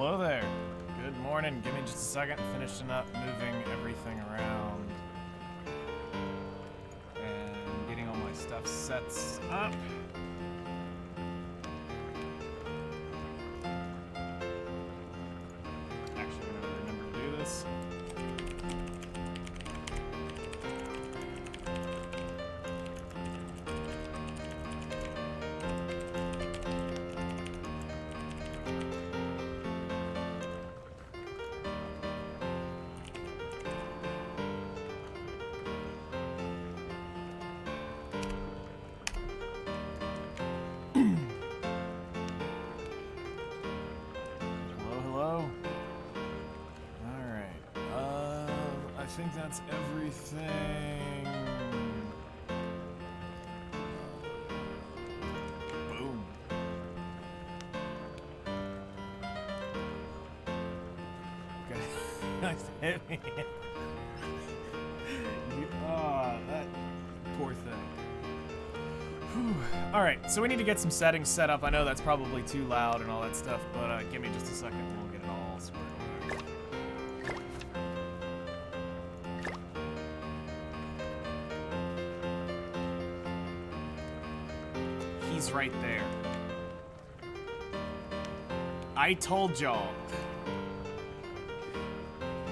hello there. Good morning. Give me just a second. Finishing up moving everything around. And getting all my stuff sets up. Actually, I'm gonna remember to do this. I think that's everything. Boom. Okay. Nice to hit me. That poor thing. Whew. All right, so we need to get some settings set up. I know that's probably too loud and all that stuff, but give me just a second and we'll get it all squared away. He's right there. I told y'all.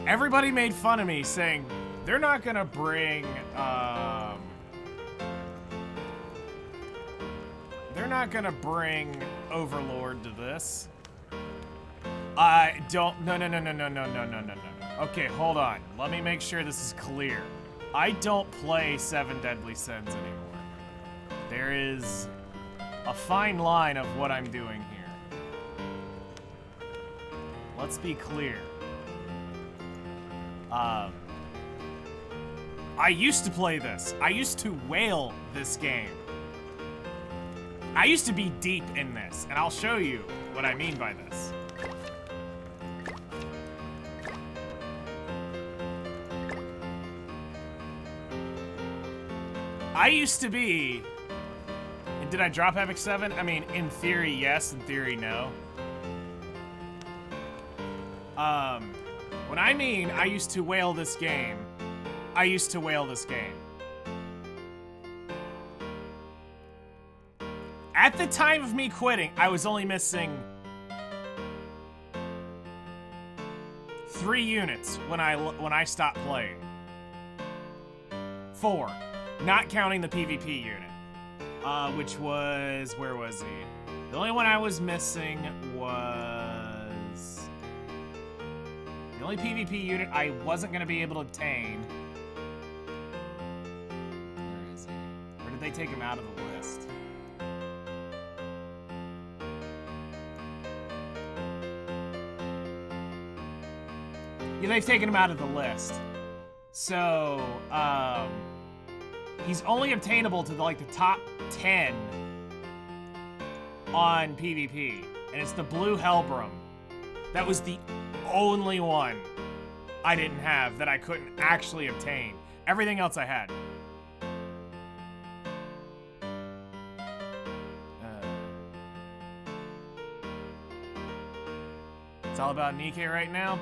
Everybody made fun of me saying they're not gonna bring Overlord to this. I don't. No. Okay, hold on. Let me make sure this is clear. I don't play 7 Deadly Sins anymore. There is a fine line of what I'm doing here. Let's be clear. I used to play this. I used to whale this game. I used to be deep in this, and I'll show you what I mean by this. I used to be... Did I drop Epic 7? I mean, in theory, yes. In theory, no. When I mean I used to whale this game, I used to whale this game. At the time of me quitting, I was only missing 3 units when I stopped playing. 4, not counting the PvP unit. Which was, where was he? The only one I was missing was... The only PvP unit I wasn't going to be able to obtain. Where is he? Or did they take him out of the list? Yeah, they've taken him out of the list. So, he's only obtainable to the top 10 on PvP, and it's the Blue Hellbrum. That was the only one I didn't have that I couldn't actually obtain. Everything else I had. It's all about Nikke right now.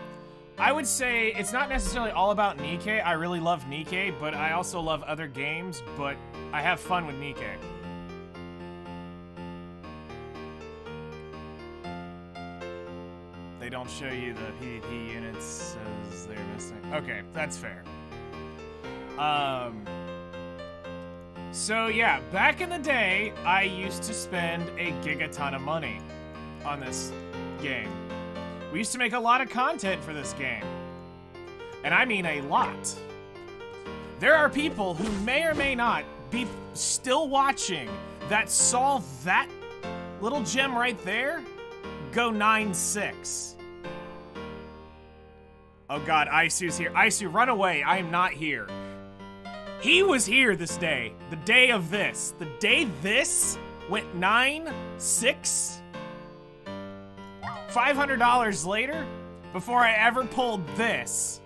I would say it's not necessarily all about Nikke. I really love Nikke, but I also love other games, but I have fun with Nikke. They don't show you the PvP units as they're missing. Okay, that's fair. So yeah, back in the day, I used to spend a gigaton of money on this game. We used to make a lot of content for this game. And I mean a lot. There are people who may or may not be still watching that saw that little gem right there go 9-6. Oh god, Isu's here. Isu, run away. I am not here. He was here this day. The day of this. The day this went 9-6. $500 later, before I ever pulled this.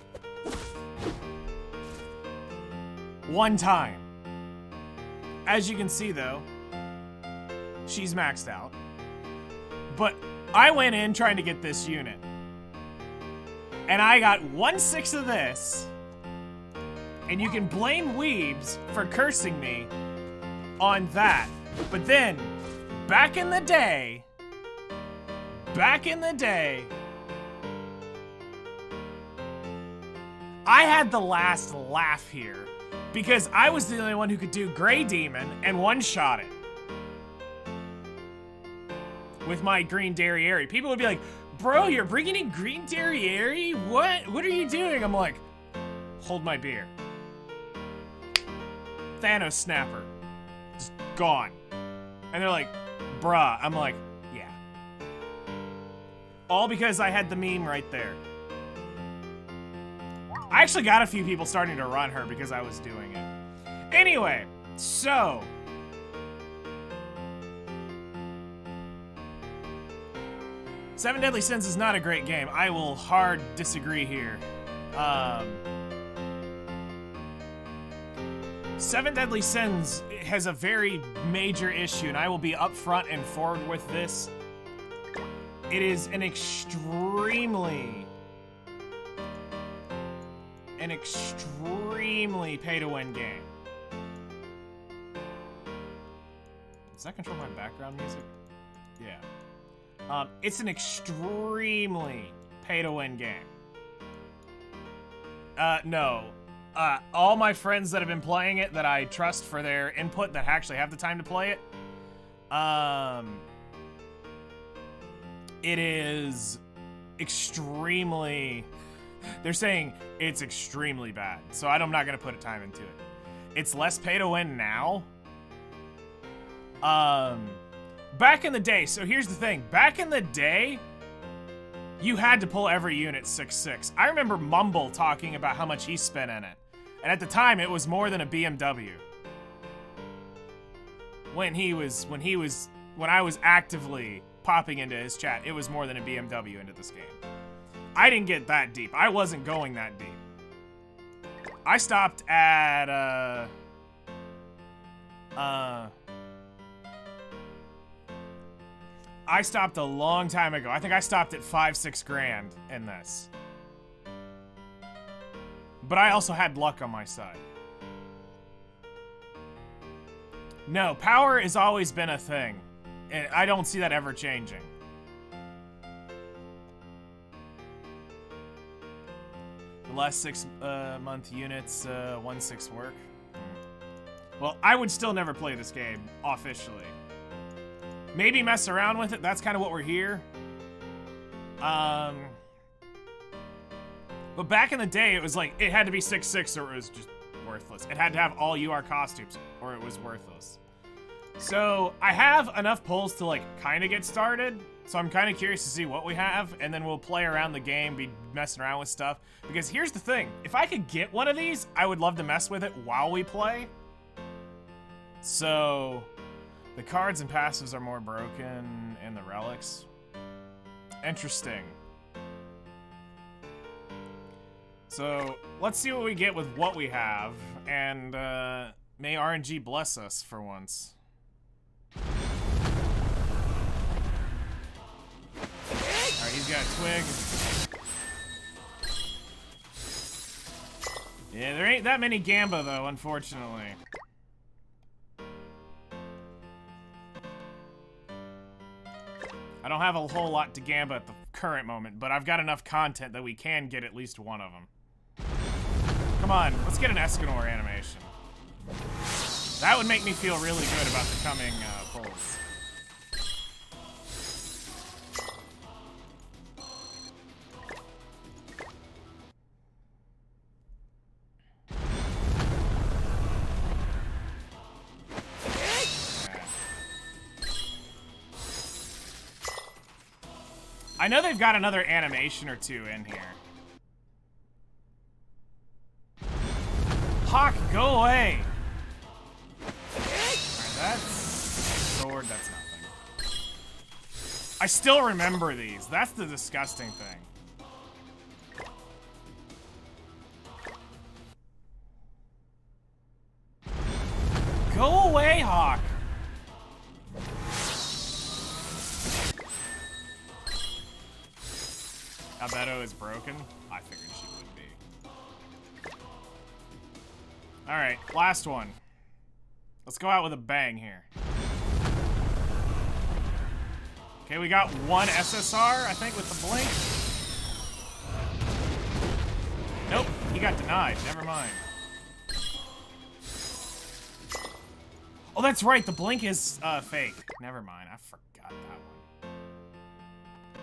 One time. As you can see though, she's maxed out. But I went in trying to get this unit. And I got 1/6 of this. And you can blame weebs for cursing me on that. But then, back in the day, I had the last laugh here because I was the only one who could do Grey Demon and one-shot it with my Green Derriere. People would be like, bro, you're bringing in Green Derriere? What are you doing? I'm like, hold my beer. Thanos Snapper. Just gone. And they're like, bruh. I'm like, yeah. All because I had the meme right there. I actually got a few people starting to run her because I was doing it. Anyway, so... Seven Deadly Sins is not a great game. I will hard disagree here. Seven Deadly Sins has a very major issue, and I will be upfront and forward with this. It is an extremely pay-to-win game. Does that control my background music? Yeah. It's an extremely pay-to-win game. No. All my friends that have been playing it that I trust for their input that actually have the time to play it, it is extremely... They're saying it's extremely bad, so I'm not gonna put time into it. It's less pay-to-win now. Back in the day, so here's the thing. Back in the day, you had to pull every unit 6/6. I remember Mumble talking about how much he spent in it. And at the time, it was more than a BMW. When I was actively popping into his chat, it was more than a BMW into this game. I didn't get that deep. I wasn't going that deep. I stopped at, I stopped a long time ago. I think I stopped at 5-6 grand in this. But I also had luck on my side. No, power has always been a thing. And I don't see that ever changing. The last 6-month units, 1/6 work. Well, I would still never play this game, officially. Maybe mess around with it, that's kind of what we're here. But back in the day, it was like, it had to be 6/6 or it was just worthless. It had to have all UR costumes or it was worthless. So, I have enough pulls to like, kind of get started. So I'm kind of curious to see what we have, and then we'll play around the game, be messing around with stuff. Because here's the thing, if I could get one of these, I would love to mess with it while we play. So, the cards and passives are more broken in the relics. Interesting. So, let's see what we get with what we have, and may RNG bless us for once. Alright, he's got a twig. Yeah, there ain't that many Gamba, though, unfortunately. I don't have a whole lot to Gamba at the current moment, but I've got enough content that we can get at least one of them. Come on, let's get an Escanor animation. That would make me feel really good about the coming polls. I know they've got another animation or two in here. Hawk, go away! Alright, that's... sword, that's nothing. I still remember these. That's the disgusting thing. Go away, Hawk! Albedo is broken? I figured she would be. Alright, last one. Let's go out with a bang here. Okay, we got one SSR, I think, with the blink. Nope, he got denied. Never mind. Oh, that's right. The blink is fake. Never mind. I forgot that one.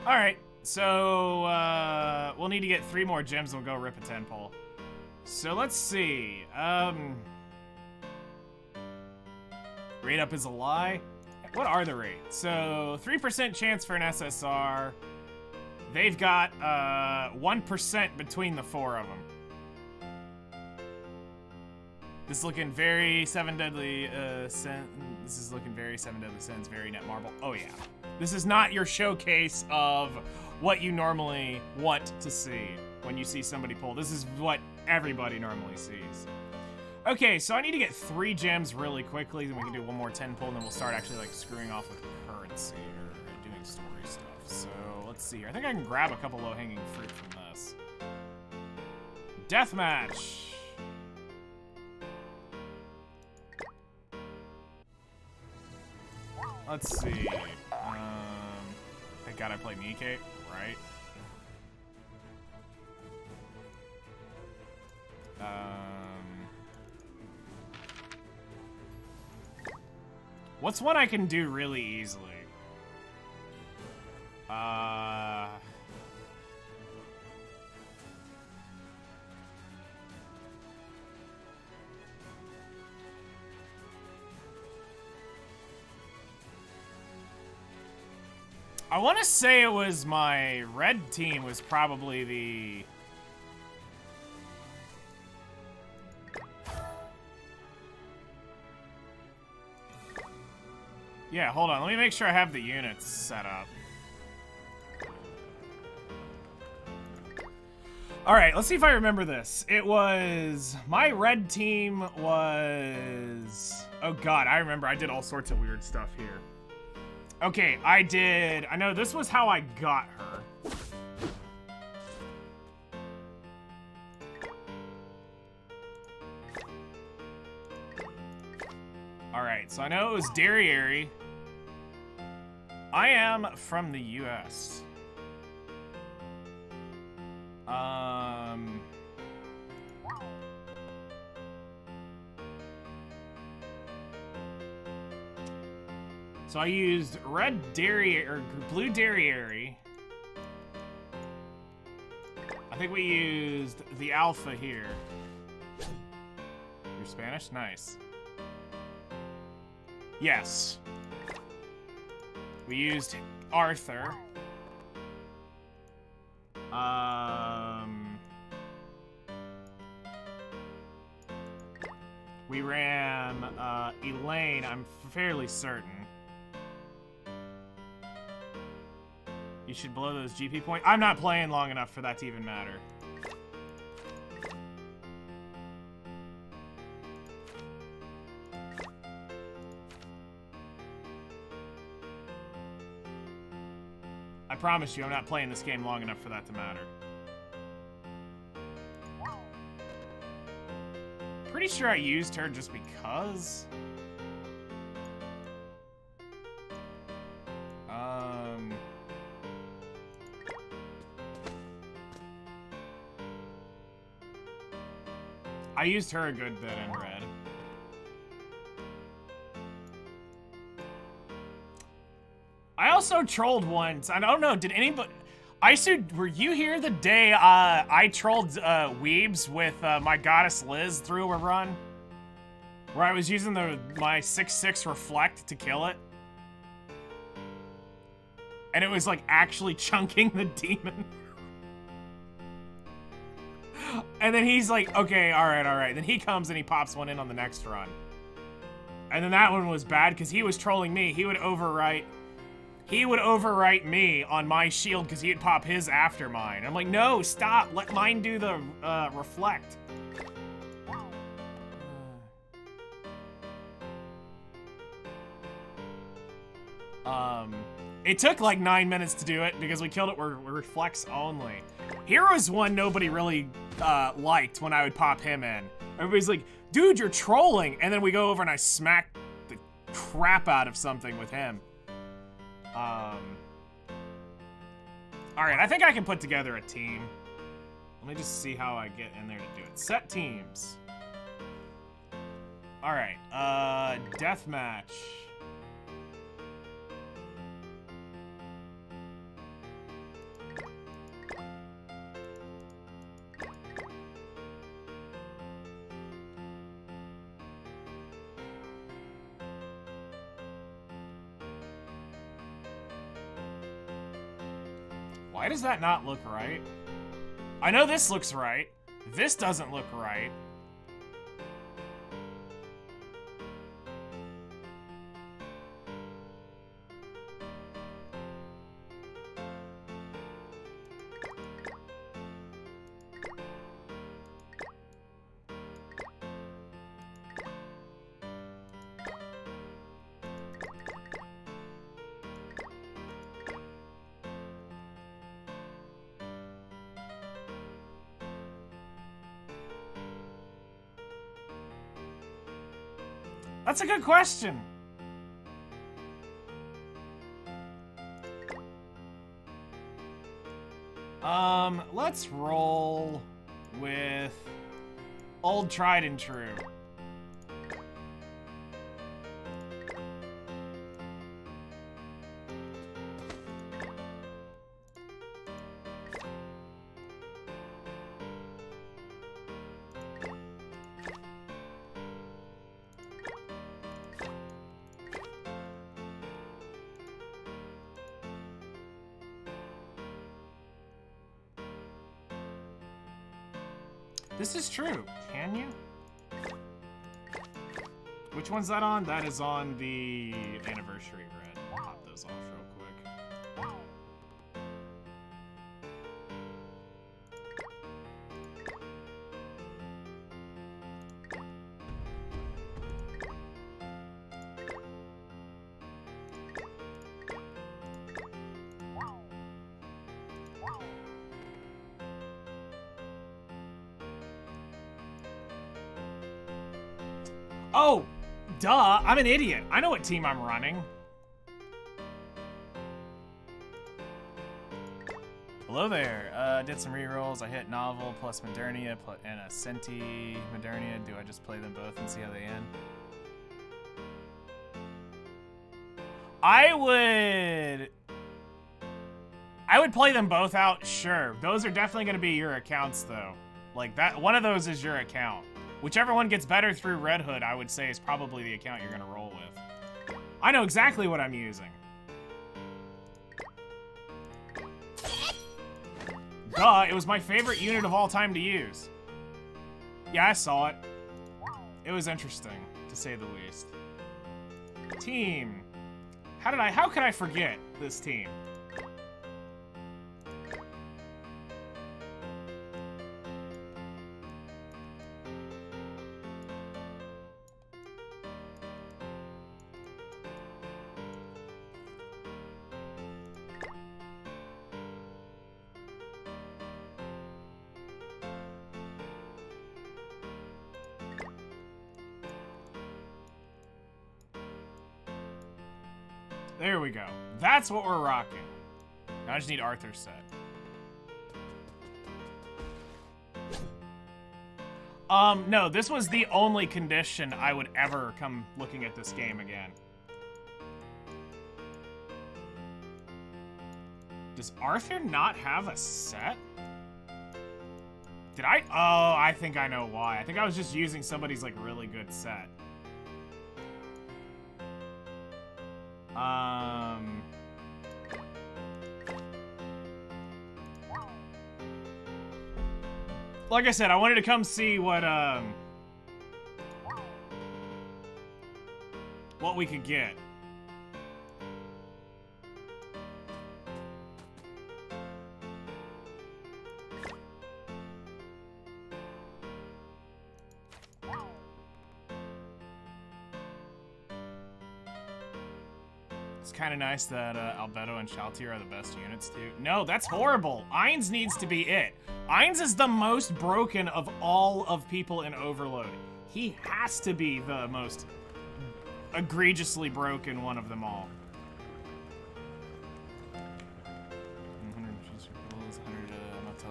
All right. So we'll need to get 3 more gems and we'll go rip a 10 pole. So let's see. Rate up is a lie. What are the rates? So 3% chance for an SSR. They've got 1% between the 4 of them. This is looking very 7 Deadly Sins. This is looking very 7 Deadly Sins, very net marble. Oh yeah. This is not your showcase of what you normally want to see when you see somebody pull. This is what everybody normally sees. Okay, so I need to get 3 gems really quickly, then we can do one more 10 pull, and then we'll start actually like screwing off with currency or doing story stuff. So let's see here. I think I can grab a couple low-hanging fruit from this. Deathmatch. Let's see. Thank God I played Nikkei, right? What's one I can do really easily? I want to say it was my red team was probably the... Yeah, hold on. Let me make sure I have the units set up. Alright, let's see if I remember this. It was... My red team was... Oh god, I remember. I did all sorts of weird stuff here. Okay, I know this was how I got her. Alright, so I know it was Derriere. I am from the US. So I used red Derriere, or blue Derriere. I think we used the alpha here. You're Spanish? Nice. Yes. We used Arthur. We ran Elaine, I'm fairly certain. You should blow those GP points. I'm not playing long enough for that to even matter. I promise you, I'm not playing this game long enough for that to matter. Pretty sure I used her just because. I used her a good bit in red. I also trolled once. I don't know, did anybody... Isu, were you here the day I trolled Weebs with my Goddess Liz through a run? Where I was using my 6/6 Reflect to kill it? And it was like actually chunking the demon. And then he's like, okay, alright. Then he comes and he pops one in on the next run. And then that one was bad because he was trolling me. He would overwrite me on my shield because he'd pop his after mine. I'm like, no, stop. Let mine do the reflect. It took like 9 minutes to do it because we killed it with reflex only. Hero's one nobody really liked when I would pop him in. Everybody's like, dude, you're trolling. And then we go over and I smack the crap out of something with him. Alright, I think I can put together a team. Let me just see how I get in there to do it. Set teams. Alright, deathmatch. Why does that not look right? I know this looks right. This doesn't look right. That's a good question. Let's roll with old tried and true. This is true. Can you? Which one's that on? That is on the anniversary red. I'll pop those off real quick. Oh, duh, I'm an idiot. I know what team I'm running. Hello there. Did some rerolls. I hit Novel plus Modernia and a Senti Modernia. Do I just play them both and see how they end? I would play them both out, sure. Those are definitely going to be your accounts, though. Like, that, one of those is your account. Whichever one gets better through Red Hood, I would say is probably the account you're gonna roll with. I know exactly what I'm using. Duh, it was my favorite unit of all time to use. Yeah, I saw it. It was interesting, to say the least. Team. How could I forget this team? There we go. That's what we're rocking. Now I just need Arthur's set. No, this was the only condition I would ever come looking at this game again. Does Arthur not have a set? Did I? Oh, I think I know why. I think I was just using somebody's, like, really good set. Like I said, I wanted to come see what we could get. It's kind of nice that Albedo and Shaltier are the best units too. No, that's horrible. Ainz needs to be it. Ainz is the most broken of all of people in Overload. He has to be the most egregiously broken one of them all.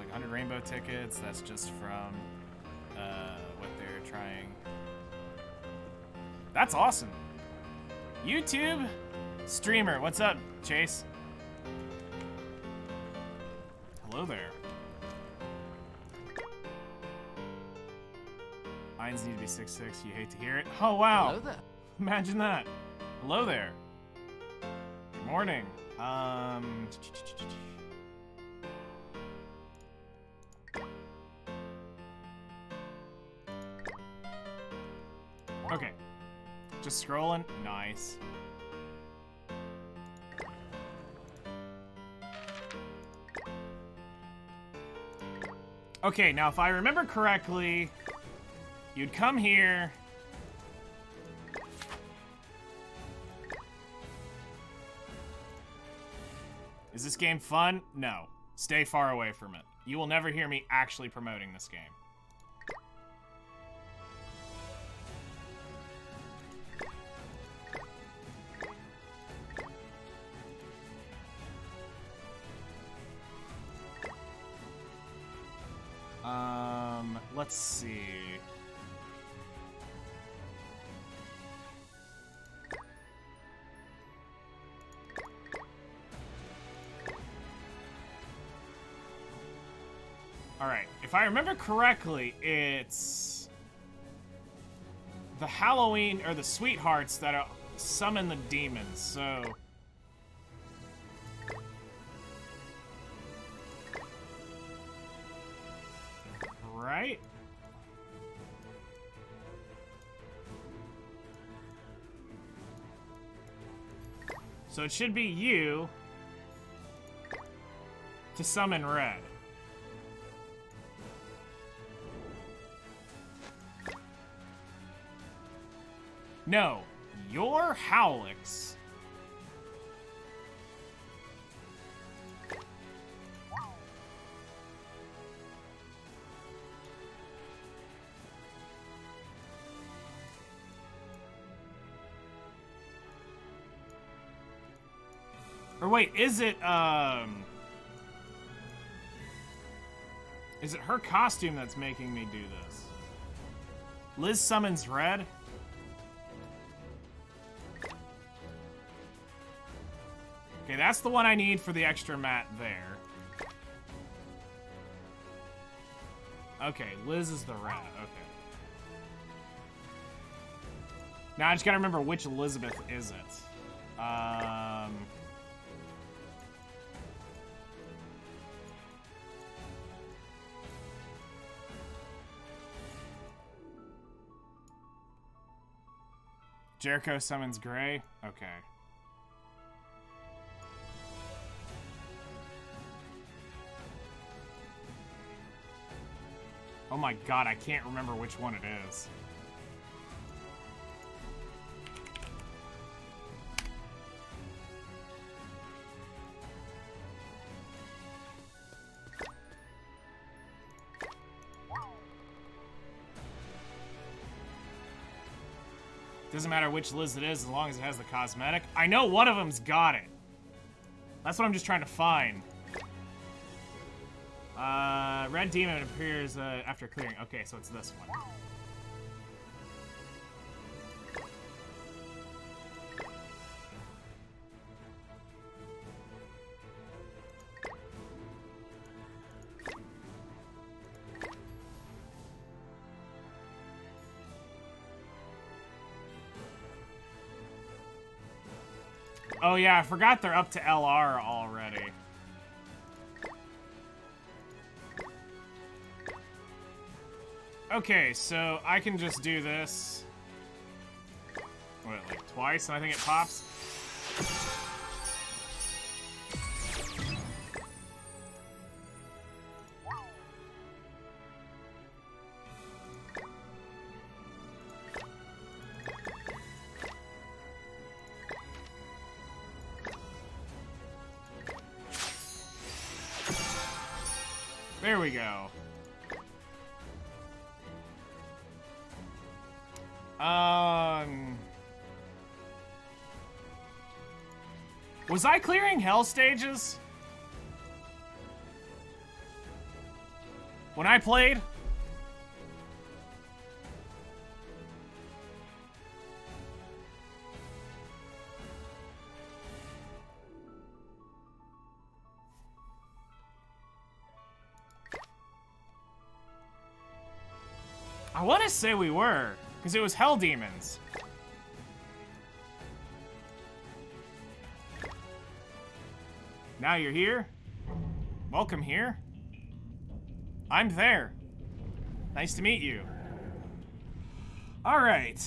100 rainbow tickets. That's just from what they're trying. That's awesome. YouTube streamer, what's up, Chase? Hello there. Ainz need to be 6'6". You hate to hear it. Oh wow. Hello there. Imagine that. Hello there. Good morning. Okay. Just scrolling. Nice. Okay, now if I remember correctly, you'd come here. Is this game fun? No. Stay far away from it. You will never hear me actually promoting this game. Let's see. All right, if I remember correctly, it's the Halloween or the Sweethearts that summon the demons, so right? So it should be you to summon red. No, you're Howlix. Or wait, is it her costume that's making me do this? Liz summons red? Okay, that's the one I need for the extra mat there. Okay, Liz is the red, okay. Now I just gotta remember which Elizabeth is it. Jericho summons Gray? Okay. Oh my god, I can't remember which one it is. Doesn't matter which Liz it is as long as it has the cosmetic. I know one of them's got it. That's what I'm just trying to find. Red Demon appears after clearing. Okay, so it's this one. Oh yeah, I forgot they're up to LR already. Okay, so I can just do this. What, like twice, and I think it pops? There we go. Was I clearing hell stages when I played? I want to say we were, because it was hell demons. Now you're here? Welcome here. I'm there. Nice to meet you. All right.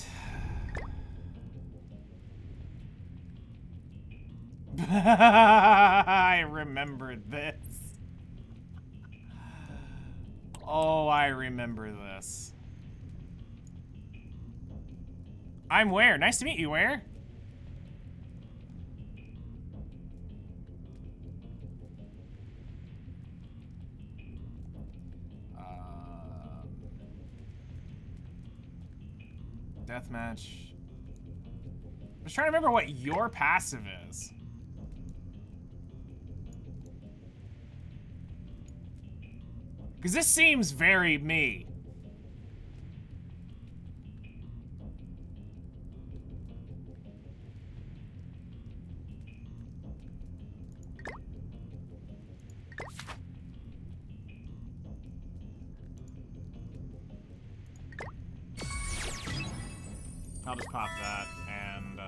I remembered this. Oh, I remember this. I'm Ware. Nice to meet you, Ware. Deathmatch. I'm just trying to remember what your passive is. Because this seems very me. I'll just pop that and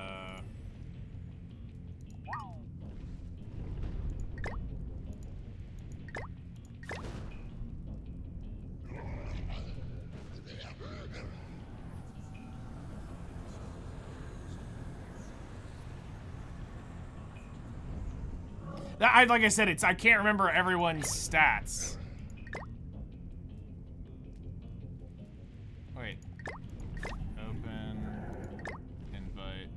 like I said, I can't remember everyone's stats. Wait. Open. Invite.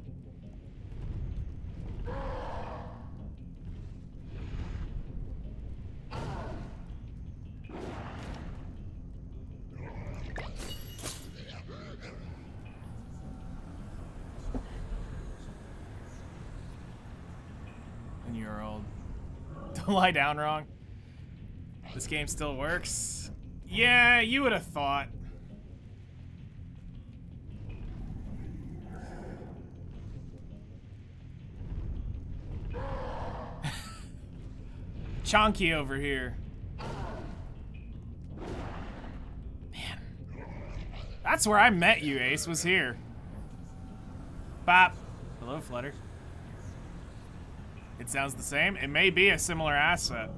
And you're old. Don't lie down wrong. This game still works. Yeah, you would have thought. Chonky over here. Man. That's where I met you, Ace, was here. Bop. Hello, Flutter. It sounds the same. It may be a similar asset.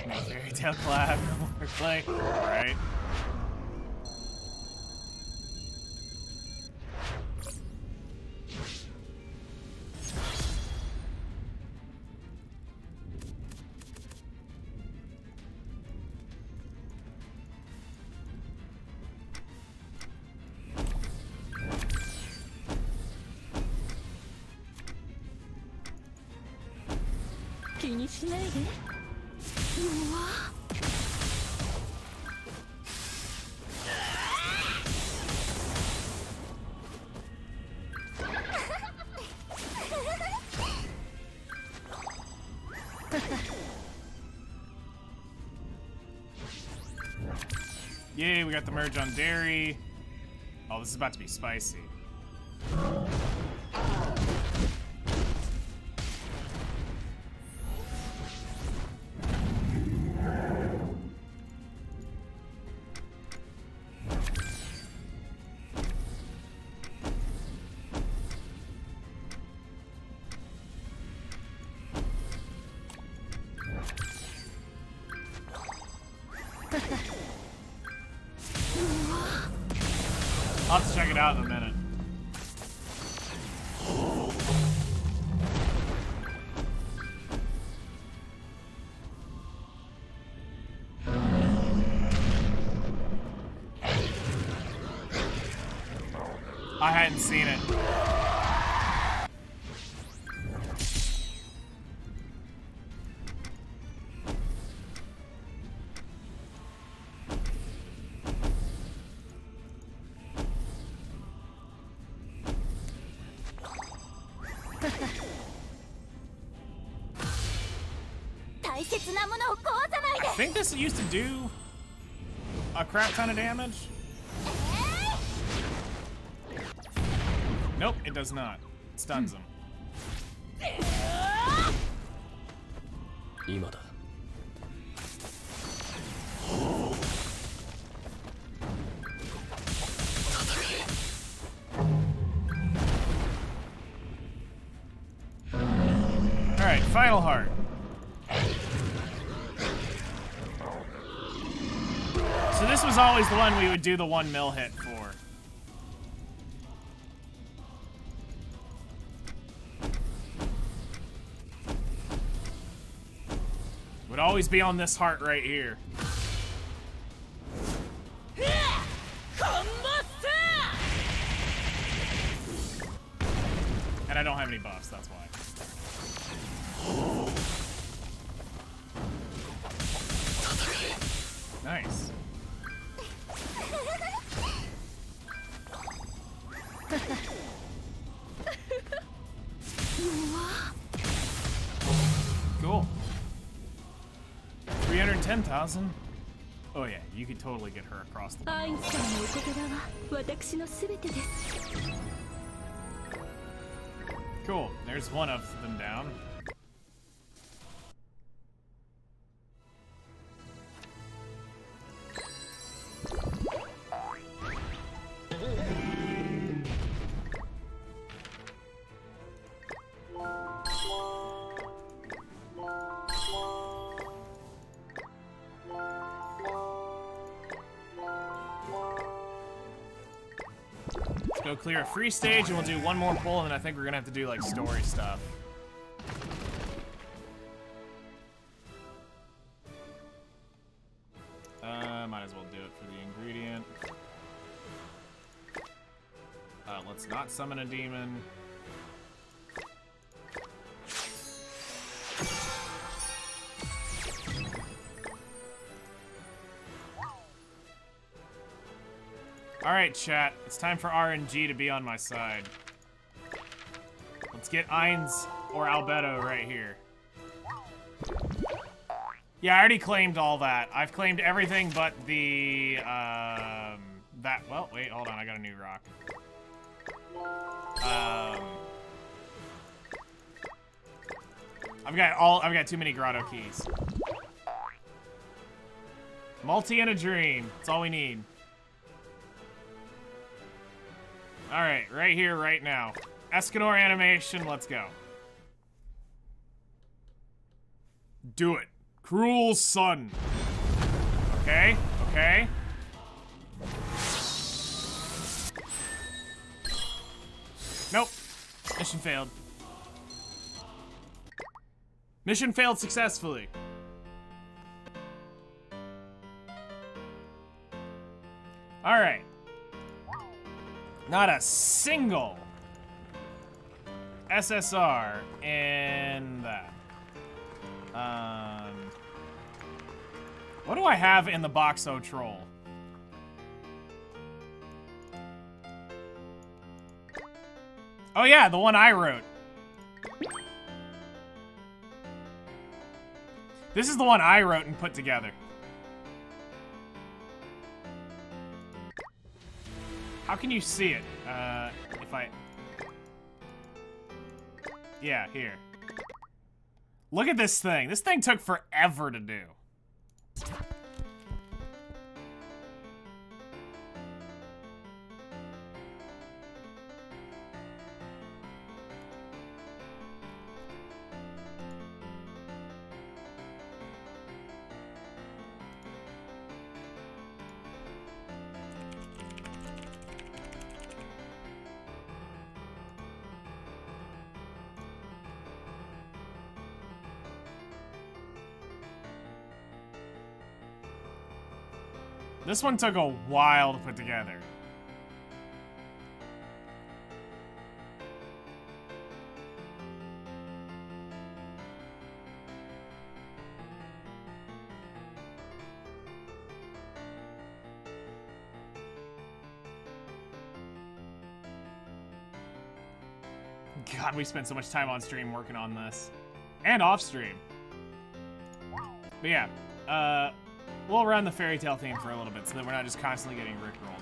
No fairy tale collab. We're playing. Alright. Yay, we got the merge on dairy. Oh, this is about to be spicy. I'll have to check it out in a minute. I hadn't seen it. I think this used to do a crap ton of damage. Nope, it does not. It stuns him. Alright, final heart. So this was always the one we would do the 1 mil hit for. Would always be on this heart right here. And I don't have any buffs, that's why. Nice. Cool. 310,000. Oh yeah, you could totally get her across the line. Cool. There's one of them down. Go clear a free stage, and we'll do one more pull, and then I think we're gonna have to do like story stuff. Might as well do it for the ingredient. Let's not summon a demon. Alright, chat. It's time for RNG to be on my side. Let's get Ainz or Albedo right here. Yeah, I already claimed all that. I've claimed everything but the, well, wait, hold on. I got a new rock. I've got too many grotto keys. Multi and a dream. That's all we need. Alright, right here, right now. Escanor animation, let's go. Do it. Cruel sun. Okay, okay. Nope. Mission failed. Mission failed successfully. Alright. Not a single SSR in that. What do I have in the Boxo Troll? Oh yeah, the one I wrote. This is the one I wrote and put together. How can you see it? If I... Yeah, here. Look at this thing. This thing took forever to do. This one took a while to put together. God, we spent so much time on stream working on this. And off stream. But yeah, we'll run the fairy tale theme for a little bit so that we're not just constantly getting rickrolled.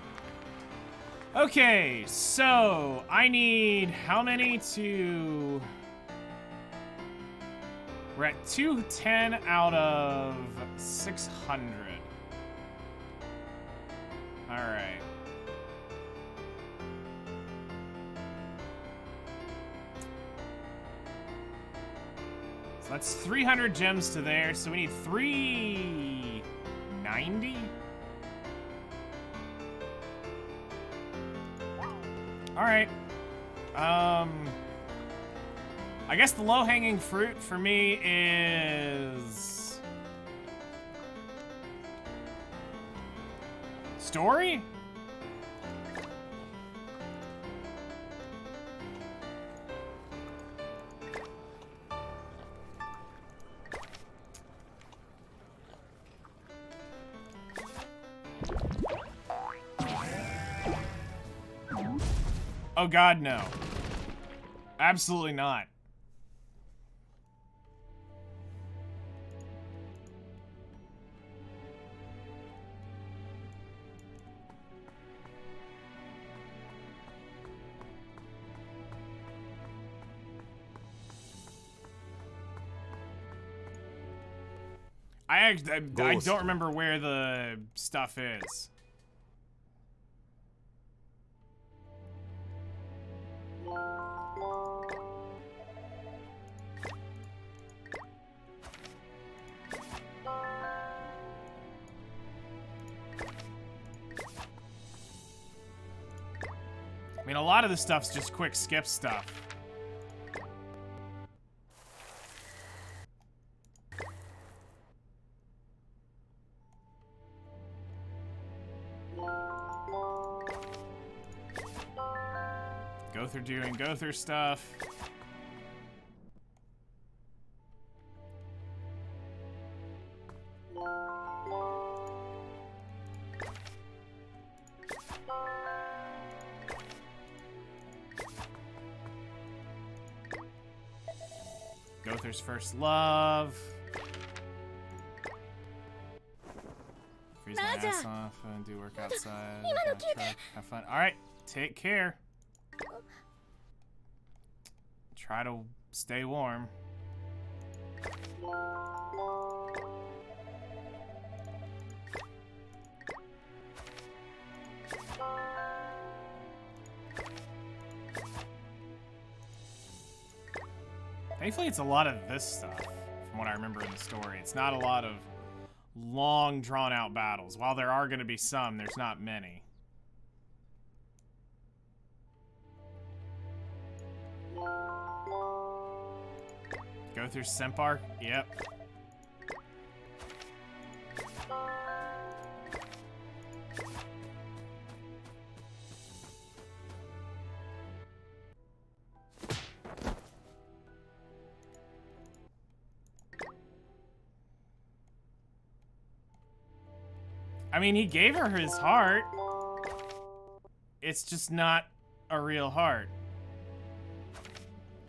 Okay, so I need how many to... We're at 210 out of 600. All right. So that's 300 gems to there, so we need 390? All right. I guess the low-hanging fruit for me is... story? Oh God, no. Absolutely not. I don't remember where the stuff is. I mean, a lot of the stuff's just quick skip stuff. Go through doing go through stuff. Gother's first love. Freeze my ass off and do work outside. Have fun. All right, take care. Try to stay warm. Thankfully, it's a lot of this stuff, from what I remember in the story. It's not a lot of long, drawn-out battles. While there are going to be some, there's not many. Go through Sempar? Yep. I mean, he gave her his heart. It's just not a real heart.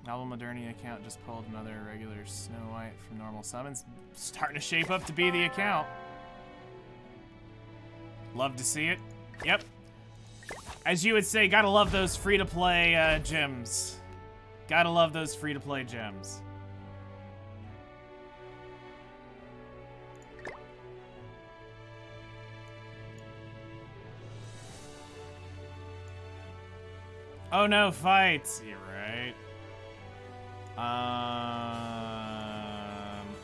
Novel Modernia account just pulled another regular Snow White from normal summons. Starting to shape up to be the account. Love to see it. Yep. As you would say, gotta love those free-to-play gems. Gotta love those free-to-play gems. Oh no, fights. You're right.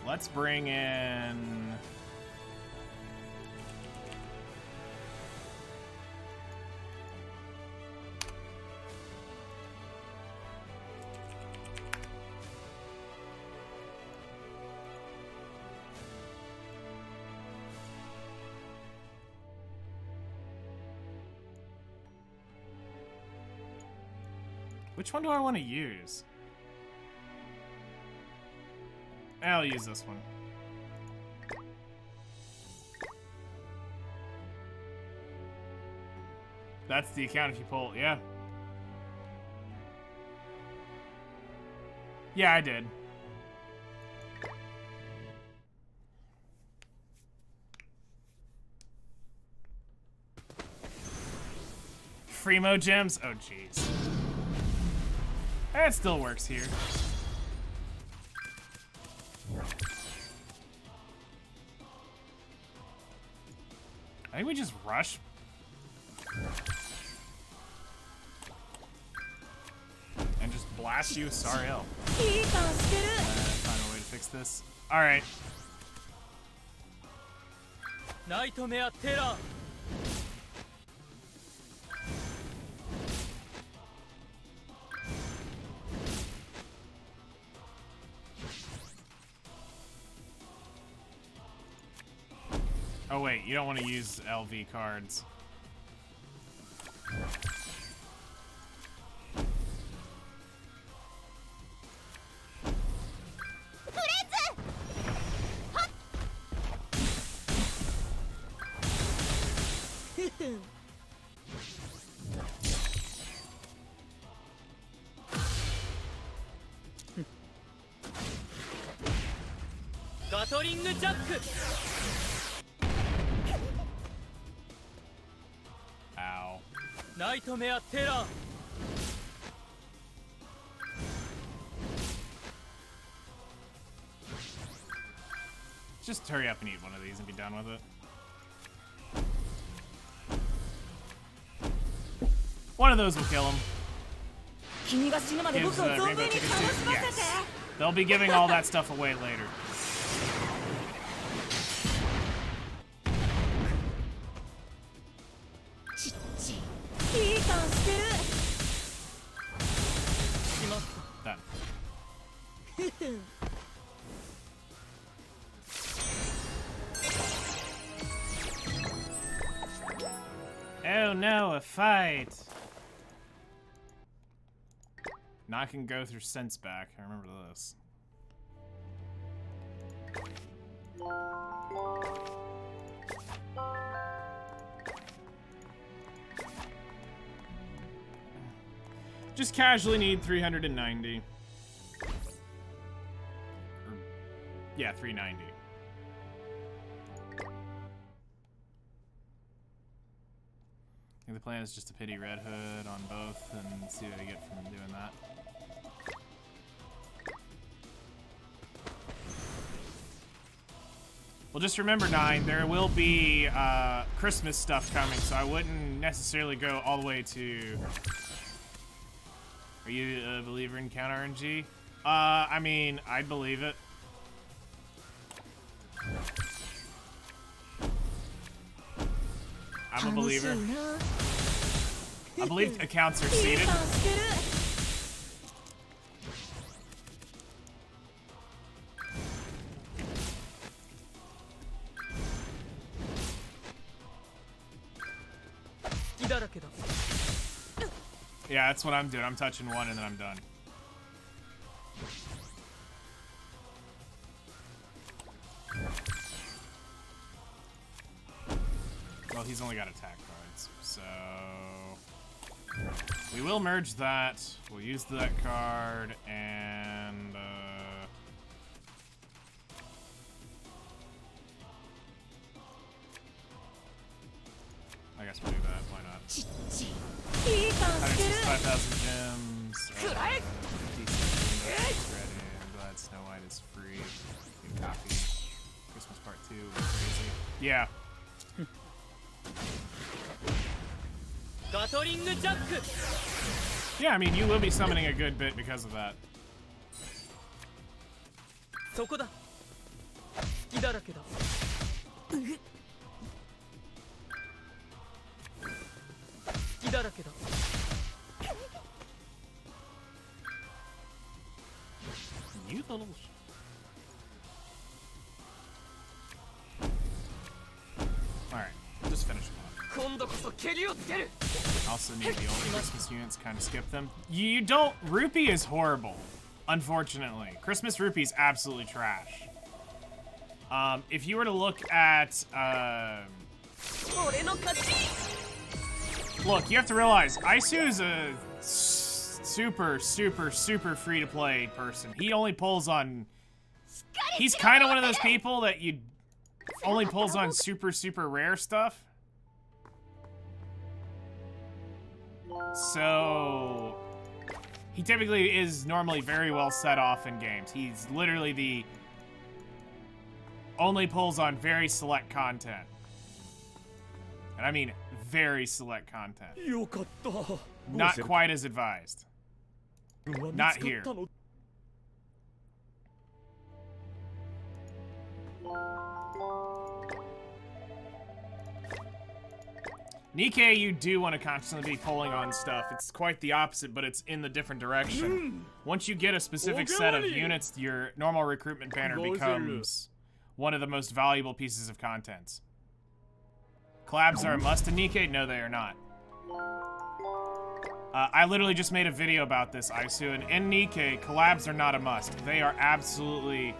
Let's bring in... Which one do I want to use? I'll use this one. That's the account if you pull, yeah. Yeah, I did. Freemo gems? Oh, jeez. That still works here. I think we just rush. And just blast you with Sariel. Find a way to fix this. Alright. Nightmare Terror. Oh wait, you don't want to use LV cards. Gatling Jack. Ow. Nightmare Terror. Just hurry up and eat one of these and be done with it. One of those will kill him. Gives rainbow tickets too? Yes. They'll be giving all that stuff away later. Done. Oh no, a fight! Now I can go through sense back. I remember this. Just casually need 390. Yeah, 390. I think the plan is just to pity Red Hood on both and see what I get from doing that. Well, just remember, 9, there will be Christmas stuff coming, so I wouldn't necessarily go all the way to... Are you a believer in count RNG? I mean, I'd believe it. I'm a believer. I believe accounts are seeded. Yeah, that's what I'm doing. I'm touching one and then I'm done. Well, he's only got attack cards, so... We will merge that. We'll use that card, and... I guess we'll do that. Why not? 165,000 gems. Glad Snow White is free. New copy. Christmas Part 2 will be crazy. Yeah. Yeah, I mean, you will be summoning a good bit because of that. You little... Alright, just finish them off. Also need the older Christmas units, kind of skip them. You don't... Rupee is horrible, unfortunately. Christmas Rupee is absolutely trash. If you were to look at... Look, you have to realize, Aisu is a super, super, super free-to-play person. He only pulls on... He's kind of one of those people that you only pulls on super, super rare stuff. So... He typically is normally very well set off in games. He's literally the... Only pulls on very select content. And I mean very select content. Not quite as advised. Not here. Nikkei, you do want to constantly be pulling on stuff. It's quite the opposite, but it's in the different direction. Once you get a specific set of units, your normal recruitment banner becomes one of the most valuable pieces of content. Collabs are a must in Nikkei? No, they are not. I literally just made a video about this, Aisu, and in Nikkei, collabs are not a must. They are absolutely,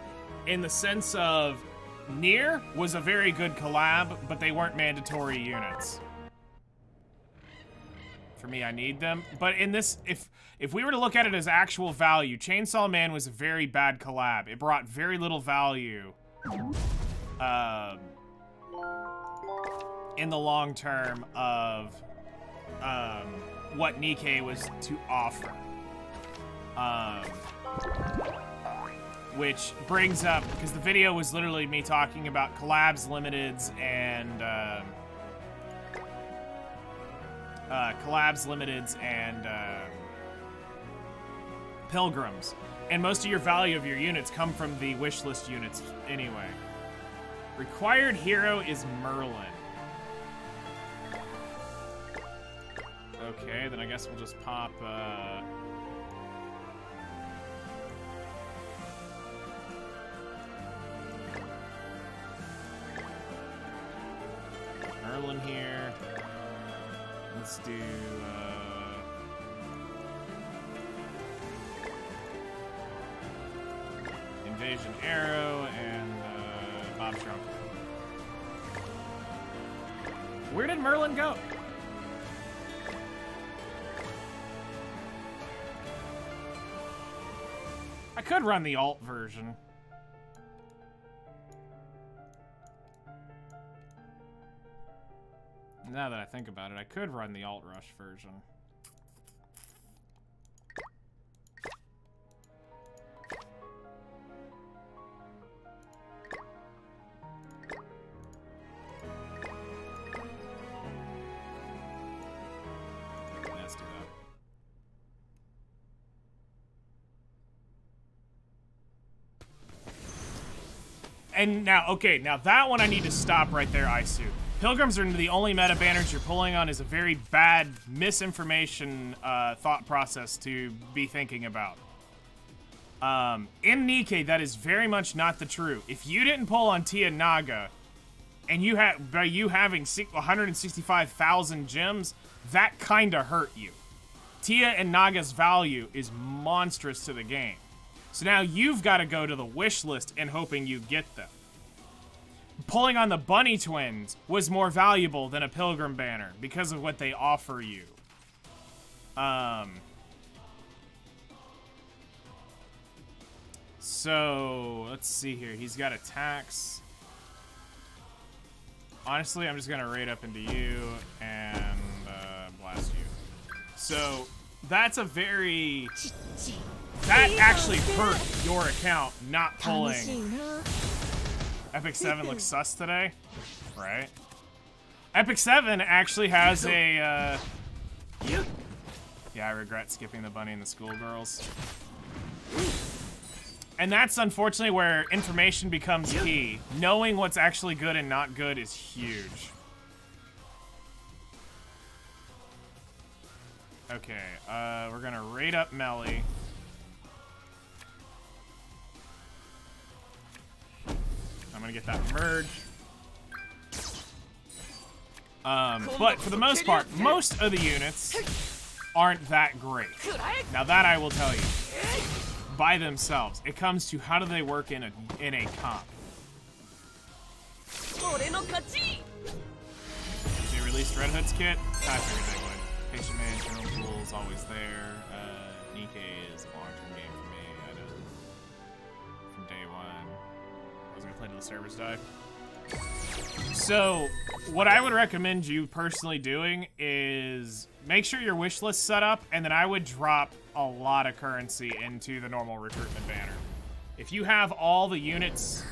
in the sense of, Nier was a very good collab, but they weren't mandatory units. For me, I need them. But in this, if we were to look at it as actual value, Chainsaw Man was a very bad collab. It brought very little value. In the long term of what Nikkei was to offer. Which brings up, because the video was literally me talking about collabs, limiteds, and pilgrims. And most of your value of your units come from the wishlist units anyway. Required hero is Merlin. Okay, then I guess we'll just pop, Merlin here. Let's do, Invasion Arrow and, Bob Trump. Where did Merlin go? I could run the alt version. Now that I think about it, I could run the alt rush version. Let's do that. And now, okay, now that one I need to stop right there, Aisu. Pilgrims are the only meta banners you're pulling on is a very bad misinformation thought process to be thinking about. In Nikkei, that is very much not the true. If you didn't pull on Tia Naga, and you had by you having 165,000 gems, that kinda hurt you. Tia and Naga's value is monstrous to the game. So now you've got to go to the wish list and hoping you get them. Pulling on the Bunny Twins was more valuable than a Pilgrim banner because of what they offer you. So, let's see here. He's got attacks. Honestly, I'm just going to raid up into you and blast you. So, that's a very... That actually hurt your account not pulling. Epic 7 looks sus today, right? Epic 7 actually has a, Yeah, I regret skipping the bunny and the schoolgirls. And that's unfortunately where information becomes key. Knowing what's actually good and not good is huge. Okay, we're gonna raid up Melly. I'm gonna get that merge. But for the most part, most of the units aren't that great. Now that I will tell you, by themselves, it comes to how do they work in a comp. They released Red Hood's kit. I figured they would. Patient Man, General Pool is always there. Nikkei is a long-term game for me. I know. From day one. I was gonna play till the servers die. So, what I would recommend you personally doing is make sure your wish list set up, and then I would drop a lot of currency into the normal recruitment banner. If you have all the units,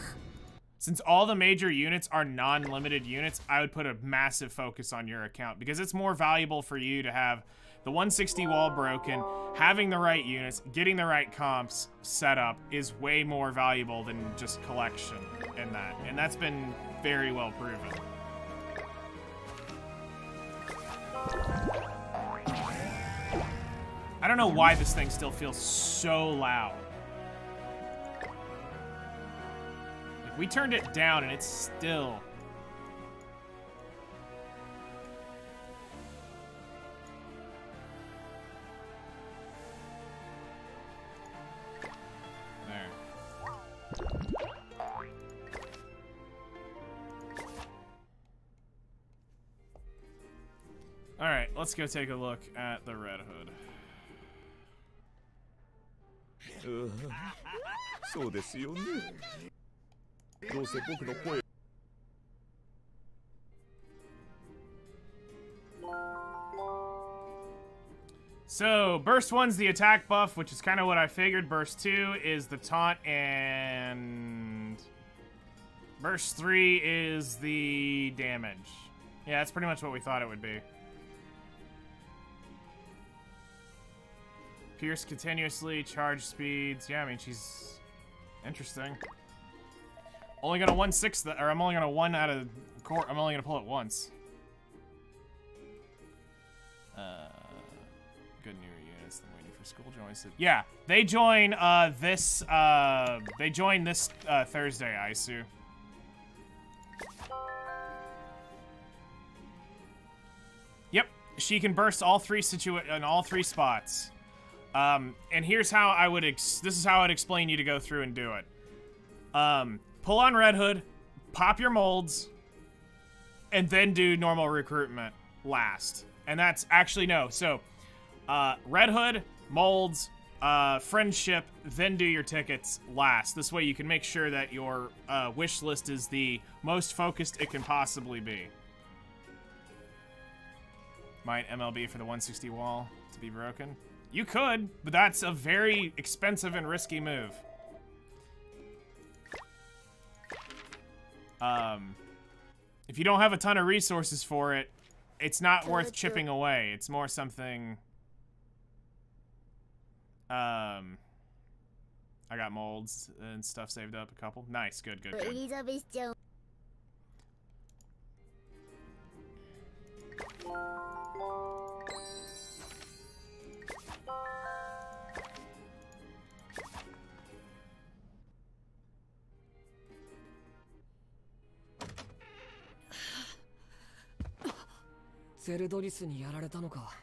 since all the major units are non-limited units, I would put a massive focus on your account because it's more valuable for you to have the 160 wall broken, having the right units, getting the right comps set up is way more valuable than just collection in that. And that's been very well proven. I don't know why this thing still feels so loud. Like, we turned it down and it's still... Alright, let's go take a look at the Red Hood. そうですよね。どうせ僕の声 So, Burst 1's the attack buff, which is kind of what I figured. Burst 2 is the taunt, and Burst 3 is the damage. Yeah, that's pretty much what we thought it would be. Pierce continuously, charge speeds. Yeah, I mean, she's interesting. Only gonna 1/6 that, or I'm only gonna 1 out of court. I'm only gonna pull it once. Good newer units than waiting for school joins. Yeah, they join this Thursday, Aisu. Yep, she can burst all three in all three spots. And here's how I would this is how I'd explain you to go through and do it. Pull on Red Hood, pop your molds, and then do normal recruitment last. And that's actually no. So, Red Hood, molds, friendship, then do your tickets last. This way you can make sure that your wish list is the most focused it can possibly be. Might MLB for the 160 wall to be broken? You could, but that's a very expensive and risky move. If you don't have a ton of resources for it, it's not worth chipping away. It's more something... I got molds and stuff saved up, a couple. Nice, good, good, good.ゼルドリスにやられたのか。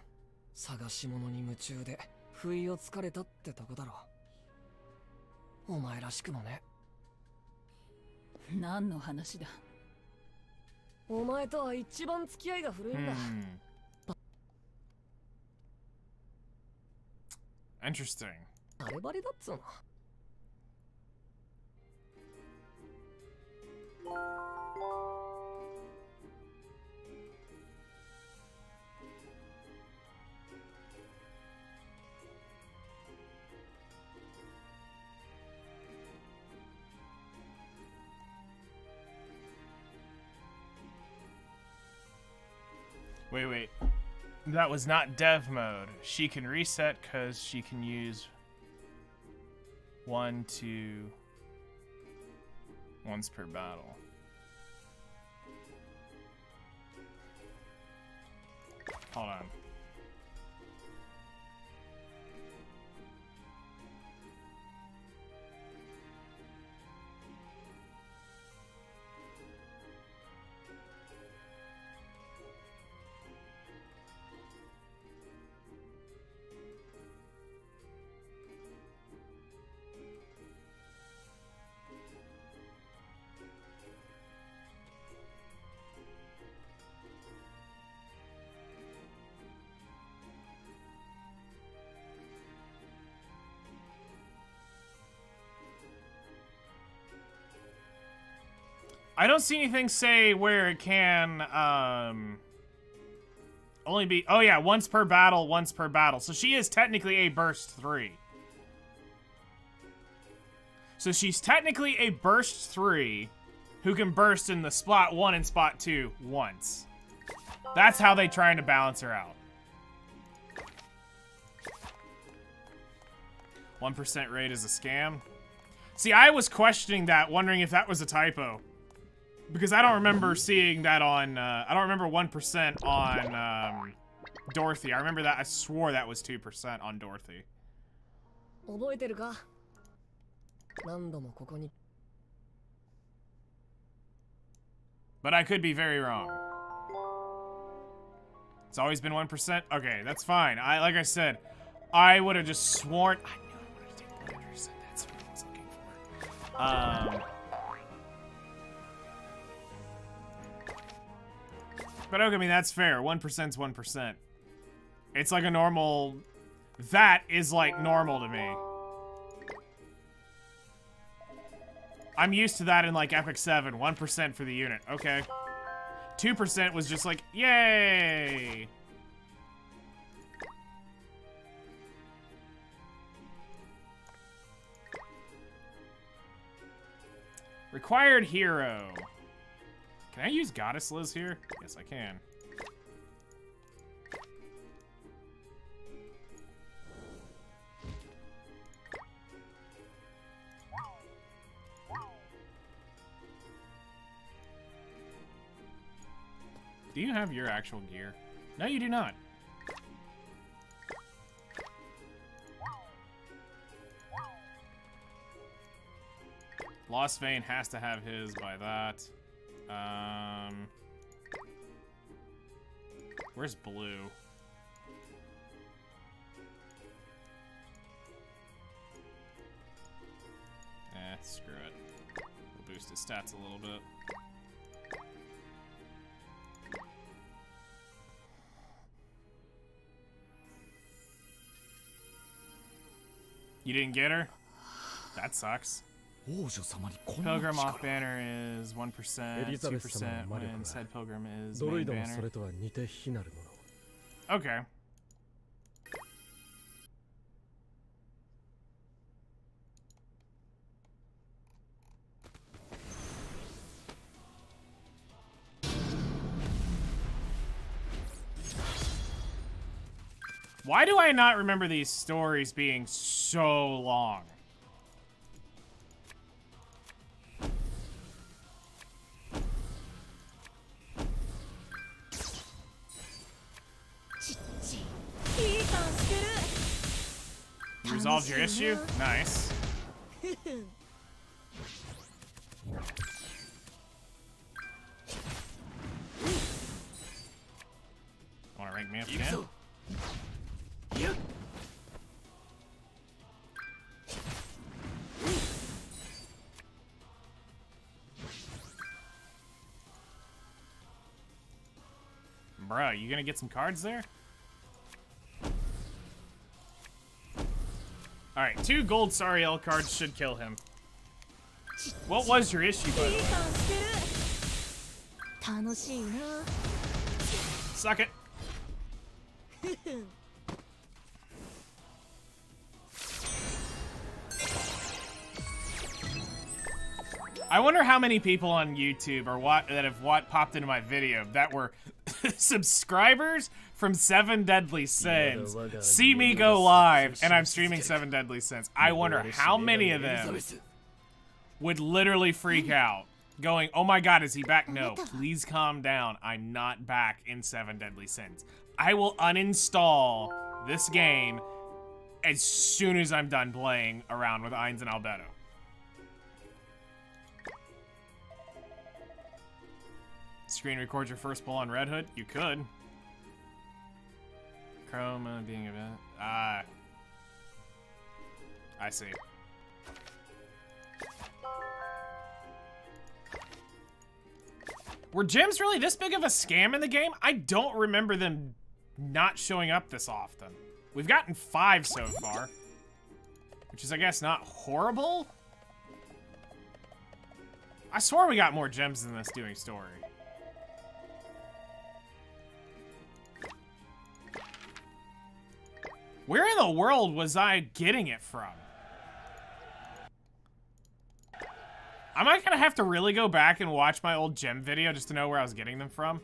探し物に夢中で不意をつかれたってとこだろ。お前らしくもね。何の話だ。お前とは一番付き合いが古いんだ。Interesting. バレバレだっつうの。Wait. That was not dev mode. She can reset because she can use 1, 2 once per battle. Hold on. I don't see anything say where it can, only be... Oh, yeah, once per battle, once per battle. So she is technically a burst 3. So she's technically a burst 3 who can burst in the spot 1 and spot 2 once. That's how they're trying to balance her out. 1% rate is a scam. See, I was questioning that, wondering if that was a typo. Because I don't remember seeing that on, I don't remember 1% on, Dorothy. I remember that, I swore that was 2% on Dorothy. 覚えてるか何度もここに But I could be very wrong. It's always been 1%? Okay, that's fine. Like I said, I would have just sworn... I knew I wanted to take 100%. That's what I was looking for. But okay, I mean, that's fair. 1%'s 1%. It's like a normal... That is like normal to me. I'm used to that in like Epic 7. 1% for the unit. Okay. 2% was just like, yay! Required hero. Can I use Goddess Liz here? Yes, I can. Do you have your actual gear? No, you do not. Lost Vein has to have his by that. Where's Blue? Screw it. We'll boost his stats a little bit. You didn't get her? That sucks. Pilgrim off banner is 1%, 2% when said Pilgrim is main banner. Okay. Why do I not remember these stories being so long? You resolved your issue? Nice. Wanna rank me up again? Bruh, you gonna get some cards there? Alright, 2 gold Sariel cards should kill him. What was your issue, by the way? Suck it. I wonder how many people on YouTube or that have popped into my video that were subscribers from 7 Deadly Sins see me go live and I'm streaming 7 Deadly Sins. I wonder how many of them would literally freak out going, oh my god, is he back? No, please calm down. I'm not back in 7 Deadly Sins. I will uninstall this game as soon as I'm done playing around with Ainz Albedo. Screen record your first pull on Red Hood? You could. Chroma being a bit... I see. Were gems really this big of a scam in the game? I don't remember them not showing up this often. We've gotten 5 so far, which is, I guess, not horrible. I swore we got more gems than this doing story. Where in the world was I getting it from? I might gonna have to really go back and watch my old gem video just to know where I was getting them from.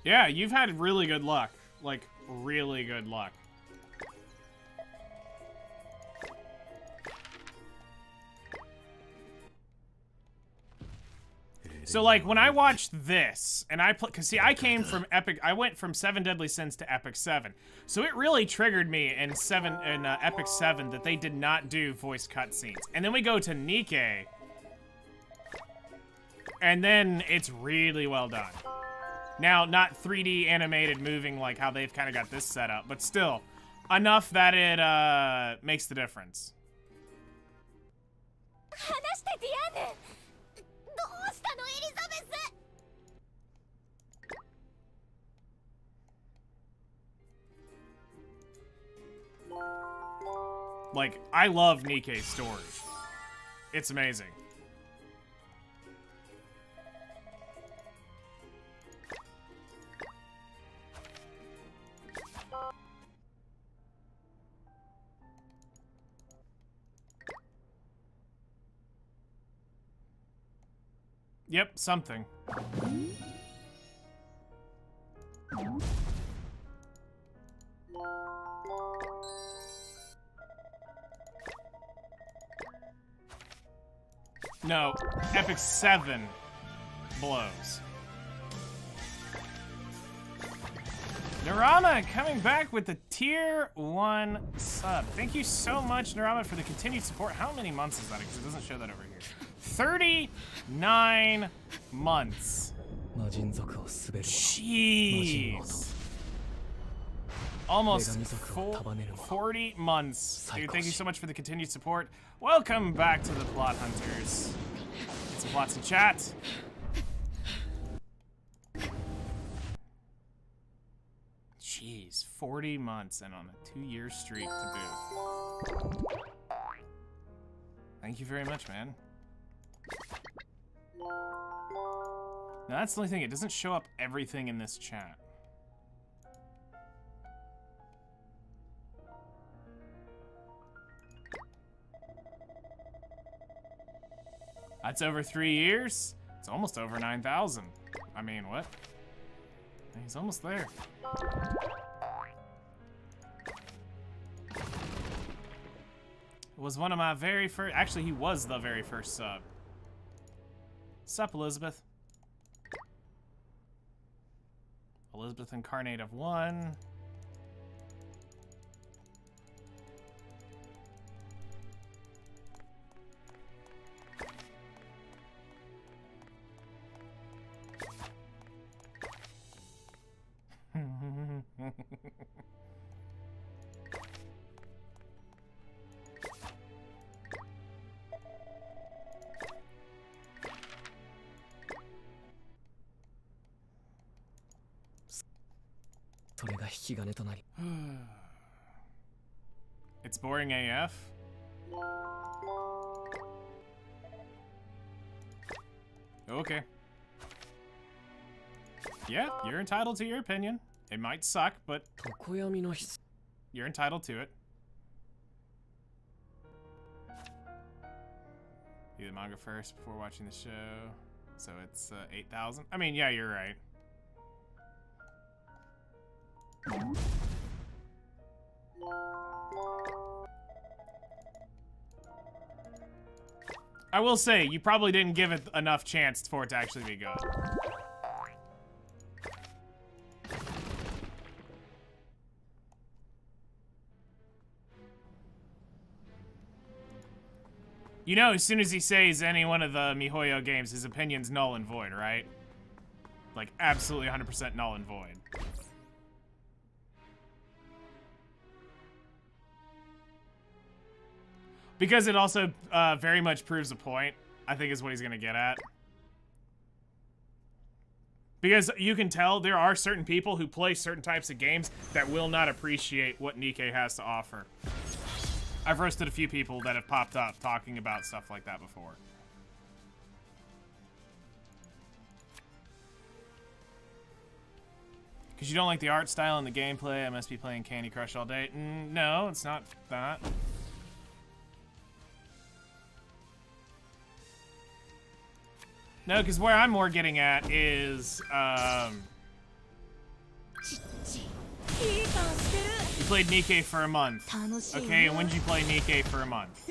Yeah, you've had really good luck. Like, really good luck. So, like, when I watched this, and cause see, I came from Epic, I went from 7 Deadly Sins to Epic 7. So it really triggered me in Epic 7 that they did not do voice cutscenes. And then we go to Nikke, and then it's really well done. Now, not 3D animated moving like how they've kind of got this set up, but still, enough that it makes the difference. Like, I love Nikke's story. It's amazing. Yep, something. No, Epic 7 blows. Narama coming back with the tier 1 sub. Thank you so much, Narama, for the continued support. How many months is that? Because it doesn't show that over here. 39 months. Jeez. Almost 40 months. Dude, thank you so much for the continued support. Welcome back to the Plot Hunters. Get some plots in chat. Jeez, 40 months and on a 2-year streak to boot. Thank you very much, man. Now that's the only thing, it doesn't show up everything in this chat. That's over 3 years. It's almost over 9,000. I mean, what? He's almost there. It was one of my very first, actually he was the very first sub. Sup, Elizabeth? Elizabeth Incarnate of 1. It's boring AF. Okay. Yeah, you're entitled to your opinion. It might suck, but you're entitled to it. Do the manga first before watching the show. So it's 8,000. I mean, yeah, you're right. I will say, you probably didn't give it enough chance for it to actually be good. You know, as soon as he says any one of the MiHoYo games, his opinion's null and void, right? Like, absolutely 100% null and void. Because it also very much proves a point, I think is what he's gonna get at. Because you can tell there are certain people who play certain types of games that will not appreciate what Nikke has to offer. I've roasted a few people that have popped up talking about stuff like that before. Because you don't like the art style and the gameplay, I must be playing Candy Crush all day. No, it's not that. No, because where I'm more getting at is, you played Nikke for a month. Okay, and when did you play Nikke for a month?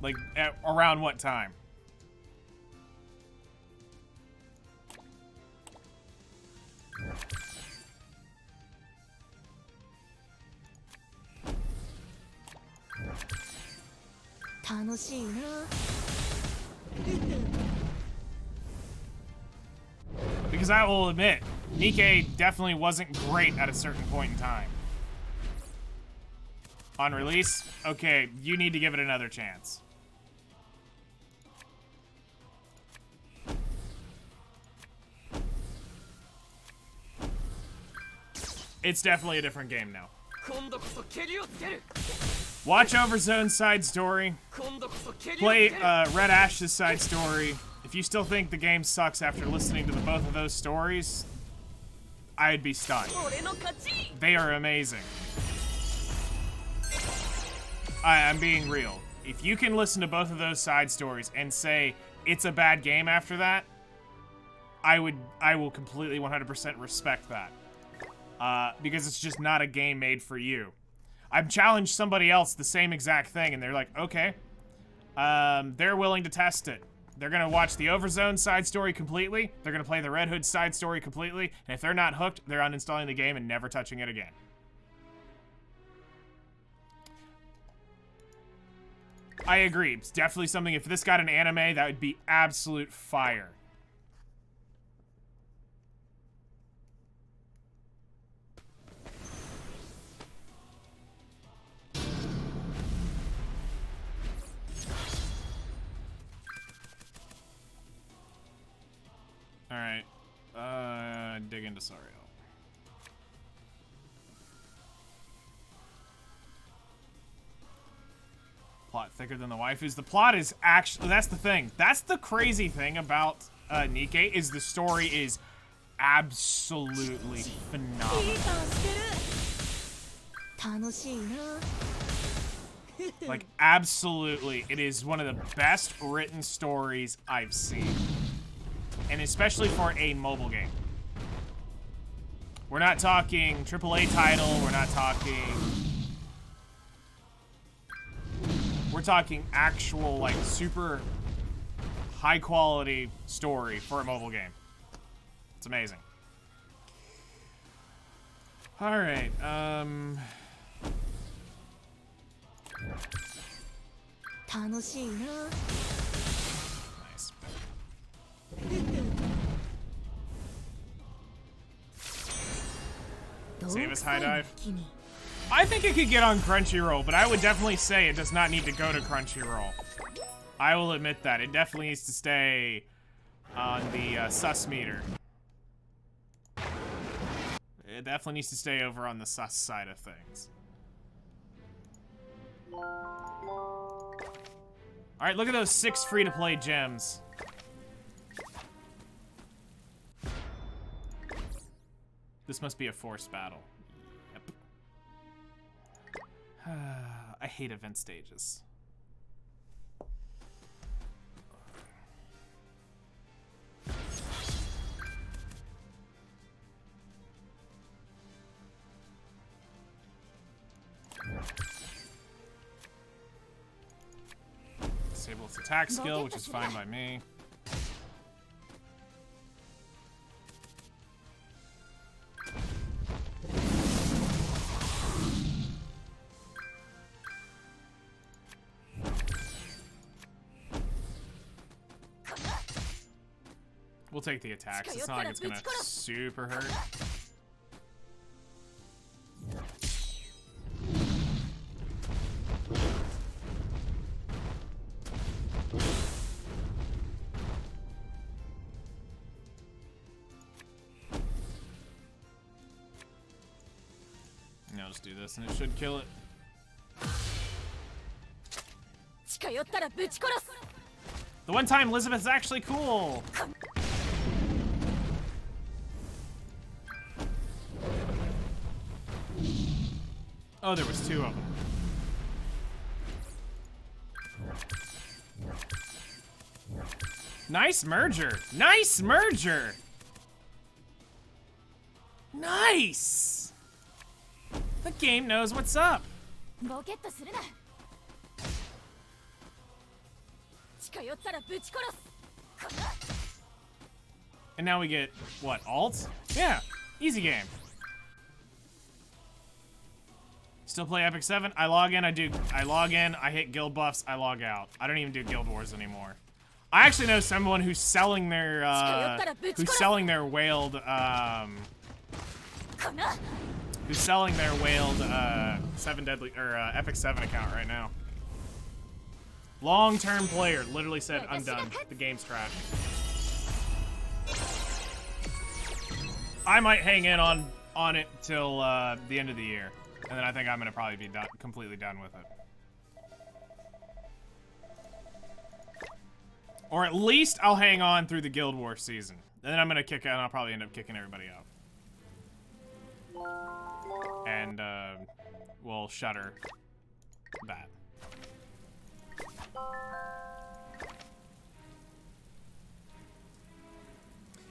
Like, around what time? Because I will admit, Nikke definitely wasn't great at a certain point in time. On release, okay, you need to give it another chance. It's definitely a different game now. Watch Overzone's side story. Play Red Ash's side story. If you still think the game sucks after listening to both of those stories, I'd be stunned. They are amazing. I'm being real. If you can listen to both of those side stories and say it's a bad game after that, I will completely 100% respect that. Because it's just not a game made for you. I've challenged somebody else the same exact thing, and they're like, okay. They're willing to test it. They're gonna watch the Overzone side story completely, they're gonna play the Red Hood side story completely, and if they're not hooked, they're uninstalling the game and never touching it again. I agree. It's definitely something, if this got an anime, that would be absolute fire. Alright. Dig into Sario. Plot thicker than the waifus. The plot is actually, that's the thing. That's the crazy thing about Nikke, is the story is absolutely phenomenal. Like, absolutely. It is one of the best written stories I've seen. And especially for a mobile game. We're not talking AAA title, we're not talking... We're talking actual, like, super high-quality story for a mobile game. It's amazing. Alright, Nice. Save us, High Dive. I think it could get on Crunchyroll, but I would definitely say it does not need to go to Crunchyroll. I will admit that. It definitely needs to stay on the sus meter. It definitely needs to stay over on the sus side of things. Alright, look at those 6 free-to-play gems. This must be a forced battle. Yep. I hate event stages. Disable its attack skill, which is fine by me. We'll take the attacks. It's not like it's gonna super hurt. Now just do this and it should kill it. The one time Elizabeth's actually cool. Oh, there was 2 of them. Nice merger. Nice merger. Nice. The game knows what's up. And now we get, what, alt? Yeah, easy game. Still play Epic 7? I log in, I hit guild buffs, I log out. I don't even do guild wars anymore. I actually know someone who's selling their, whaled, Seven Deadly, or, Epic 7 account right now. Long-term player, literally said, I'm done. The game's trash. I might hang in on it till the end of the year, and then I think I'm gonna probably be completely done with it. Or at least I'll hang on through the Guild Wars season. And then I'm gonna kick out, and I'll probably end up kicking everybody out. And we'll shutter that.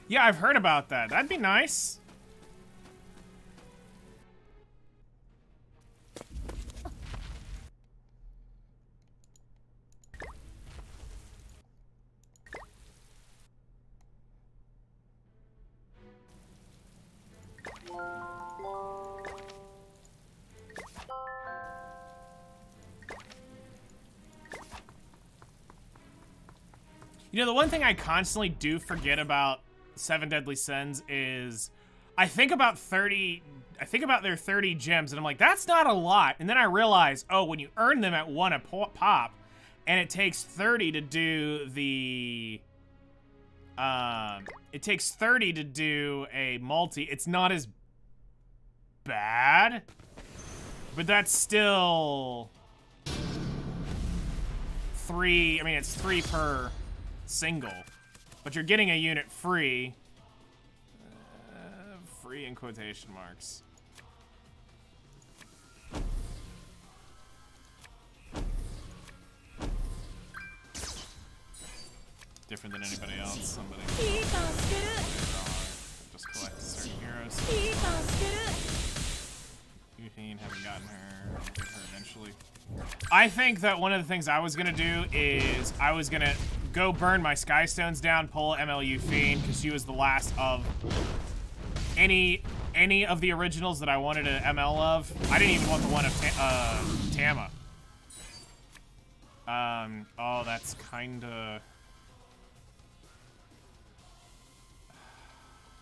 Yeah, I've heard about that. That'd be nice. You know, the one thing I constantly do forget about Seven Deadly Sins is I think about their 30 gems and I'm like, that's not a lot. And then I realize, oh, when you earn them at 1 a pop and it takes 30 to do the it takes 30 to do a multi, it's not as bad. But that's still 3, I mean it's 3 per single, but you're getting a unit free. Free in quotation marks. Different than anybody else. Somebody just collect certain heroes. Eugene, haven't gotten her. I'll get her eventually. I think that one of the things I was gonna do is I was gonna go burn my Skystones down, pull MLU Fiend, because she was the last of any of the originals that I wanted an ML of. I didn't even want the one of Tama. Oh, that's kinda...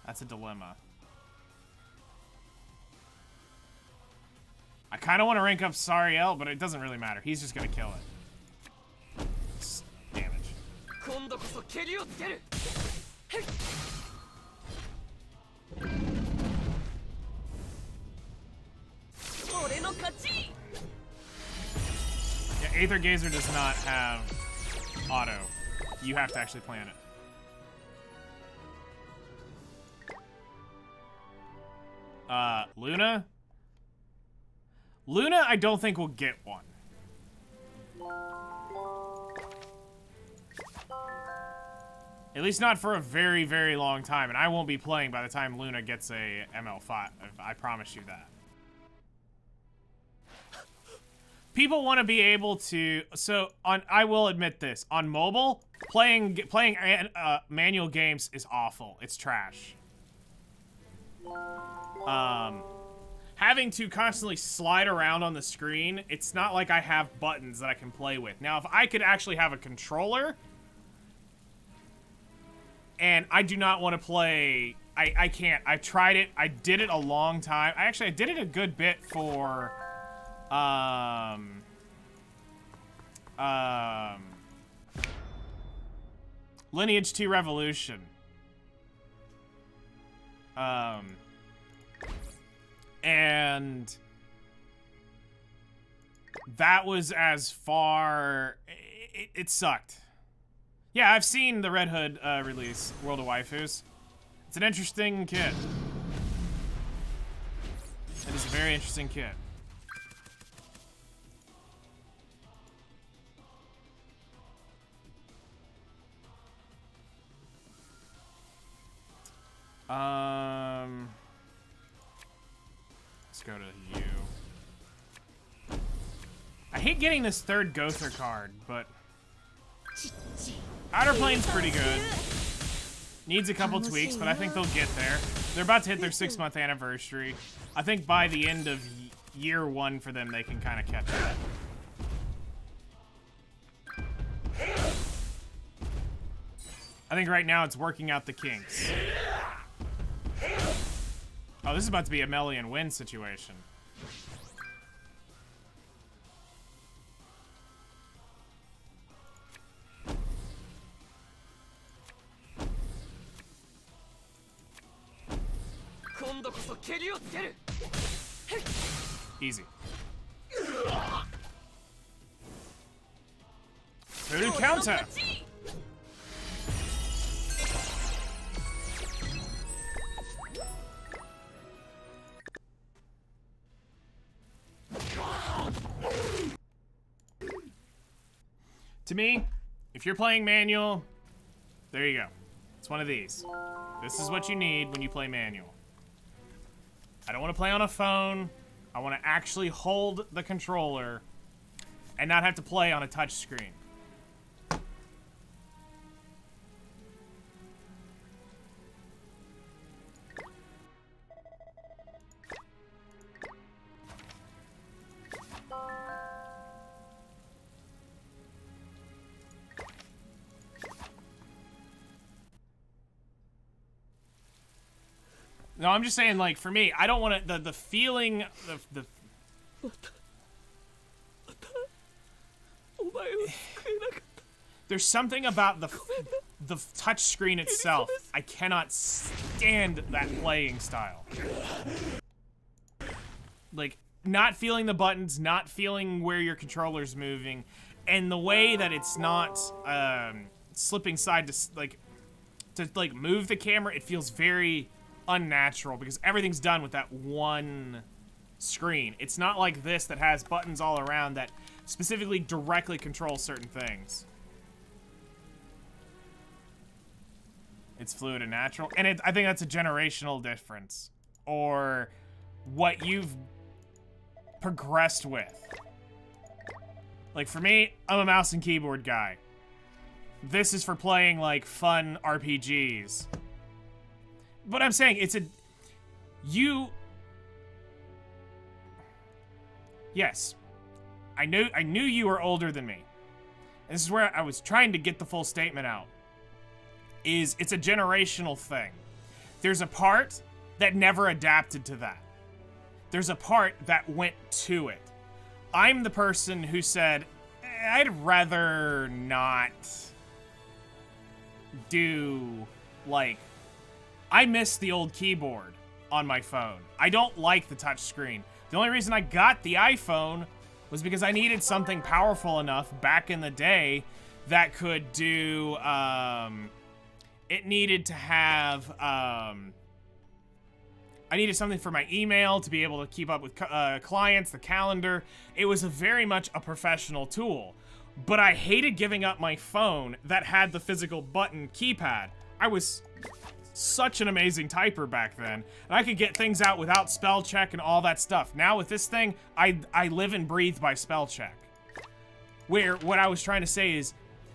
That's a dilemma. I kinda want to rank up Sariel, but it doesn't really matter. He's just gonna kill it. It's damage. Yeah, Aether Gazer does not have auto. You have to actually plan it. Luna? Luna, I don't think will get one. At least not for a very, very long time, and I won't be playing by the time Luna gets a ML5. I promise you that. People want to be able to, I will admit this, on mobile, playing manual games is awful. It's trash. Having to constantly slide around on the screen, it's not like I have buttons that I can play with. Now, if I could actually have a controller And I do not want to play... I can't. I've tried it. I did it a long time. I did it a good bit for... Lineage 2 Revolution. And... that was as far... It sucked. Yeah, I've seen the Red Hood release, World of Waifus. It's an interesting kit. It is a very interesting kit. Let's go to you. I hate getting this third Gother card, but Outer Plane's pretty good. Needs a couple tweaks, but I think they'll get there. They're about to hit their 6-month anniversary. I think by the end of year 1 for them, they can kind of catch up. I think right now it's working out the kinks. Oh, this is about to be a Melian win situation. Easy. Through counter. To me, if you're playing manual, there you go. It's one of these. This is what you need when you play manual. I don't want to play on a phone. I want to actually hold the controller and not have to play on a touch screen. No, I'm just saying, like, for me, I don't want to, the feeling, there's something about the touch screen itself. I cannot stand that playing style. Like, not feeling the buttons, not feeling where your controller's moving, and the way that it's not slipping side to move the camera, it feels very unnatural because everything's done with that one screen. It's not like this that has buttons all around that specifically directly control certain things. It's fluid and natural, and I think that's a generational difference, or what you've progressed with. Like, for me, I'm a mouse and keyboard guy. This is for playing, like, fun RPGs. But I'm saying, it's a... Yes. I knew you were older than me. And this is where I was trying to get the full statement out. It's a generational thing. There's a part that never adapted to that. There's a part that went to it. I'm the person who said, I'd rather not do, like... I miss the old keyboard on my phone. I don't like the touch screen. The only reason I got the iPhone was because I needed something powerful enough back in the day that could do, it needed to have, I needed something for my email to be able to keep up with clients, the calendar. It was very much a professional tool. But I hated giving up my phone that had the physical button keypad. I was such an amazing typer back then, and I could get things out without spell check and all that stuff. Now with this thing, I live and breathe by spell check. Where what I was trying to say is,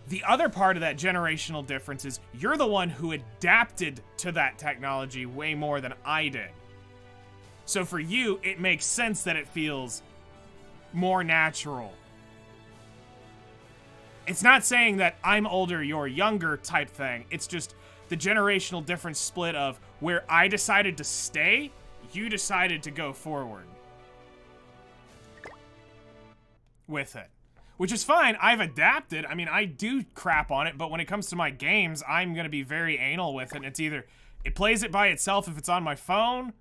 the other part of that generational difference is you're the one who adapted to that technology way more than I did. So for you, it makes sense that it feels more natural. It's not saying that I'm older, you're younger type thing. It's just the generational difference split of where I decided to stay, you decided to go forward with it. Which is fine. I've adapted. I mean, I do crap on it, but when it comes to my games, I'm going to be very anal with it. And it's either it plays it by itself if it's on my phone,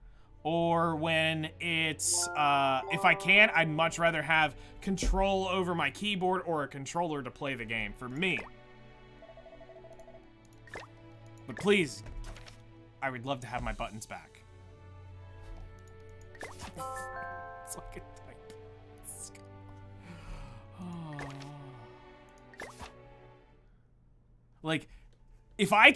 or when it's, if I can, I'd much rather have control over my keyboard or a controller to play the game, for me. But please, I would love to have my buttons back. It's like a type. Like, if I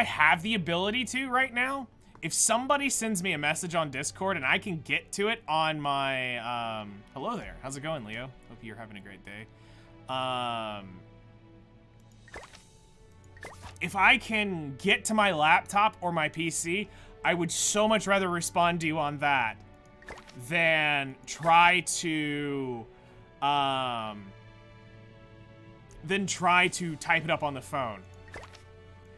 have the ability to right now, if somebody sends me a message on Discord and I can get to it on my, hello there, how's it going, Leo? Hope you're having a great day. If I can get to my laptop or my PC, I would so much rather respond to you on that than try to type it up on the phone.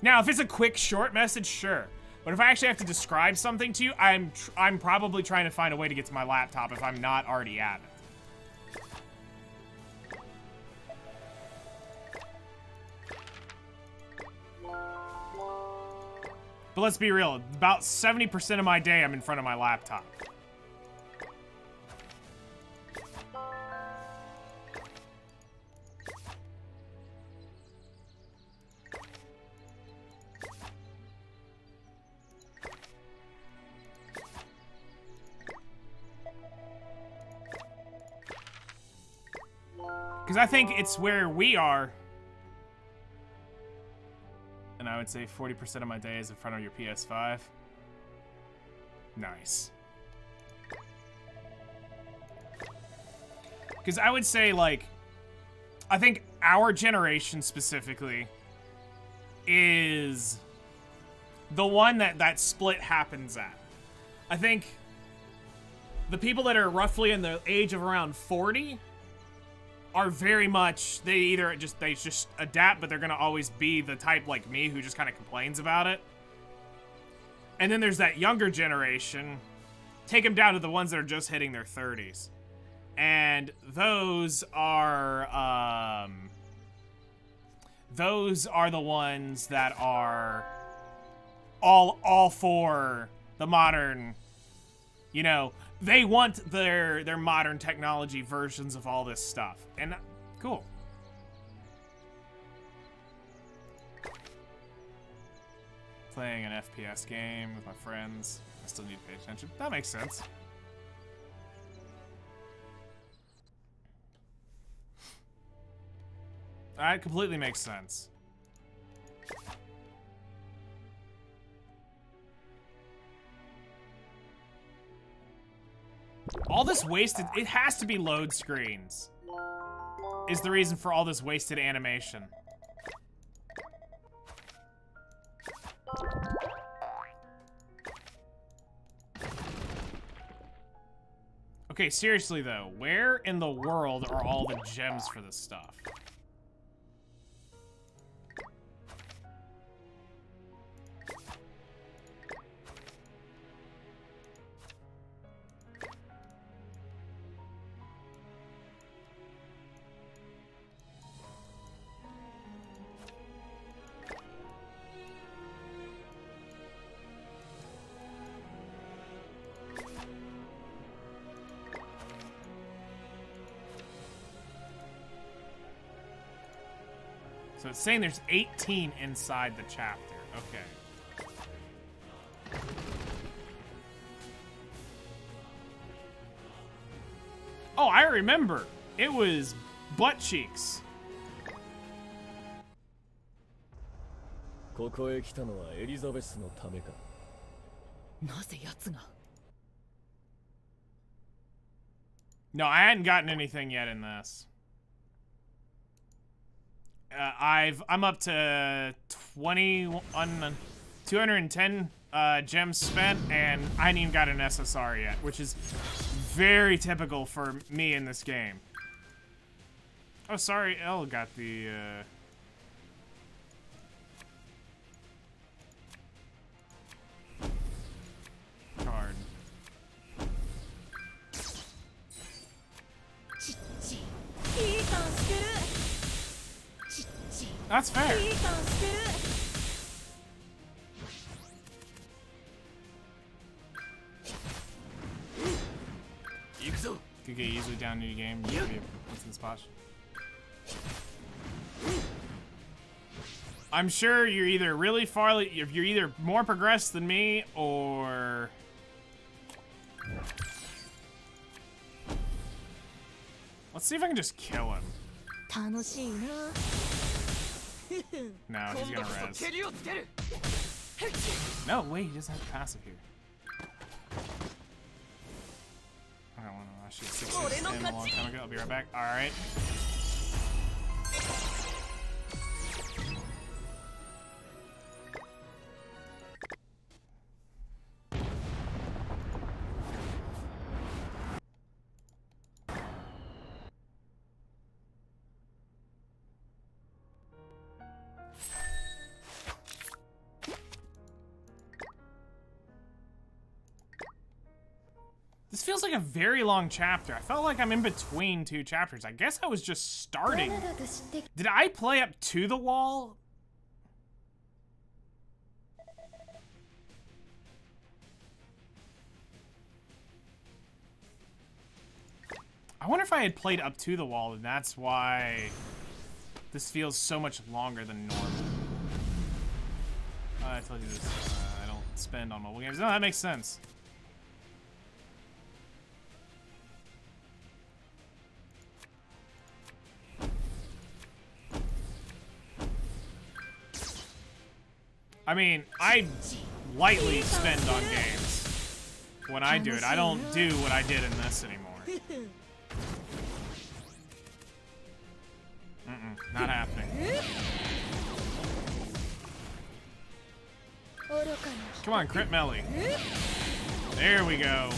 Now, if it's a quick, short message, sure. But if I actually have to describe something to you, I'm probably trying to find a way to get to my laptop if I'm not already at it. But let's be real, about 70% of my day I'm in front of my laptop. Because I think it's where we are. And I would say 40% of my day is in front of your PS5. Nice. Because I would say, like, I think our generation specifically is the one that split happens at. I think the people that are roughly in the age of around 40 are very much, they just adapt, but they're gonna always be the type like me who just kind of complains about it. And then there's that younger generation, take them down to the ones that are just hitting their 30s. And those are the ones that are all for the modern, you know, they want their modern technology versions of all this stuff. And cool. Playing an FPS game with my friends. I still need to pay attention. That makes sense. That completely makes sense. All this wasted, it has to be load screens, is the reason for all this wasted animation. Okay, seriously though, where in the world are all the gems for this stuff? So it's saying there's 18 inside the chapter. Okay. Oh, I remember. It was butt cheeks. ここへ来たのはエリザベスのためか。なぜ奴が No, I hadn't gotten anything yet in this. I'm up to 210 gems spent, and I hadn't even got an SSR yet, which is very typical for me in this game. Oh, sorry, Elle got the That's fair. Could get easily down new game. What's in the spot? I'm sure you're either really far, if you're either more progressed than me, or let's see if I can just kill him. No, he's gonna res. No, wait, he doesn't have passive here. I don't want to. I should have 6 him a long time ago. I'll be right back. All right. This feels like a very long chapter. I felt like I'm in between 2 chapters. I guess I was just starting. Did I play up to the wall? I wonder if I had played up to the wall, and that's why this feels so much longer than normal. I told you this. I don't spend on mobile games. No, that makes sense. I mean, I lightly spend on games when I do it. I don't do what I did in this anymore. Not happening. Come on, crit melee. There we go.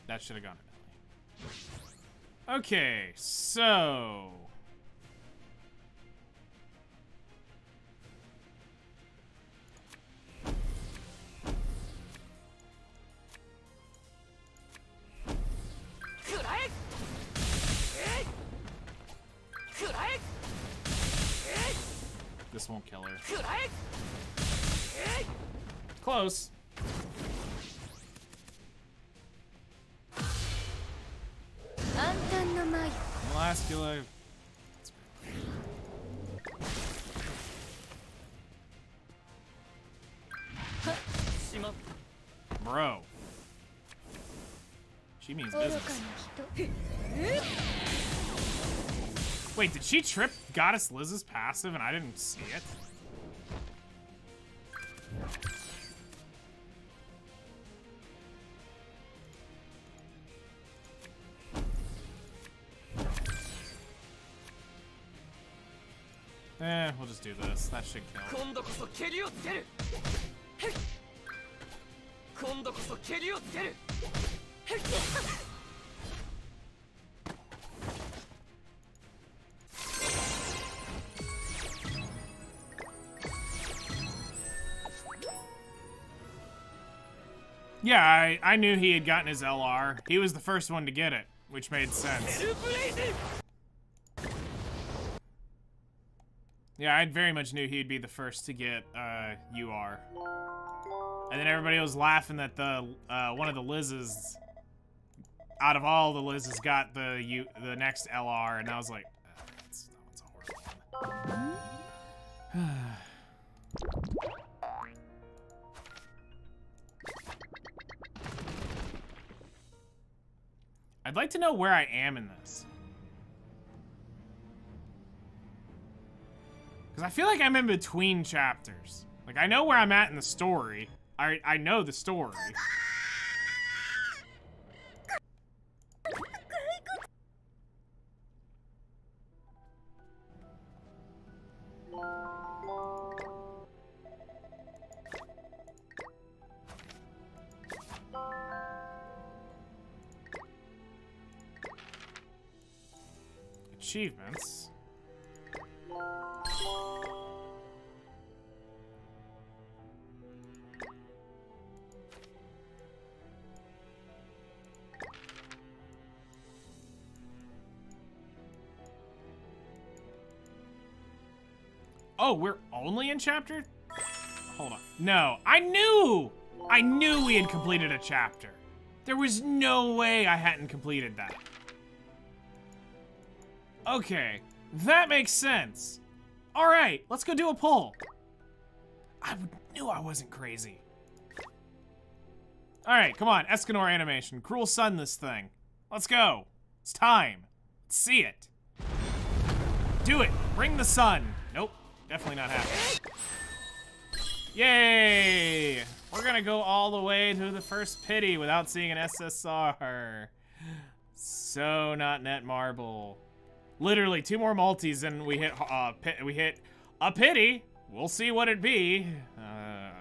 That should have gone to melee. Okay, so this won't kill her. Close. Molascula. Bro. She means business. Wait, did she trip Goddess Liz's passive and I didn't see it? We'll just do this. That should kill. Yeah, I knew he had gotten his LR. He was the first one to get it, which made sense. Yeah, I very much knew he'd be the first to get UR. And then everybody was laughing that the one of the Liz's, out of all the Liz's, got the next LR, and I was like, that's a horrible one. I'd like to know where I am in this. Because I feel like I'm in between chapters. Like, I know where I'm at in the story. I know the story. Achievements. Oh, we're only in chapter? Hold on. No, I knew we had completed a chapter. There was no way I hadn't completed that. Okay, that makes sense. All right, let's go do a poll. I knew I wasn't crazy. All right, come on, Escanor animation. Cruel Sun this thing. Let's go. It's time. Let's see it. Do it. Bring the sun. Nope, definitely not happening. Yay! We're gonna go all the way to the first pity without seeing an SSR. So not Netmarble. Literally 2 more multis and we hit a pity. We'll see what it be. I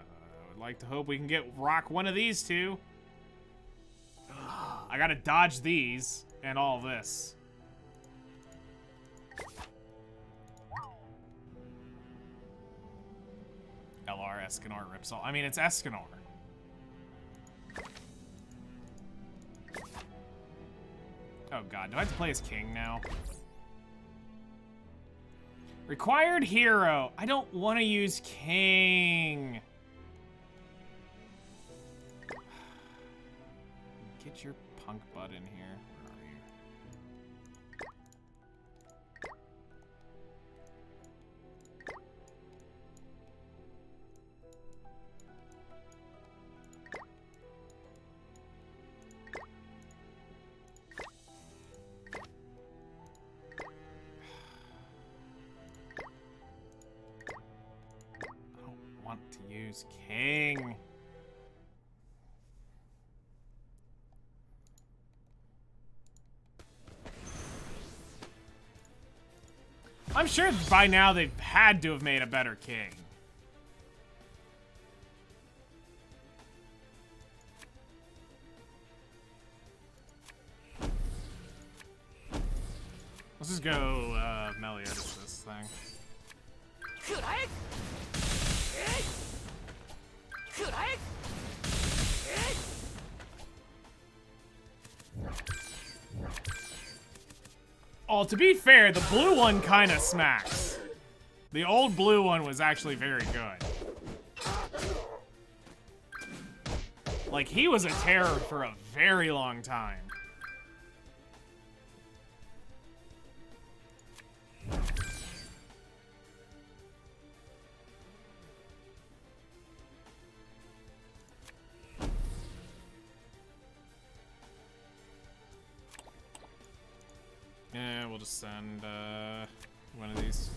would like to hope we can rock one of these 2. I gotta dodge these and all this. LR Escanor Ripsol. I mean, it's Escanor. Oh god, do I have to play as King now? Required hero. I don't want to use King. Get your punk butt in here. Where are you? King. I'm sure by now they've had to have made a better King. Let's just go Meliodas this thing. Oh, to be fair, the blue one kind of smacks. The old blue one was actually very good. Like, he was a terror for a very long time. Yeah, we'll just send one of these.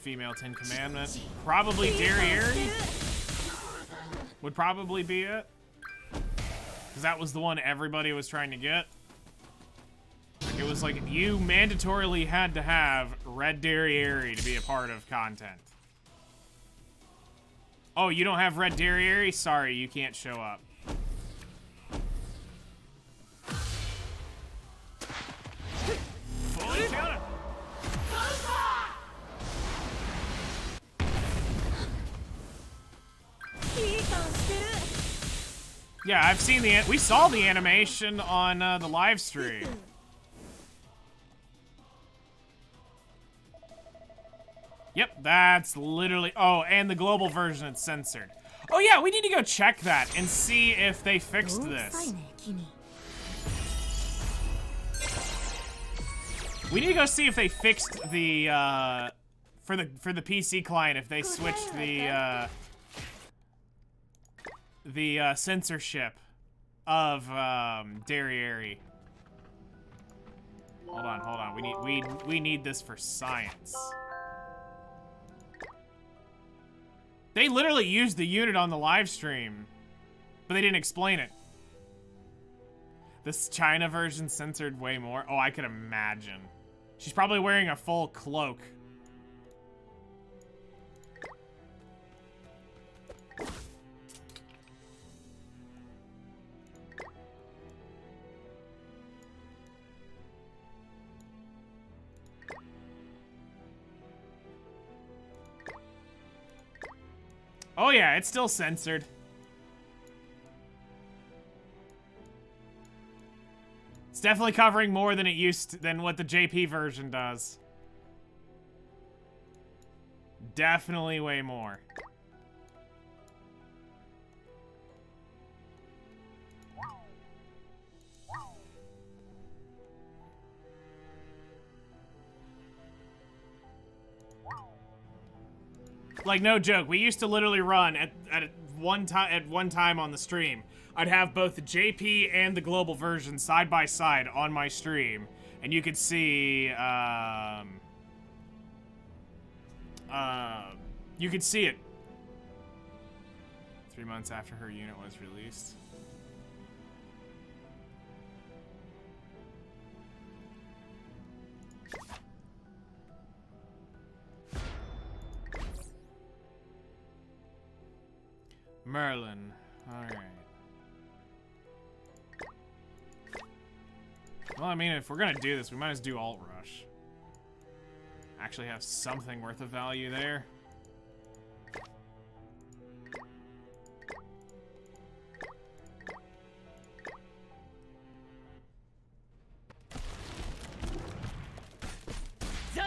Female 10 Commandment. Probably Derriere would probably be it. Because that was the one everybody was trying to get. Like, it was like you mandatorily had to have Red Derriere to be a part of content. Oh, you don't have Red Derriere? Sorry, you can't show up. Yeah, I've seen we saw the animation on the live stream. Yep, that's literally, oh, and the global version it's censored. Oh yeah, we need to go check that and see if they fixed this. We need to go see if they fixed the for the PC client, if they switched the censorship of Derriere. Hold on. We need this for science. They literally used the unit on the live stream, but they didn't explain it. This China version censored way more. Oh, I could imagine. She's probably wearing a full cloak. Oh yeah, it's still censored. It's definitely covering more than it used to, than what the JP version does. Definitely way more. Like, no joke, we used to literally run at one time on the stream. I'd have both the JP and the global version side by side on my stream, and you could see you could see it 3 months after her unit was released. Merlin. Alright. Well, I mean, if we're gonna do this, we might as well do Alt Rush. Actually have something worth of value there.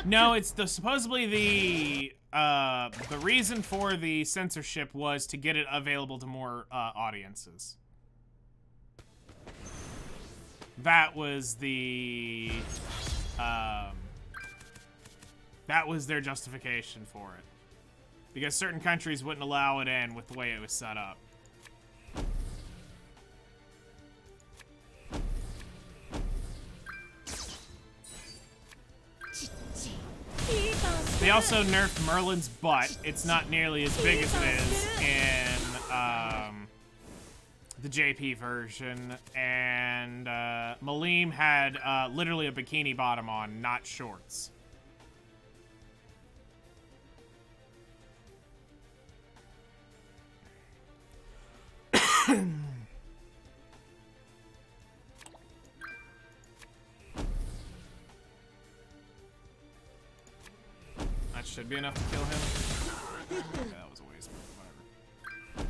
No, it's supposedly the reason for the censorship was to get it available to more audiences. That was the that was their justification for it, because certain countries wouldn't allow it in with the way it was set up. They also nerfed Merlin's butt. It's not nearly as big as it is in the JP version. And Malim had literally a bikini bottom on, not shorts. That should be enough to kill him. Okay, that was a waste, but whatever.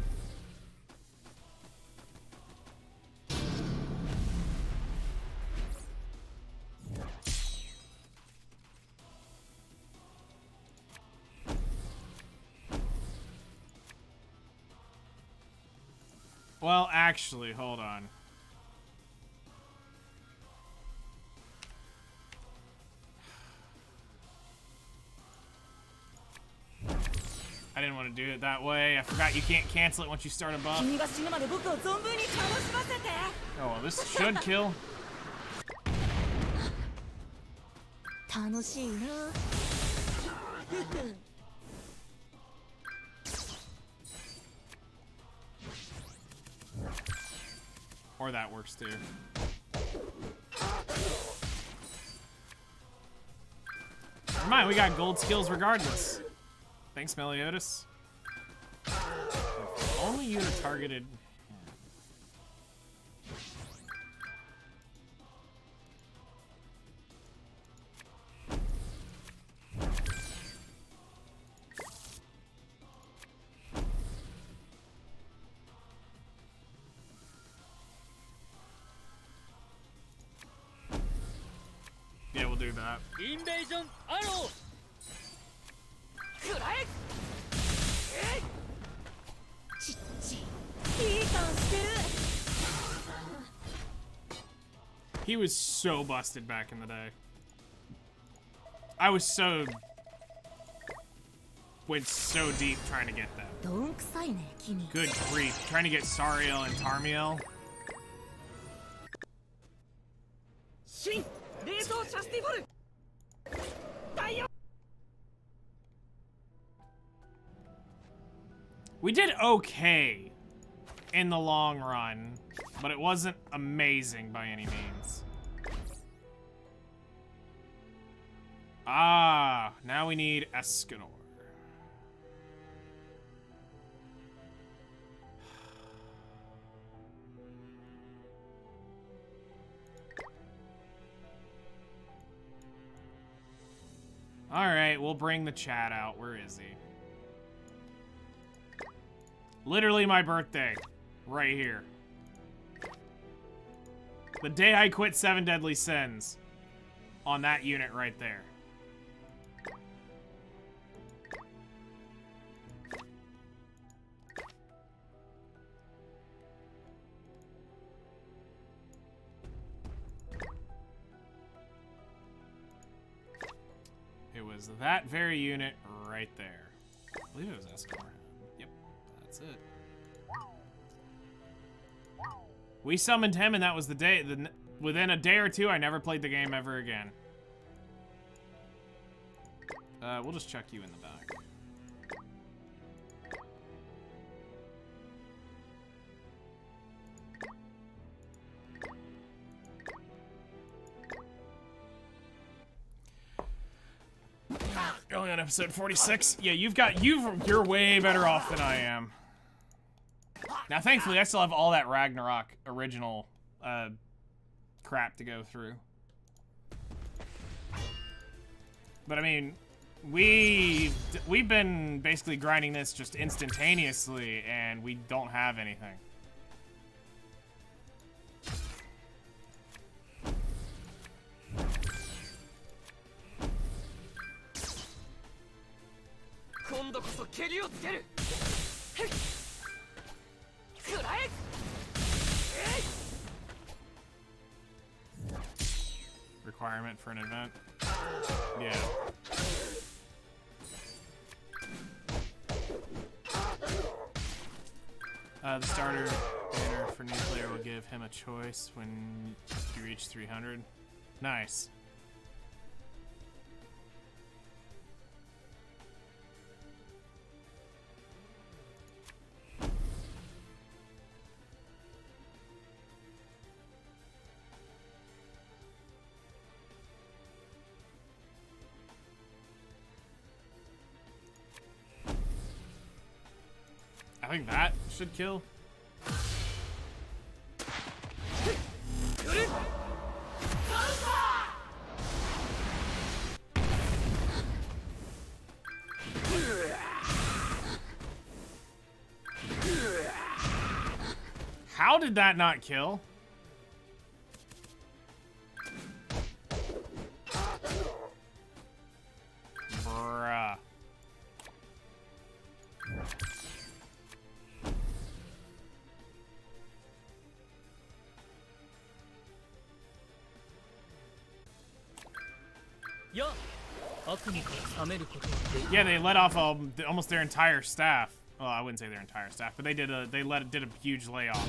Well, actually, hold on. I didn't want to do it that way. I forgot you can't cancel it once you start a buff. Oh, well, this should kill. Or that works too. Never mind, we got gold skills regardless. Thanks, Meliodas. If only you were targeted. Yeah, we'll do that. Invasion arrow. He was so busted back in the day. Went so deep trying to get that. Good grief. Trying to get Sariel and Tarmiel. We did okay in the long run, but it wasn't amazing by any means. Ah, now we need Escanor. Alright, we'll bring the chat out. Where is he? Literally my birthday. Right here. The day I quit 7 Deadly Sins. On that unit right there. It was that very unit right there. I believe it was Escort. Yep, that's it. We summoned him, and that was the day. Within a day or two, I never played the game ever again. We'll just chuck you in the back. You're only on episode 46. Yeah, you're way better off than I am. Now, thankfully, I still have all that Ragnarok original crap to go through. But I mean, we've been basically grinding this just instantaneously, and we don't have anything. Requirement for an event. Yeah. The starter banner for new player will give him a choice when you reach 300. Nice. I think that should kill. How did that not kill? Bruh. Yeah, they let off almost their entire staff. Well, I wouldn't say their entire staff, but they did a huge layoff.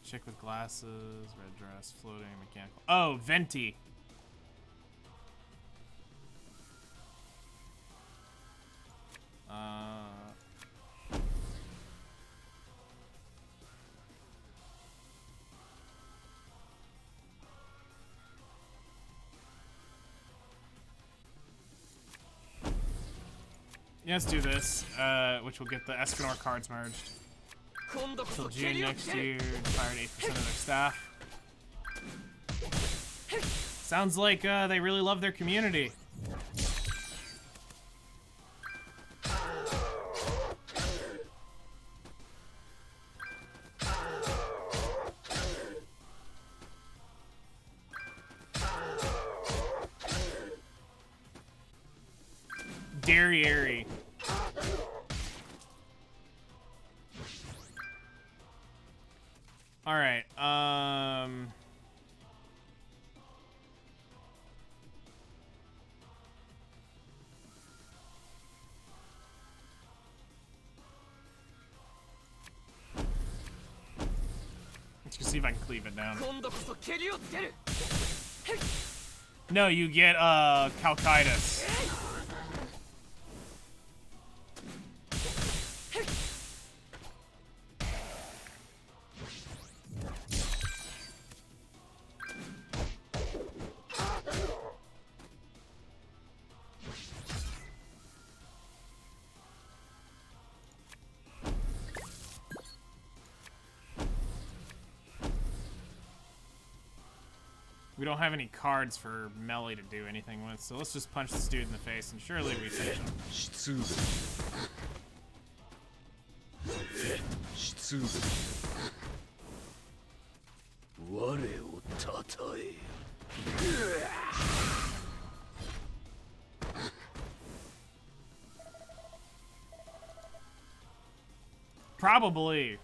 Chick with glasses, red dress, floating, mechanical. Oh, Venti. Yeah, let's do this, which will get the Escanor cards merged. Until June next year, fired 8% of their staff. Sounds like they really love their community. Derriere. All right. Let's see if I can cleave it down. No, you get Calcitus. We don't have any cards for melee to do anything with, so let's just punch this dude in the face and surely we finish him. 痛我をたたえ Probably.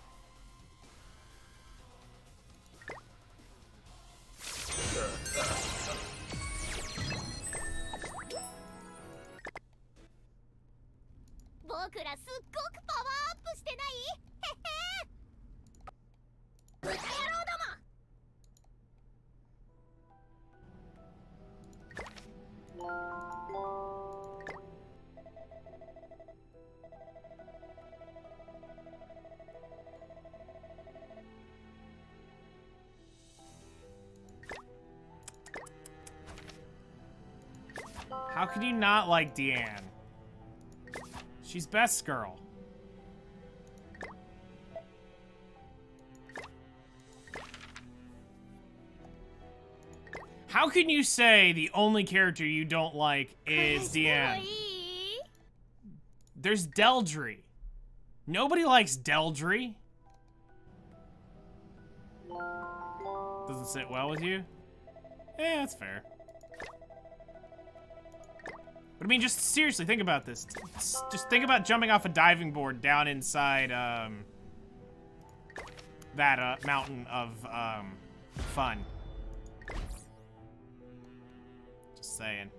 How can you not like Deanne? She's best girl. How can you say the only character you don't like is Deanne? There's Deldry. Nobody likes Deldry. Doesn't sit well with you? Eh, that's fair. But I mean, just seriously, think about this. Just think about jumping off a diving board down inside, that, mountain of, fun. Just saying.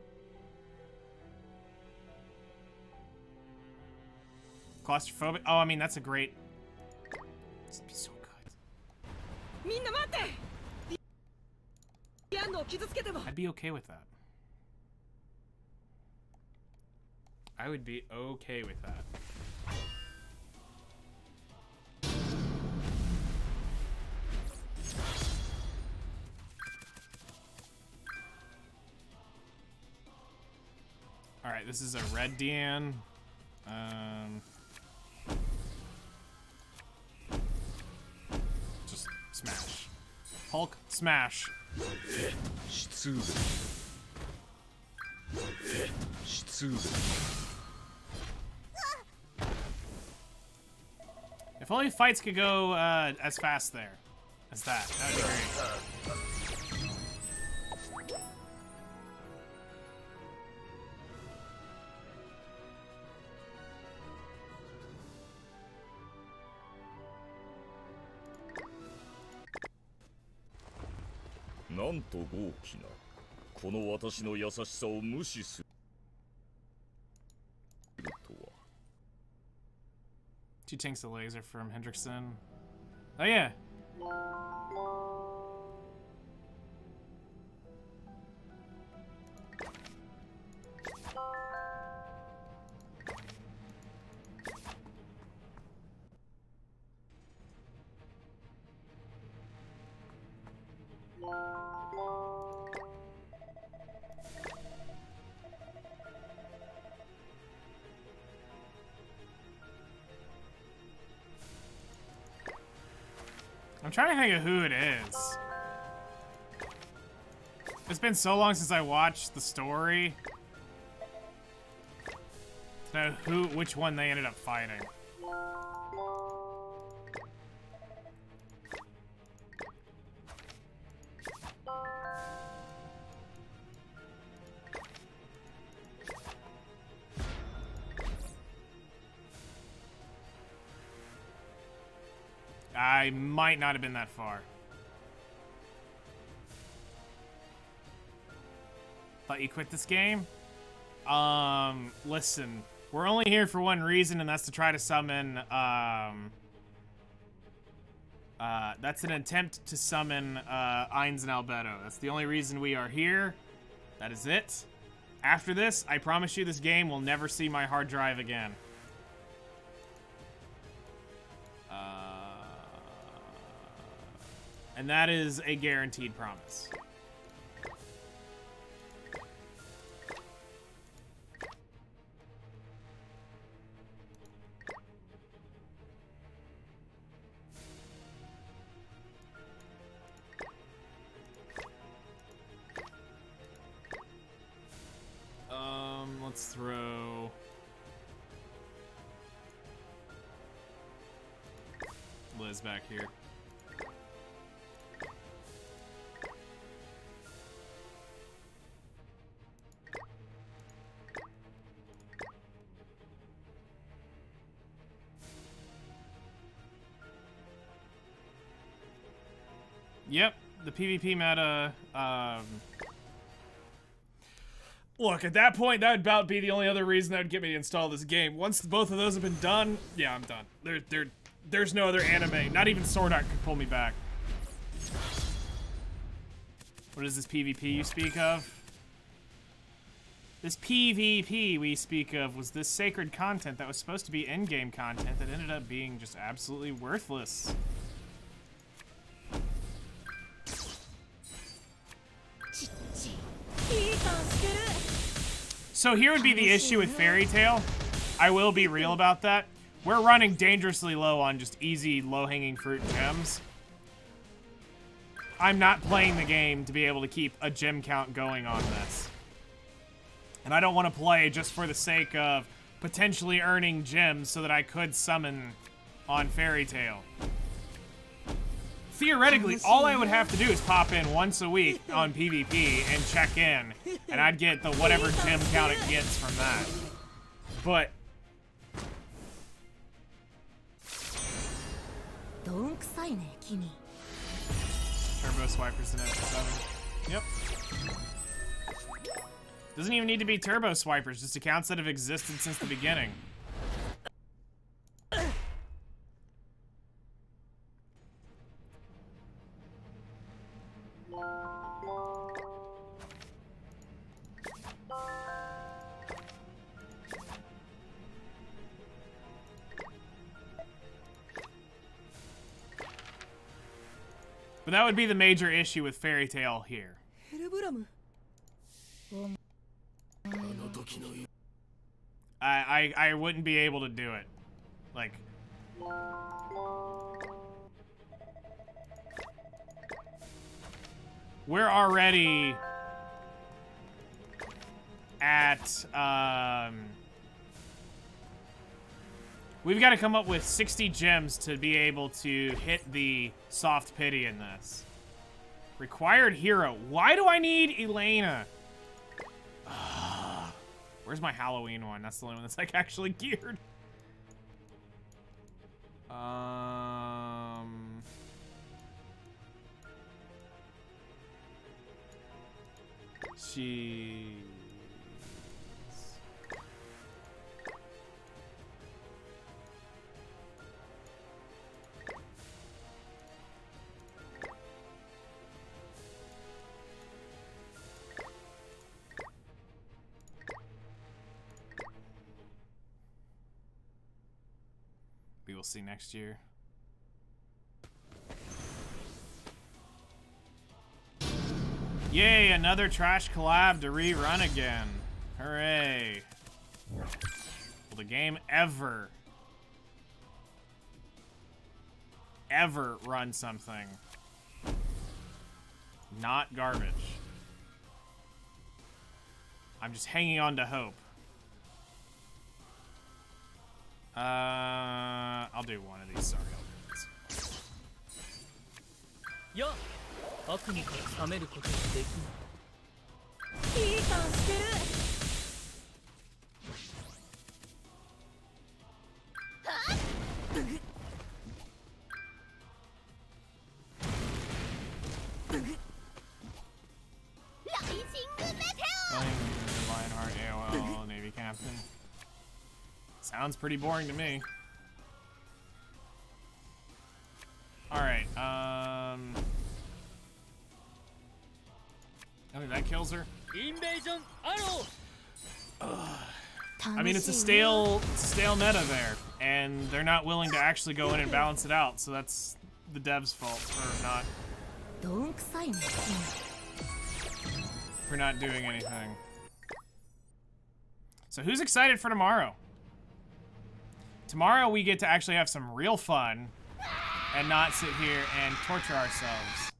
Claustrophobic? Oh, I mean, that's a great... This would be so good. I'd be okay with that. I would be okay with that. Alright, this is a red Deanne. Just smash. Hulk, smash. If only fights could go as fast there as that. That would be great.なんと豪気なこの私の優しさを無視するとは Two tanks of laser from Hendrickson. Oh yeah. I'm trying to think of who it is. It's been so long since I watched the story to know which one they ended up fighting. I might not have been that far. Thought you quit this game? Listen. We're only here for one reason, and that's to try to summon, that's an attempt to summon, Ainz Albedo. That's the only reason we are here. That is it. After this, I promise you this game will never see my hard drive again. And that is a guaranteed promise. Let's throw... is back here. Yep, the PvP meta, look, at that point, that would about be the only other reason that would get me to install this game. Once both of those have been done, yeah, I'm done. There's no other anime. Not even Sword Art could pull me back. What is this PvP you speak of? This PvP we speak of was this sacred content that was supposed to be in-game content that ended up being just absolutely worthless. So here would be the issue with Fairy Tail. I will be real about that. We're running dangerously low on just easy, low-hanging fruit gems. I'm not playing the game to be able to keep a gem count going on this. And I don't want to play just for the sake of potentially earning gems so that I could summon on Fairy Tail. Theoretically, all I would have to do is pop in once a week on PvP and check in, and I'd get the whatever gem count it gets from that. But Turbo Swipers in F7. Yep. Doesn't even need to be Turbo Swipers, just accounts that have existed since the beginning. But that would be the major issue with Fairy Tail here. I wouldn't be able to do it. Like, we're already at, we've got to come up with 60 gems to be able to hit the soft pity in this. Required hero. Why do I need Elena? Where's my Halloween one? That's the only one that's like actually geared. Jeez. We will see next year. Yay, another trash collab to rerun again. Hooray. Will the game ever run something not garbage? I'm just hanging on to hope. I'll do one of these. Sorry, Yeah. 悪にから冷めることができない。いい感してる。ライジングメテオ。Lionheart AOL Navy Captain. Sounds pretty boring to me. Alright, I think that kills her. Invasion arrow. I mean, it's a stale meta there, and they're not willing to actually go in and balance it out, so that's the devs' fault for not doing anything. So who's excited for tomorrow? Tomorrow we get to actually have some real fun and not sit here and torture ourselves.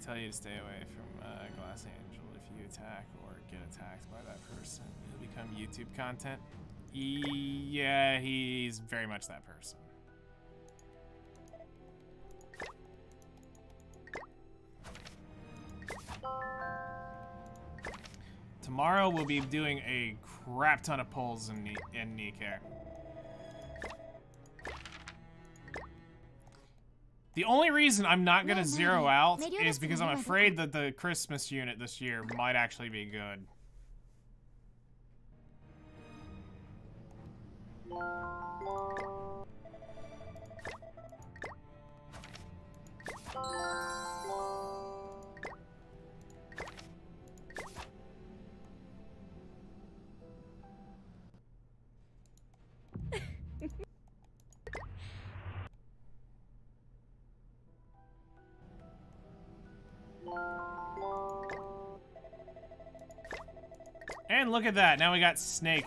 tell you to stay away from Glass Angel. If you attack or get attacked by that person, you'll become YouTube content. Yeah, he's very much that person. Tomorrow we'll be doing a crap ton of pulls in Nikkei. The only reason I'm not gonna zero out is because I'm afraid that the Christmas unit this year might actually be good. And look at that, now we got Snake.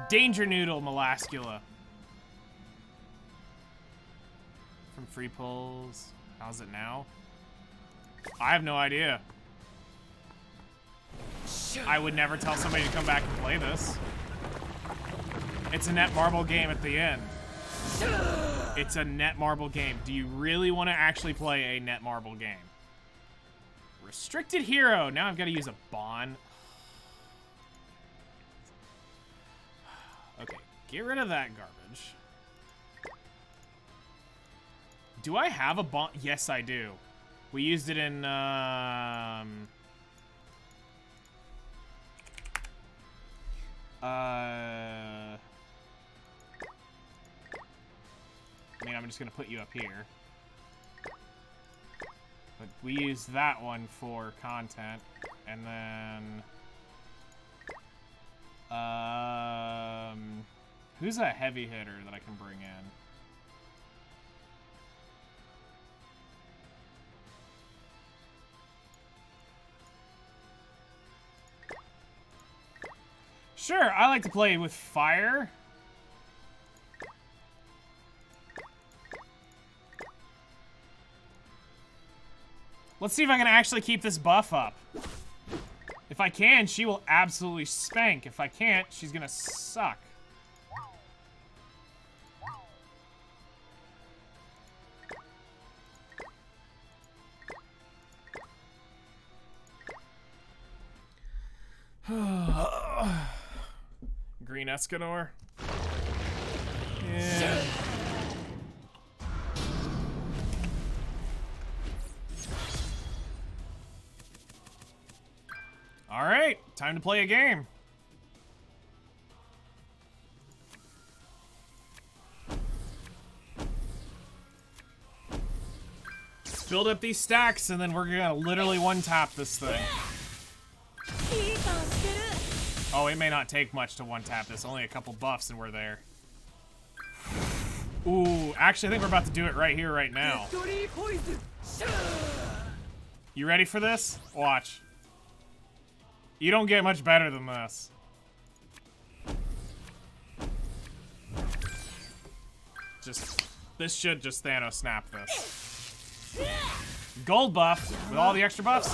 Danger Noodle Molascula. From free pulls. How's it now? I have no idea. I would never tell somebody to come back and play this. It's a net marble game at the end. It's a net marble game. Do you really want to actually play a net marble game? Restricted hero. Now I've got to use a bond. Okay, get rid of that garbage. Do I have a bond? Yes, I do. We used it in, I mean, I'm just gonna put you up here. But we used that one for content, and then... who's a heavy hitter that I can bring in? Sure, I like to play with fire. Let's see if I can actually keep this buff up. If I can, she will absolutely spank. If I can't, she's gonna suck. Green Escanor. Yeah. All right, time to play a game. Let's build up these stacks, and then we're gonna literally one-tap this thing. Oh, it may not take much to one-tap this. Only a couple buffs, and we're there. Ooh, actually, I think we're about to do it right here, right now. You ready for this? Watch. You don't get much better than this. This should just Thanos snap this. Gold buff with all the extra buffs.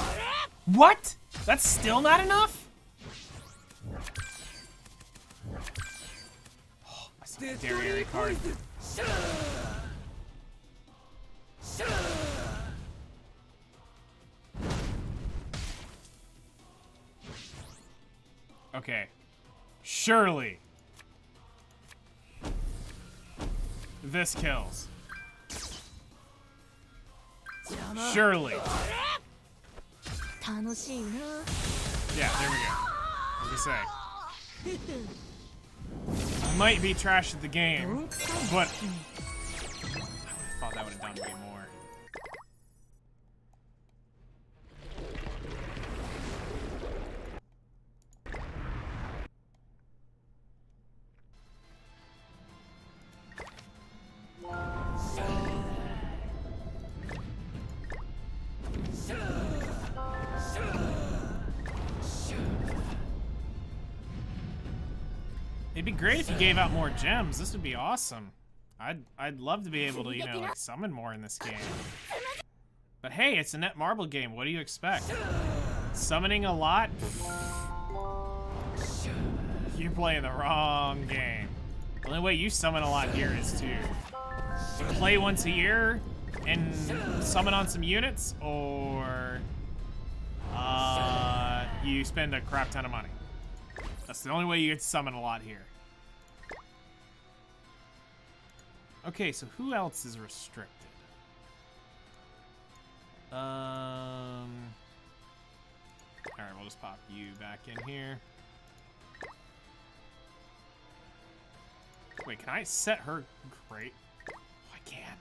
What? That's still not enough? Oh, I saw a Derriere card. Okay. Surely. This kills. Surely. Yeah, there we go. What do you say? Might be trash at the game, but I would have thought that would have done way more. It'd be great if you gave out more gems. This would be awesome. I'd love to be able to, you know, like summon more in this game. But hey, it's a net marble game. What do you expect? Summoning a lot? You're playing the wrong game. The only way you summon a lot here is to play once a year and summon on some units, or you spend a crap ton of money. That's the only way you get to summon a lot here. Okay, so who else is restricted? Alright, we'll just pop you back in here. Wait, can I set her great? Oh, I can.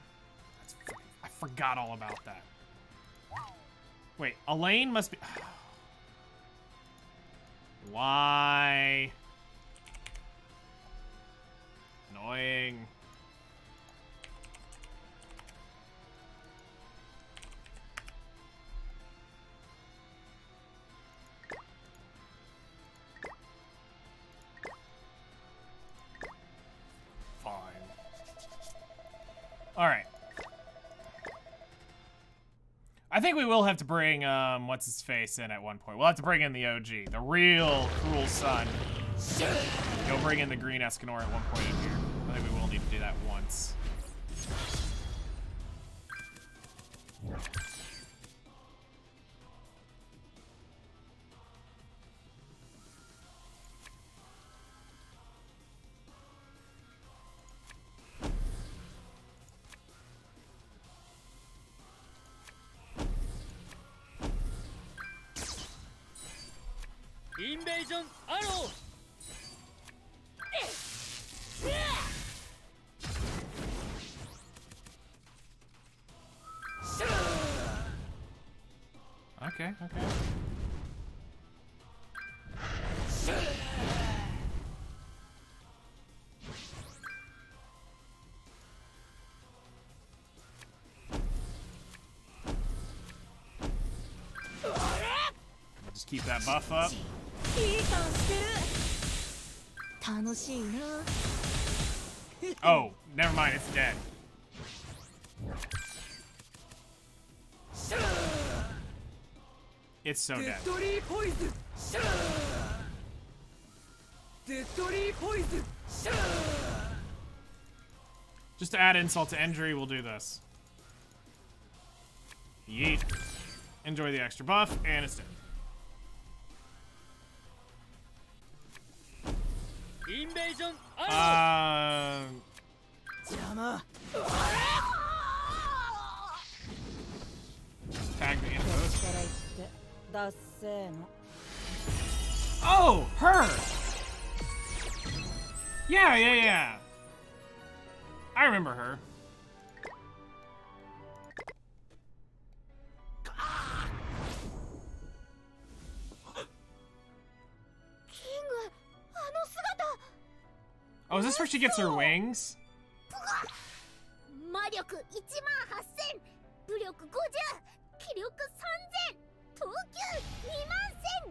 I forgot all about that. Wait, Elaine must be... Why? Annoying. Fine. All right. I think we will have to bring, what's his face in at one point. We'll have to bring in the OG, the real cruel son. Go bring in the green Escanor at one point in here. I think we will need to do that once. Invasion arrow. Okay, okay. Just keep that buff up. いい感してる楽しいな Oh, never mind, it's dead. It's so dead. Just to add insult to injury, we'll do this. Yeet. Enjoy the extra buff, and it's dead. Invasion arrow. Tag me in those. Oh, her! Yeah. I remember her. キングあの姿 Oh, is this where she gets her wings? 魔力18000武力50気力3000投球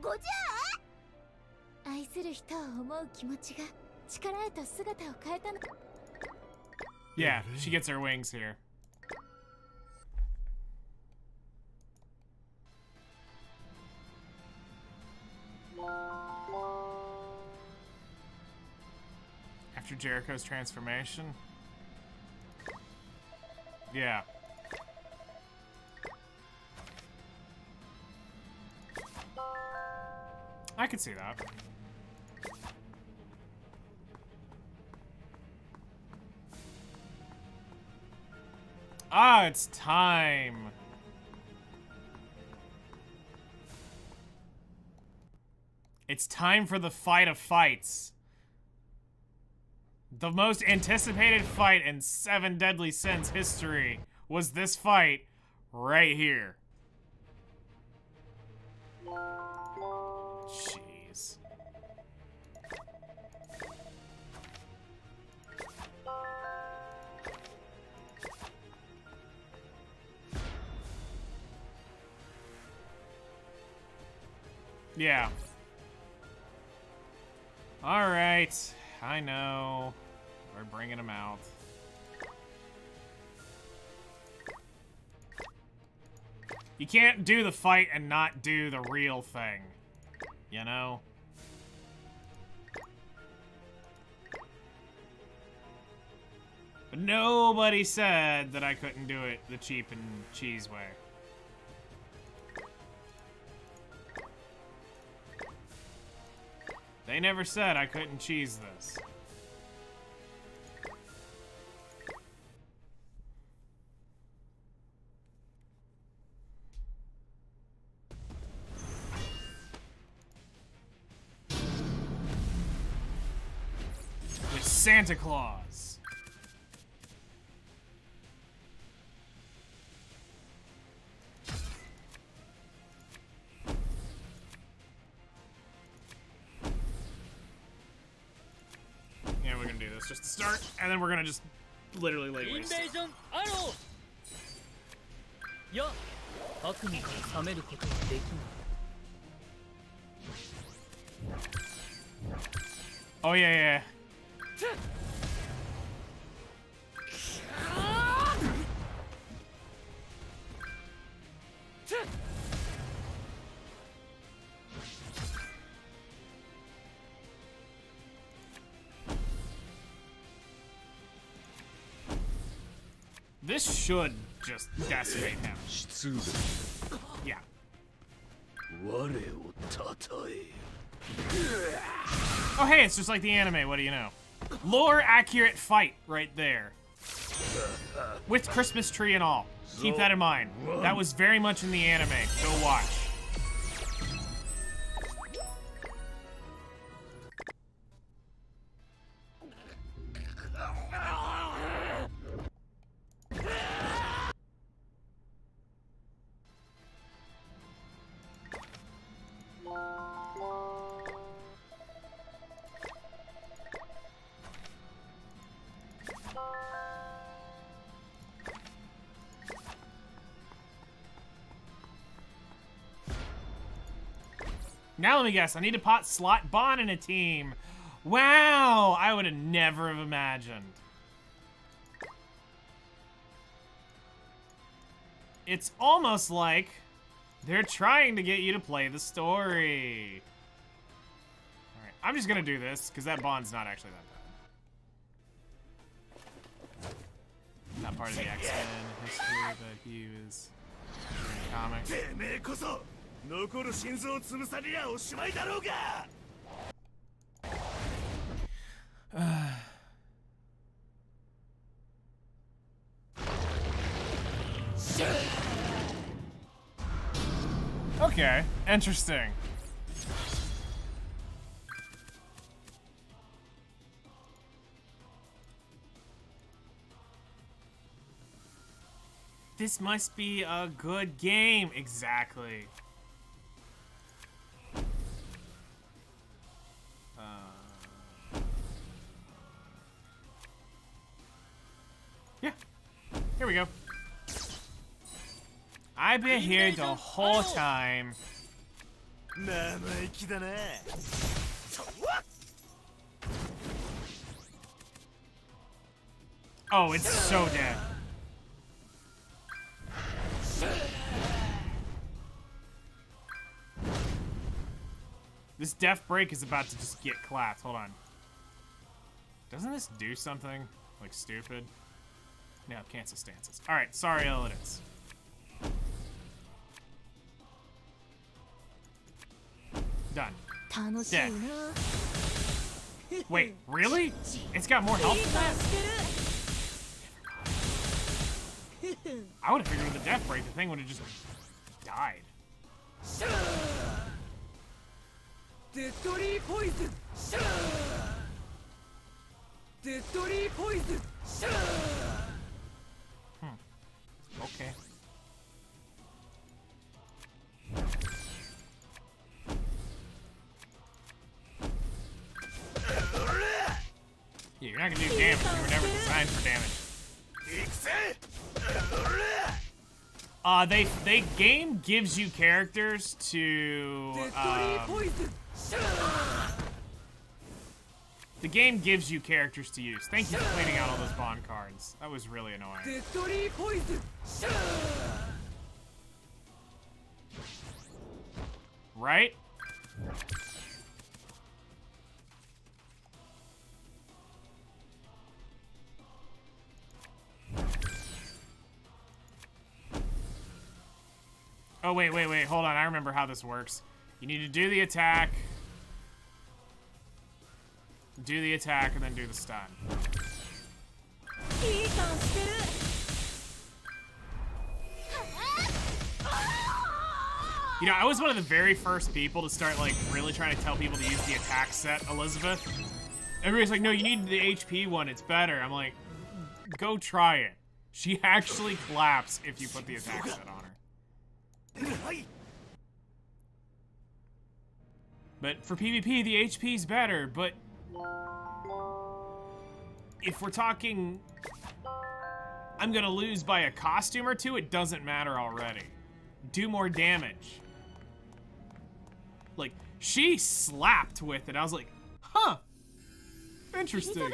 21050愛する人を思う気持ちが力へと姿を変えたの Yeah, she gets her wings here. After Jericho's transformation? Yeah. I could see that. Ah, it's time. It's time for the fight of fights. The most anticipated fight in 7 Deadly Sins history was this fight right here. Jeez. Yeah. All right. I know. We're bringing him out. You can't do the fight and not do the real thing. You know? But nobody said that I couldn't do it the cheap and cheese way. They never said I couldn't cheese this. With Santa Claus. Yeah, we're gonna do this just to start, and then we're gonna just literally lay インベー waste. ジョンアローや悪夢から覚めることはできない Oh yeah, yeah. This should just decimate him. 失礼 Yeah. 我をたたえ Oh hey, it's just like the anime, what do you know? Lore accurate fight right there. With Christmas tree and all. Keep that in mind. That was very much in the anime. Go watch. Now let me guess, I need to pot slot Bond in a team. Wow, I would have never have imagined. It's almost like they're trying to get you to play the story. All right, I'm just gonna do this because that Bond's not actually that bad. Not part of the X-Men history, but he was in comics. てめえこそ残る心臓を潰されりゃおしまいだろうが Okay, interesting. This must be a good game. Exactly. Yeah. Here we go. I've been here the whole time. 生意気だな Oh, it's so dead. This death break is about to just get clapped. Hold on. Doesn't this do something like stupid? No, cancel stances. All right, sorry, Elidens. Done. Dead. Wait, really? It's got more health than that? I would have figured with the death break, the thing would have just died. Deadly poison. Deadly poison. Okay. Yeah, you're not gonna do damage. You were never designed for damage. The game gives you characters to. The game gives you characters to use. Thank you for cleaning out all those Bond cards. That was really annoying. right? Oh, wait, hold on. I remember how this works. You need to do the attack. Do the attack, and then do the stun. You know, I was one of the very first people to start, like, really trying to tell people to use the attack set, Elizabeth. Everybody's like, no, you need the HP one. It's better. I'm like, go try it. She actually claps if you put the attack set on her. But for PvP, the HP's better, but if we're talking I'm gonna lose by a costume or two, it doesn't matter already. Do more damage. Like, she slapped with it. I was like, huh, interesting.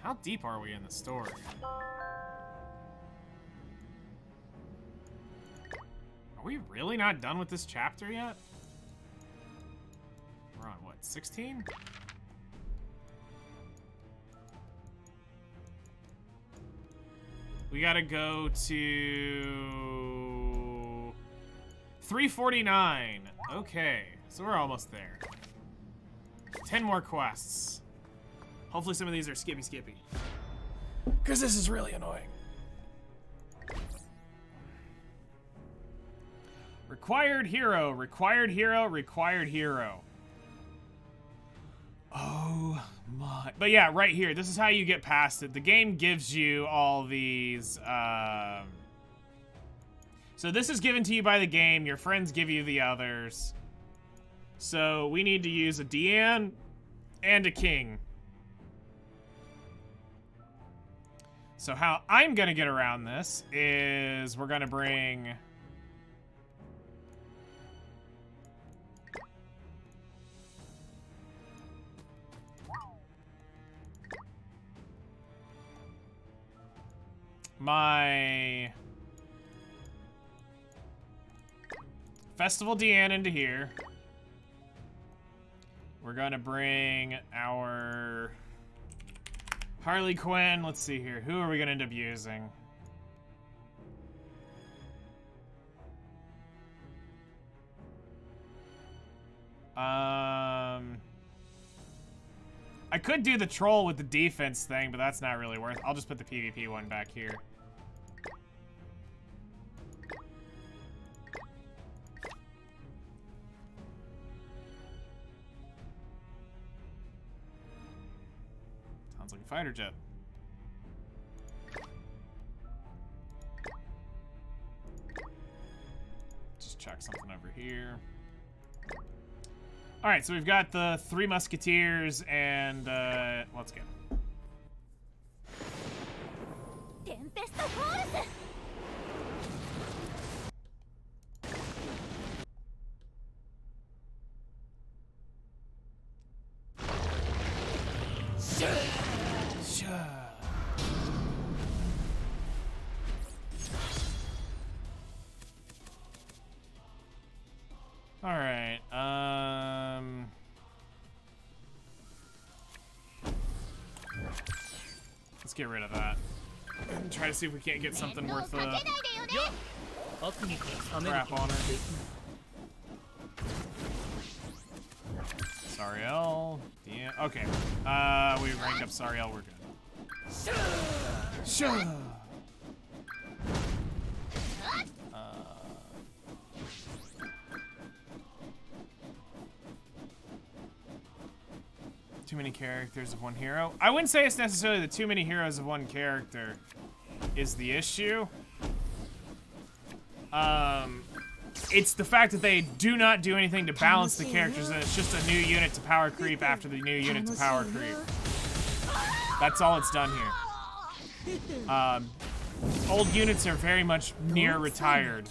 How deep are we in the story? Are we really not done with this chapter yet? We're on what, 16? We gotta go to 349. Okay, so we're almost there. 10 more quests. Hopefully some of these are skippy. Because this is really annoying. Required hero, required hero, required hero. Oh my. But yeah, right here, this is how you get past it. The game gives you all these, so this is given to you by the game. Your friends give you the others. So we need to use a Deanne and a King. So how I'm gonna get around this is we're gonna bring my Festival Deanne into here. We're gonna bring our Harley Quinn. Let's see here. Who are we gonna end up using? I could do the troll with the defense thing, but that's not really worth it. I'll just put the PvP one back here. Sounds like a fighter jet. Just check something over here. All right, so we've got the 3 Musketeers, and let's go. All right, let's get rid of that and try to see if we can't get something worth crap on her. Sariel, yeah, okay. We ranked up Sariel, we're good. Too many characters of one hero. I wouldn't say it's necessarily the too many heroes of one character is the issue. It's the fact that they do not do anything to balance the characters, and it's just a new unit to power creep after the new unit to power creep. That's all it's done here. Old units are very much near retired.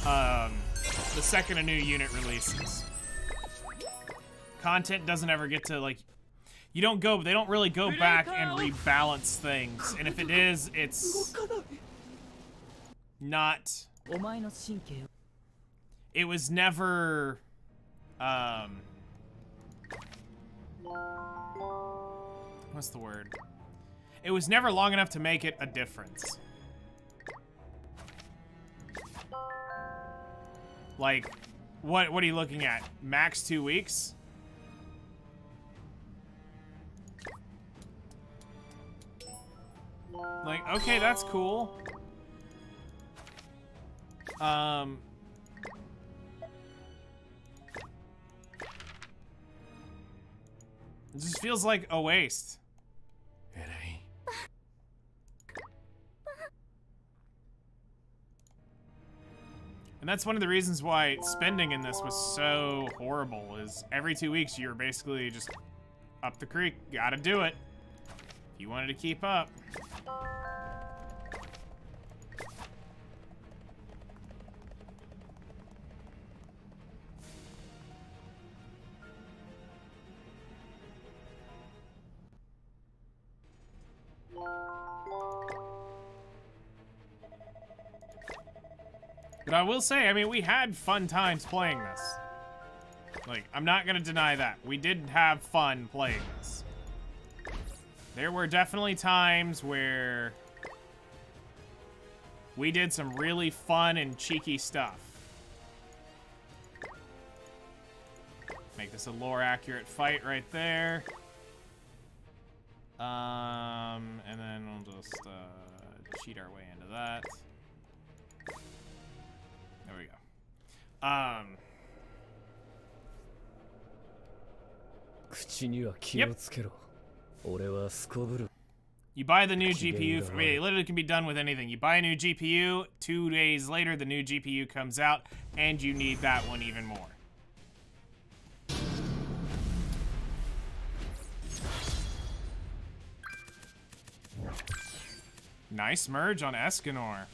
The second a new unit releases. content doesn't ever get to, like, they don't really go back and rebalance things. And if it is, it's not, お前の神経 it was never, what's the word? It was never long enough to make it a difference. Like, what are you looking at? Max 2 weeks? Like, okay, that's cool. It just feels like a waste. And that's one of the reasons why spending in this was so horrible, is every 2 weeks you're basically just up the creek. Gotta do it if you wanted to keep up. But I will say, I mean, we had fun times playing this. Like, I'm not gonna deny that. We did have fun playing this. There were definitely times where we did some really fun and cheeky stuff. Make this a lore-accurate fight right there. And then we'll just cheat our way into that. There we go. You buy the new GPU. I mean, it literally can be done with anything. You buy a new GPU, 2 days later, the new GPU comes out, and you need that one even more. Nice merge on Escanor.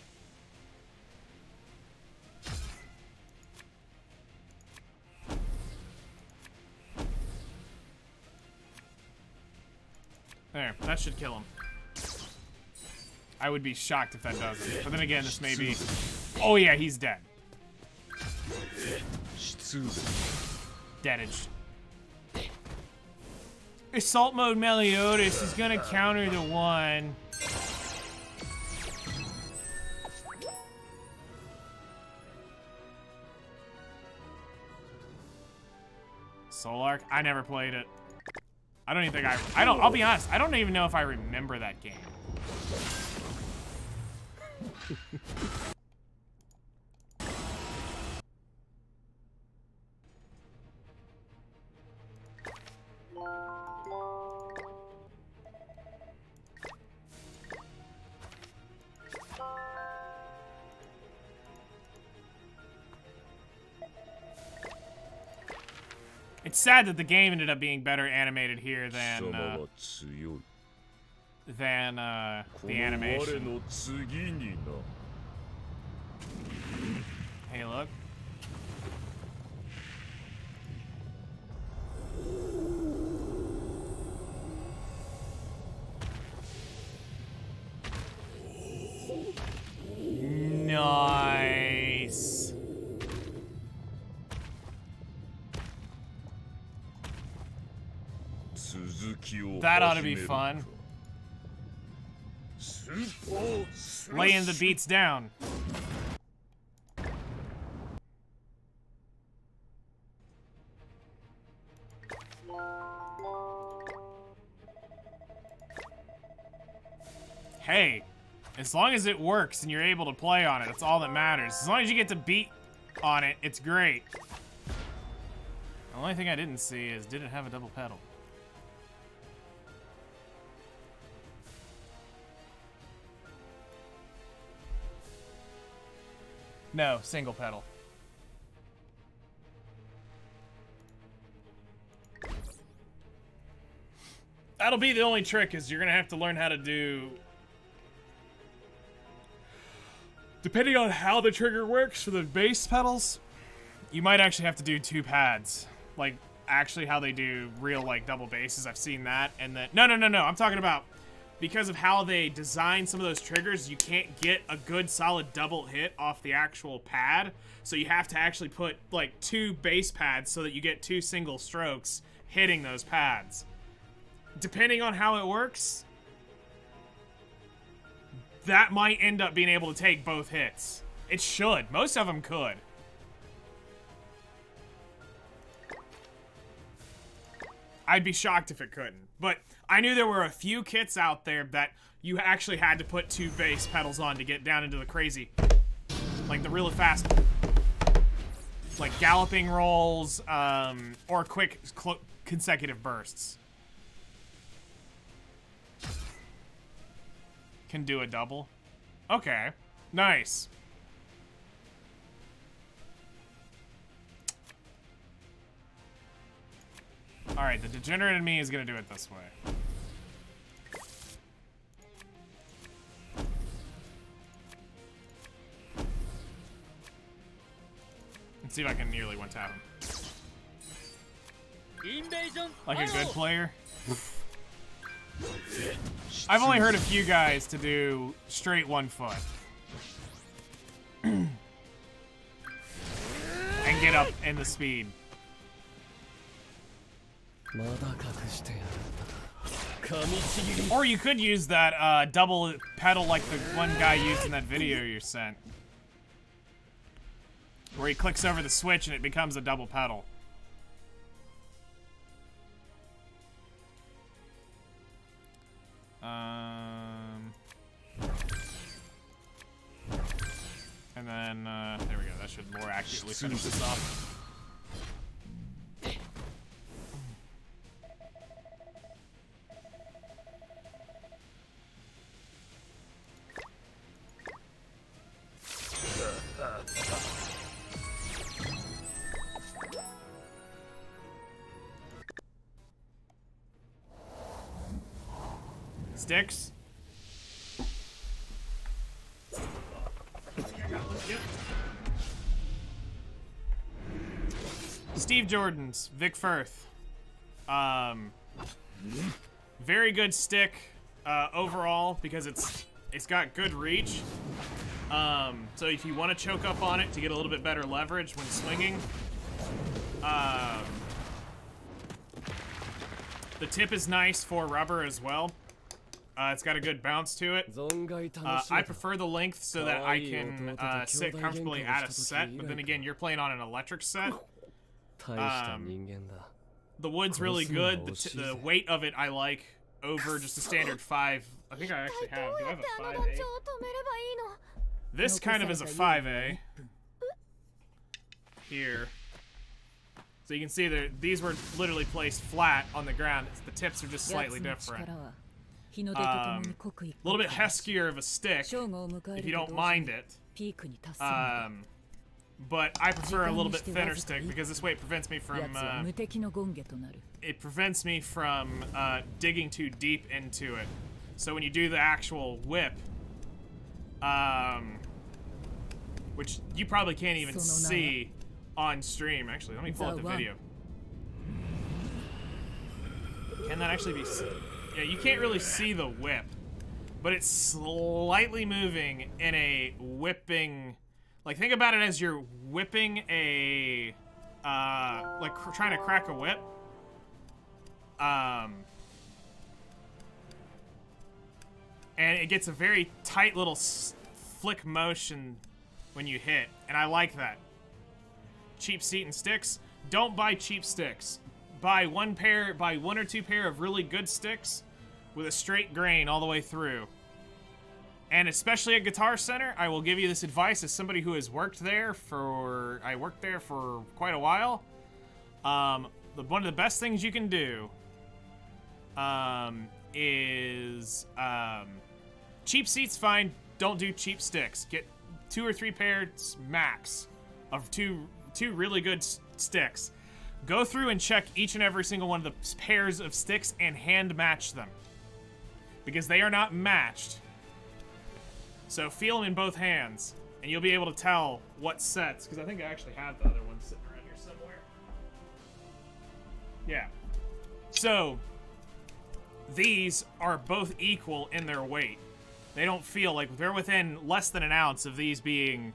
There, that should kill him. I would be shocked if that doesn't. But then again, this may be... Oh yeah, he's dead. Deadage. Assault mode Meliodas is gonna counter the one. Solark? I never played it. I don't even think I'll be honest, I don't even know if I remember that game. It's sad that the game ended up being better animated here than the animation. Hey, look. Nice. That ought to be fun. Laying the beats down. Hey, as long as it works and you're able to play on it, that's all that matters. As long as you get to beat on it, it's great. The only thing I didn't see is, did it have a double pedal? No, single pedal. That'll be the only trick, is you're gonna have to learn how to do... Depending on how the trigger works for the bass pedals, you might actually have to do 2 pads. Like, actually how they do real, like, double basses. I've seen that, and then... No. I'm talking about because of how they design some of those triggers, you can't get a good, solid double hit off the actual pad, so you have to actually put, like, 2 base pads so that you get 2 single strokes hitting those pads. Depending on how it works, that might end up being able to take both hits. It should. Most of them could. I'd be shocked if it couldn't. But I knew there were a few kits out there that you actually had to put 2 bass pedals on to get down into the crazy, like the really fast, like galloping rolls, or quick consecutive bursts. Can do a double. Okay, nice. Alright, the degenerate in me is gonna do it this way. Let's see if I can nearly one-tap him. Like a good player. I've only heard a few guys to do straight 1 foot. And get up in the speed. Or you could use that double pedal like the one guy used in that video you sent. Where he clicks over the switch and it becomes a double pedal. And then, there we go. That should more accurately finish this off. Sticks. Steve Jordan's, Vic Firth. Very good stick overall because it's got good reach. So if you want to choke up on it to get a little bit better leverage when swinging, the tip is nice for rubber as well. It's got a good bounce to it. I prefer the length so that I can sit comfortably at a set, but then again, you're playing on an electric set. The wood's really good. The weight of it I like over just a standard 5. I think I actually have. Do I have a 5A? This kind of is a 5A. Here. So you can see that these were literally placed flat on the ground. The tips are just slightly different. A little bit huskier of a stick, if you don't mind it. But I prefer a little bit thinner stick because this way it prevents me from digging too deep into it. So when you do the actual whip, which you probably can't even see on stream. Actually, let me pull up the video. Can that actually be seen? Yeah, you can't really see the whip, but it's slightly moving in a whipping. Like, think about it as you're whipping a, like trying to crack a whip. And it gets a very tight little flick motion when you hit, and I like that. Cheap seat and sticks. Don't buy cheap sticks. Buy one or two pair of really good sticks with a straight grain all the way through. And especially at Guitar Center, I will give you this advice as somebody who has worked there for, I worked there for quite a while. One of the best things you can do is cheap seats fine, don't do cheap sticks. Get 2 or 3 pairs max of two really good sticks. Go through and check each and every single one of the pairs of sticks and hand match them. Because they are not matched. So feel them in both hands, and you'll be able to tell what sets, because I think I actually have the other one sitting around here somewhere. Yeah. So, these are both equal in their weight. They don't feel like they're within less than an ounce of these being,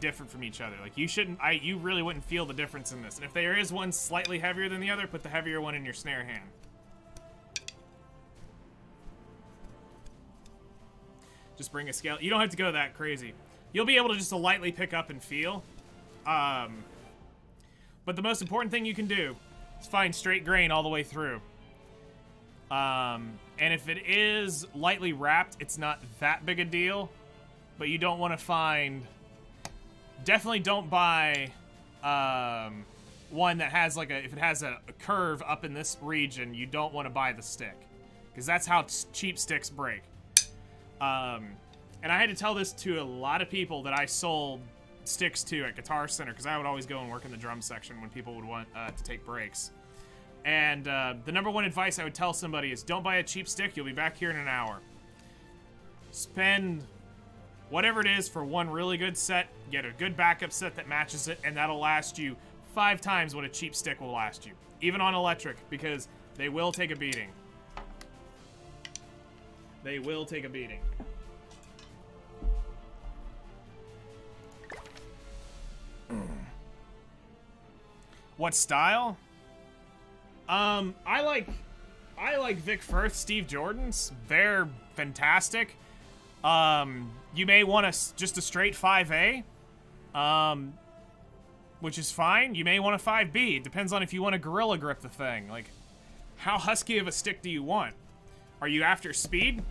different from each other. Like, you really wouldn't feel the difference in this. And if there is one slightly heavier than the other, put the heavier one in your snare hand. Just bring a scale. You don't have to go that crazy. You'll be able to just lightly pick up and feel. But the most important thing you can do is find straight grain all the way through. And if it is lightly wrapped, it's not that big a deal. But you don't want to find... Definitely don't buy one that has like if it has a curve up in this region, you don't want to buy the stick. Because that's how cheap sticks break. And I had to tell this to a lot of people that I sold sticks to at Guitar Center, because I would always go and work in the drum section when people would want to take breaks. And the number one advice I would tell somebody is don't buy a cheap stick, you'll be back here in an hour. Spend whatever it is for one really good set, get a good backup set that matches it, and that'll last you 5 times what a cheap stick will last you. Even on electric, because they will take a beating. They will take a beating. What style? I like Vic Firth, Steve Jordan's. They're fantastic. You may want just a straight 5A, which is fine. You may want a 5B. It depends on if you want to gorilla grip the thing. Like, how husky of a stick do you want? Are you after speed?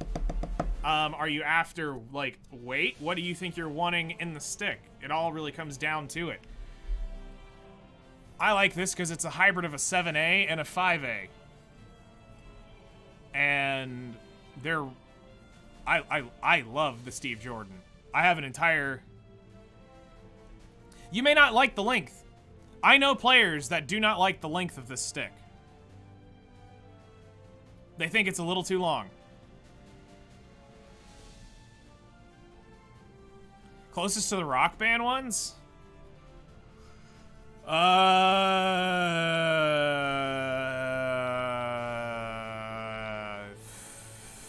Are you after, like, weight? What do you think you're wanting in the stick? It all really comes down to it. I like this because it's a hybrid of a 7A and a 5A. And they're... I love the Steve Jordan. I have an entire... You may not like the length. I know players that do not like the length of this stick. They think it's a little too long. Closest to the Rock Band ones?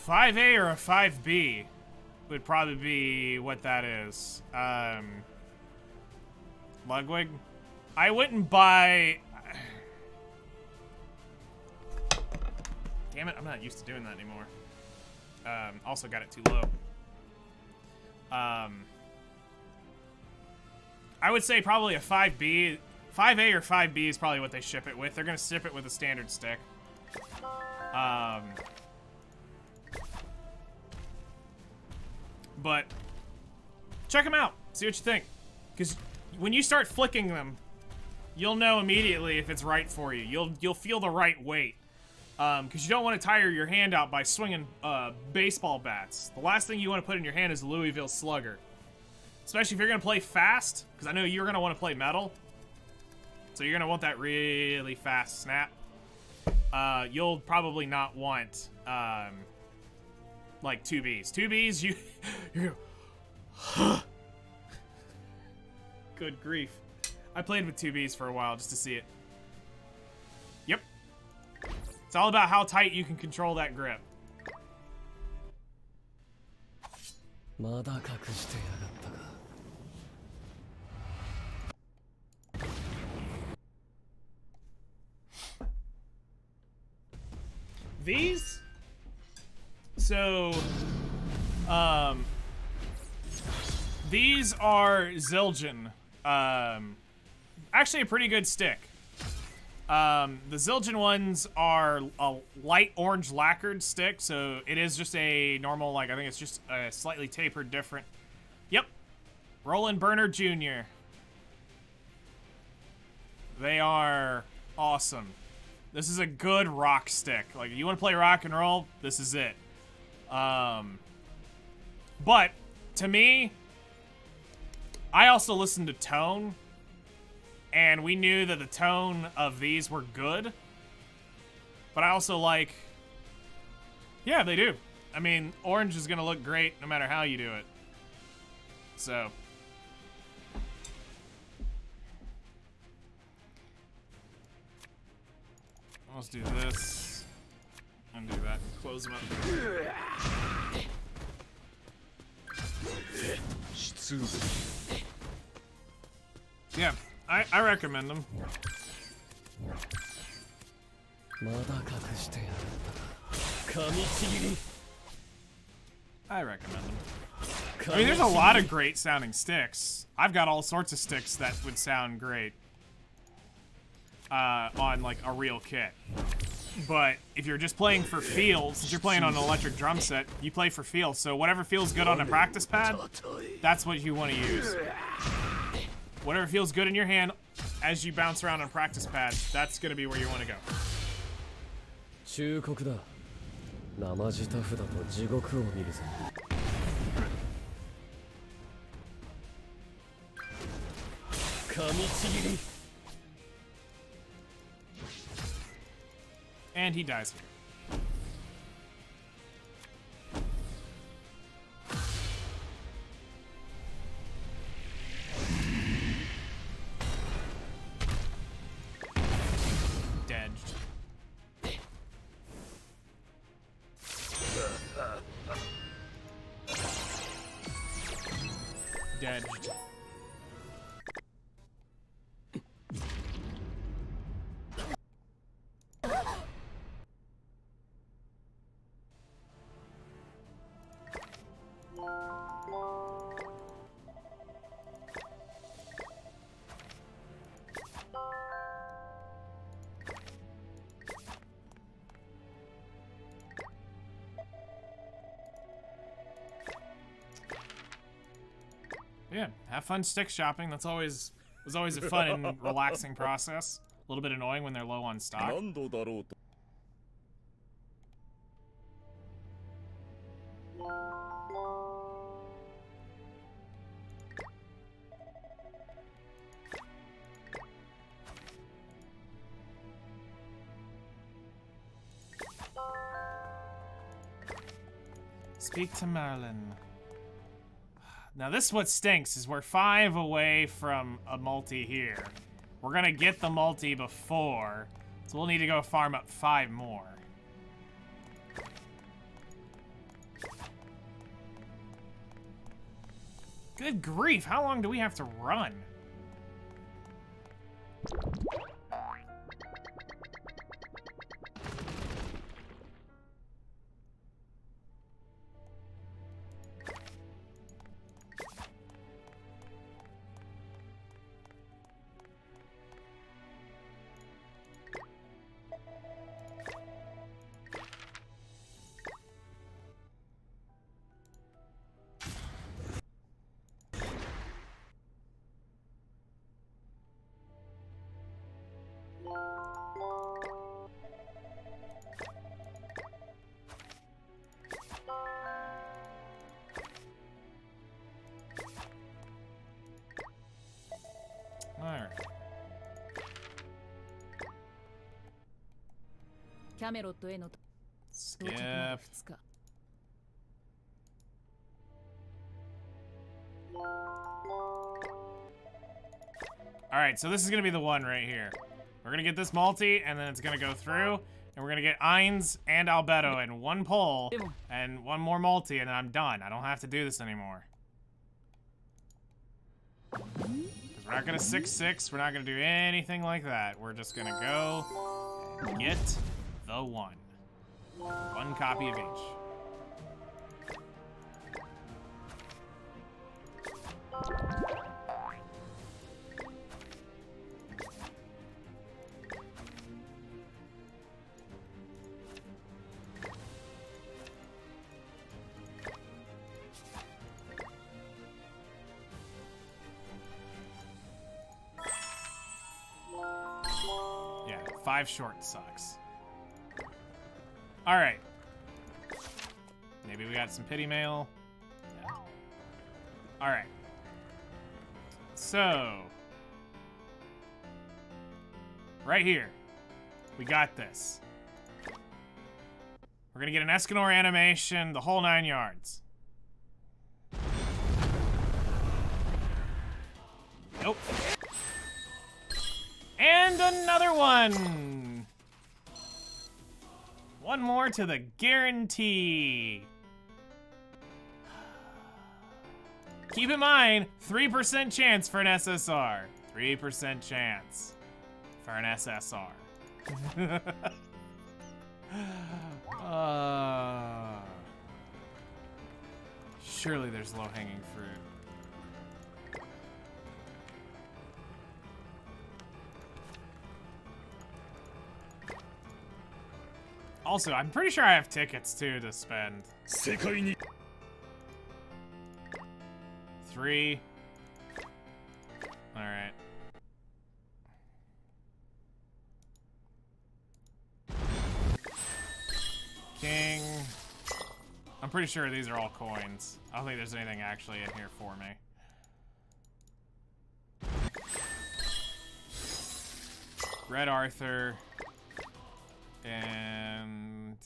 5A or a 5B would probably be what that is. Ludwig? I wouldn't buy... Damn it, I'm not used to doing that anymore. Also got it too low. I would say probably a 5B. 5A or 5B is probably what they ship it with. They're going to ship it with a standard stick. But check them out. See what you think. Because when you start flicking them, you'll know immediately if it's right for you. You'll feel the right weight. Because you don't want to tire your hand out by swinging baseball bats. The last thing you want to put in your hand is a Louisville Slugger. Especially if you're going to play fast, because I know you're going to want to play metal. So you're going to want that really fast snap. You'll probably not want, like, 2Bs. 2Bs, you're going to... Good grief. I played with 2Bs for a while just to see it. Yep. It's all about how tight you can control that grip. These? So, these are Zildjian. Actually a pretty good stick. The Zildjian ones are a light orange lacquered stick, so it is just a normal, like, I think it's just a slightly tapered different. Yep. Roland Burner Jr. They are awesome. This is a good rock stick. Like, if you want to play rock and roll, this is it. But, to me, I also listen to tone, and we knew that the tone of these were good. But I also like... Yeah, they do. I mean, orange is going to look great no matter how you do it. So... Let's do this. And do that. Close them up. Yeah, I recommend them. まだ隠してやるんだ。噛みちぎり I recommend them. I mean, there's a lot of great sounding sticks. I've got all sorts of sticks that would sound great on like a real kit. But if you're just playing for feel, since you're playing on an electric drum set, you play for feel. So whatever feels good on a practice pad, that's what you want to use. Whatever feels good in your hand as you bounce around on a practice pad, that's going to be where you want to go. 忠告だ。生地タフだと地獄を見るぞ。噛みちぎり And he dies here. Dodged. Dodged. Yeah, have fun stick shopping. That's always a fun and relaxing process. A little bit annoying when they're low on stock. 何度だろうと Speak to Merlin. Now this is what stinks, is we're 5 away from a multi here. We're gonna get the multi before, so we'll need to go farm up 5 more. Good grief, how long do we have to run? Alright. キャメロットへの到着まで Skip. 2日 Alright, so this is gonna be the one right here. We're gonna get this multi, and then it's gonna go through, and we're gonna get Ainz and Albedo in one pull, and one more multi, and then I'm done. I don't have to do this anymore. Because we're not gonna 6-6, we're not gonna do anything like that. We're just gonna go and get the one. One copy of each. Yeah, 5 short sucks. Alright. Maybe we got some pity mail. Yeah. Alright. So. Right here. We got this. We're gonna get an Escanor animation, the whole 9 yards. Nope. And another one! One more to the guarantee. Keep in mind, 3% chance for an SSR. 3% chance for an SSR. Surely there's low-hanging fruit. Also, I'm pretty sure I have tickets too to spend. 世界に 3. Alright. King. I'm pretty sure these are all coins. I don't think there's anything actually in here for me. Red Arthur. And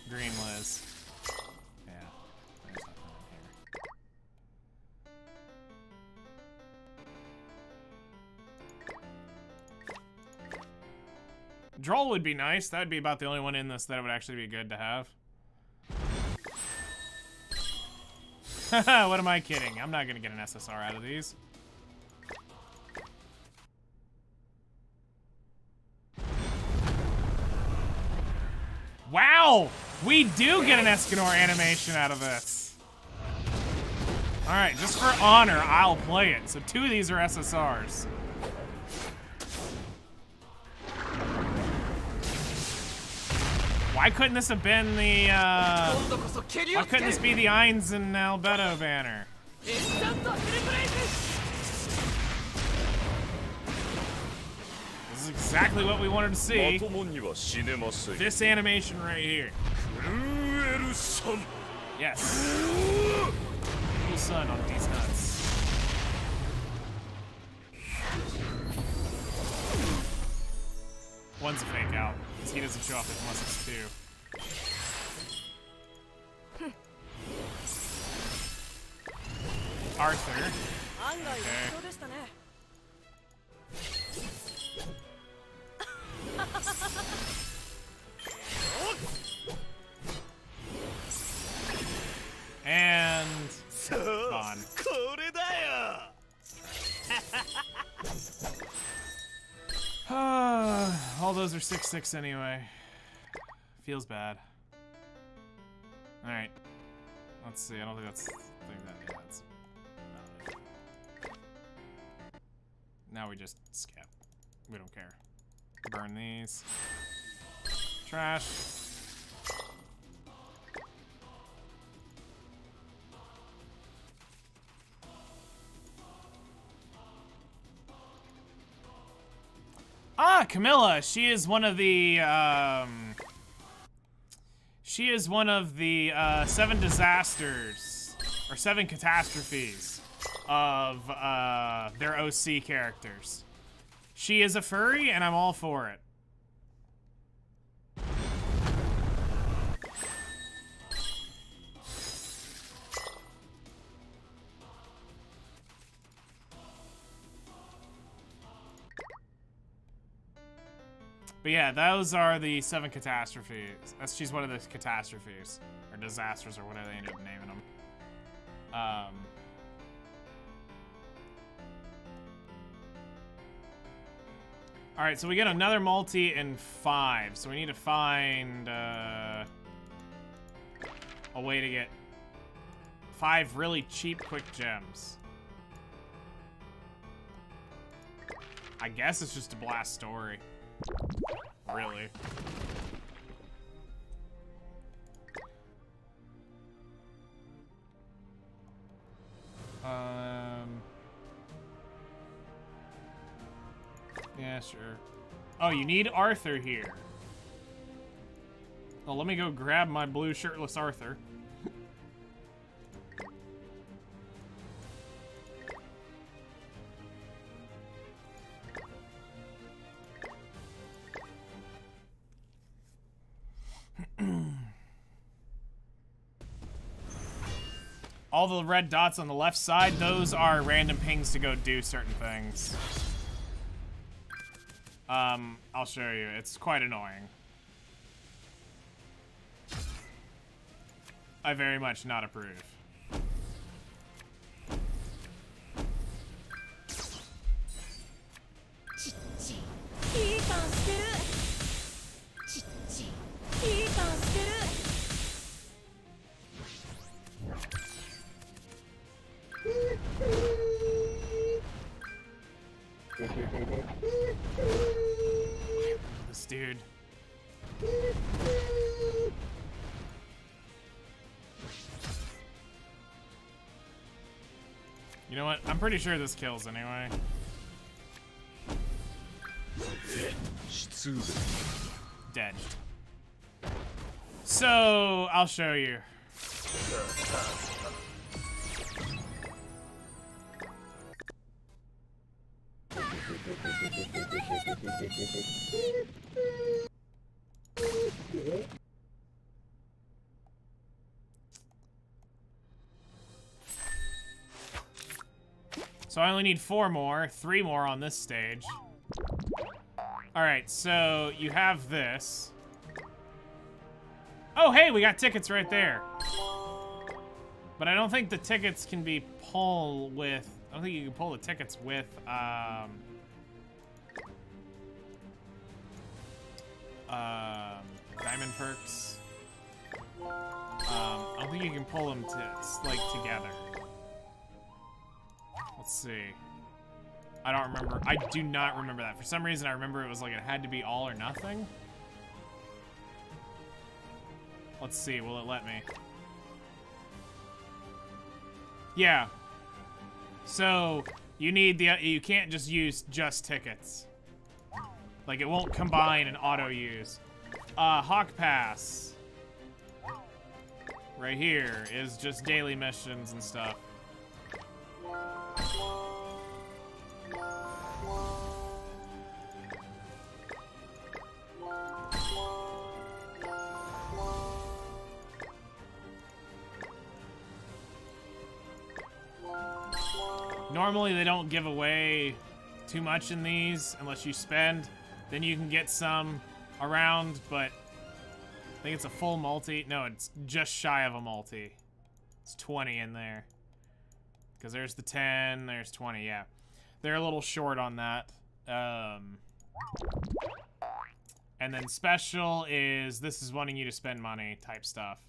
Green Liz. Yeah, there's nothing in here. Droll would be nice. That would be about the only one in this that would actually be good to have. What am I kidding? I'm not gonna get an SSR out of these. Wow! We do get an Escanor animation out of this. Alright, just for honor, I'll play it. So 2 of these are SSRs. Why couldn't this have been the, why couldn't this be the Ainz Albedo banner? This is exactly what we wanted to see. まともには死ねません This animation right here. ルーエルさん Yes. Cool sun on these nuts. One's a fake out, because he doesn't show up unless it's 2. Arthur. Okay. And Vaughn. これだよ All those are 6/6 anyway. Feels bad. Alright. Let's see. I don't think that's. Yeah, that's now we just skip. We don't care. Burn these. Trash. Ah, Camilla. She is one of the 7 disasters or 7 catastrophes of their OC characters. She is a furry, and I'm all for it. But yeah, those are the 7 catastrophes. She's one of the catastrophes. Or disasters, or whatever they ended up naming them. Alright, so we get another multi in 5. So we need to find a way to get 5 really cheap, quick gems. I guess it's just a blast story. Really. Yeah, sure. Oh, you need Arthur here. Oh, let me go grab my blue shirtless Arthur. All the red dots on the left side, those are random pings to go do certain things. I'll show you. It's quite annoying. I very much not approve. This dude. You know what? I'm pretty sure this kills anyway. Dead. So, I'll show you. So I only need 4 more, 3 more on this stage. Alright, so you have this. Oh, hey, we got tickets right there. But I don't think the tickets can be pulled with... I don't think you can pull the tickets with, diamond perks. I don't think you can pull them like, together. Let's see. I don't remember. I do not remember that. For some reason, I remember it was like it had to be all or nothing. Let's see. Will it let me? Yeah. So, you need the... You can't just use just tickets. Like, it won't combine and auto-use. Hawk Pass. Right here is just daily missions and stuff. Normally they don't give away too much in these unless you spend. Then you can get some around, but I think it's a full multi. No, it's just shy of a multi. It's 20 in there. Because there's the 10, there's 20, yeah. They're a little short on that. And then special is, this is wanting you to spend money type stuff.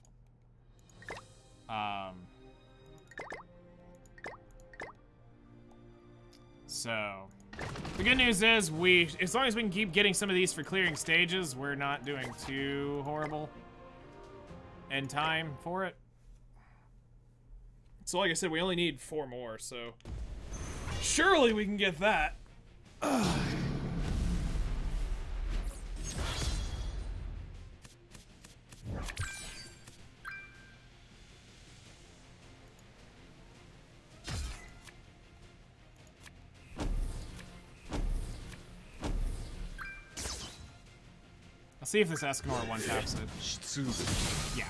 So, the good news is as long as we can keep getting some of these for clearing stages, we're not doing too horrible in time for it. So like I said, we only need 4 more, so surely we can get that. I'll see if this Escanor one taps it. Yeah.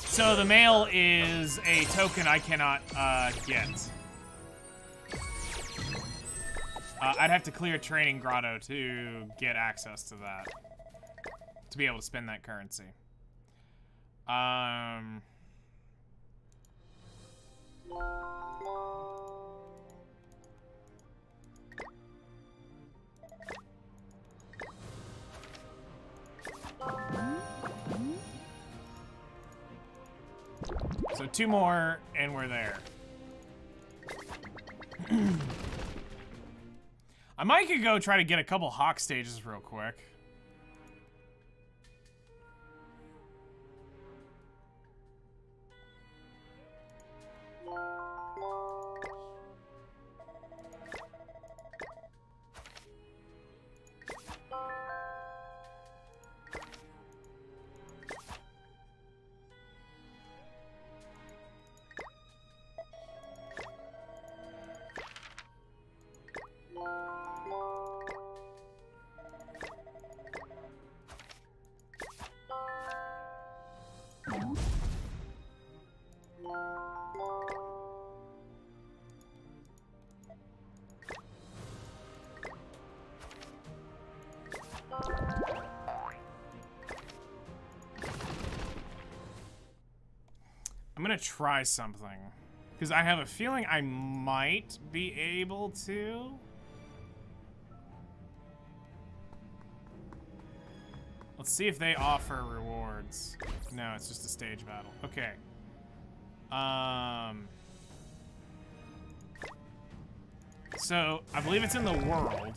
So the mail is a token I cannot get. I'd have to clear Training Grotto to get access to that. To be able to spend that currency. So 2 more, and we're there. I might could go try to get a couple Hawk stages real quick. I'm gonna try something. Because I have a feeling I might be able to. Let's see if they offer rewards. No, it's just a stage battle. Okay. So, I believe it's in the world.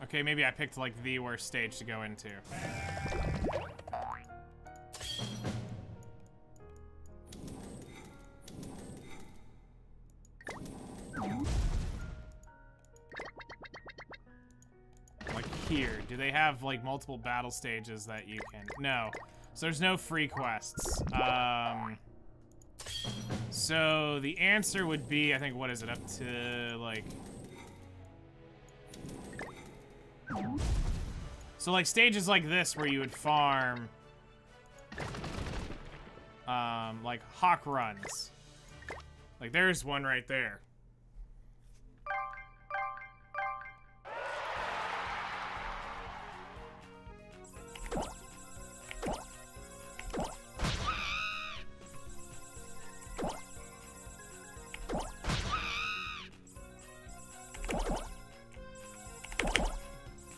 Okay, maybe I picked like the worst stage to go into. Like here, do they have like multiple battle stages that you can? No, so there's no free quests. So the answer would be, I think, what is it, up to like. So like stages like this where you would farm like hawk runs. Like there's one right there.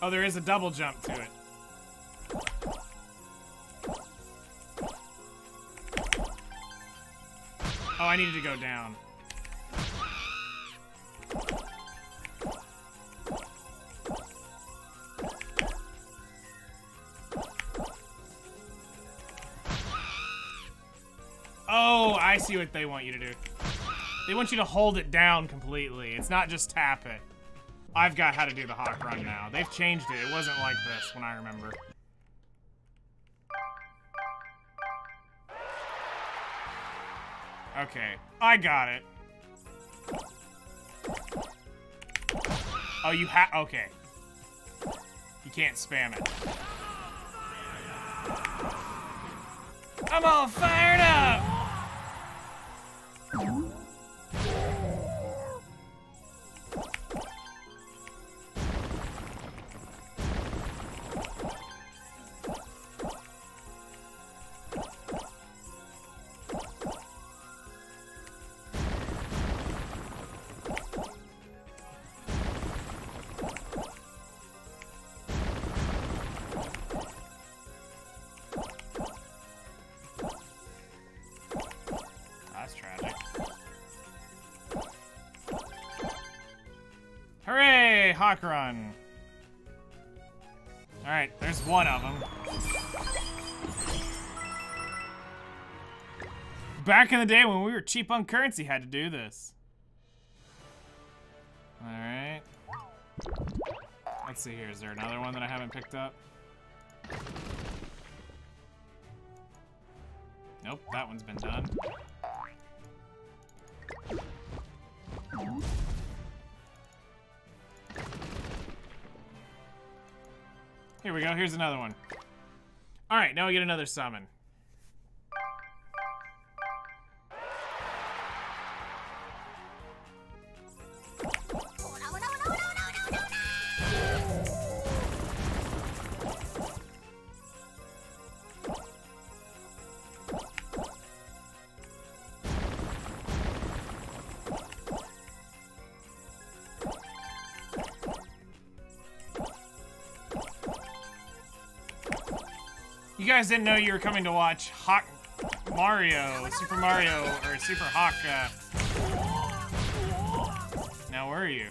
Oh, there is a double jump to it. Oh, I needed to go down. Oh, I see what they want you to do. They want you to hold it down completely. It's not just tap it. I've got how to do the hawk run now. They've changed it. It wasn't like this when I remember. Okay, I got it. Oh, you okay. You can't spam it. I'm all fired up! Hawk run. All right, there's one of them. Back in the day when we were cheap on currency, had to do this. All right. Let's see here. Is there another one that I haven't picked up? Nope, that one's been done. Here we go, here's another one. Alright, now we get another summon. You guys didn't know you were coming to watch Hawk Mario, Super Mario, or Super Hawk, now were you?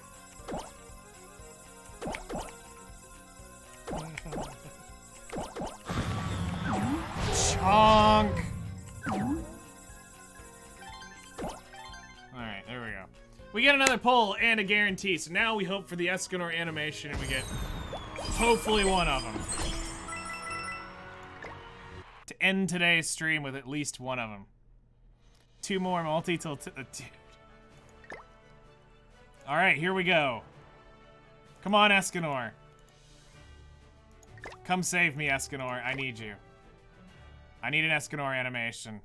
Chonk! Alright, there we go. We get another pull and a guarantee, so now we hope for the Escanor animation and we get hopefully one of them. To end today's stream with at least one of them. Two more multi-till... Alright, here we go. Come on, Escanor. Come save me, Escanor. I need you. I need an Escanor animation.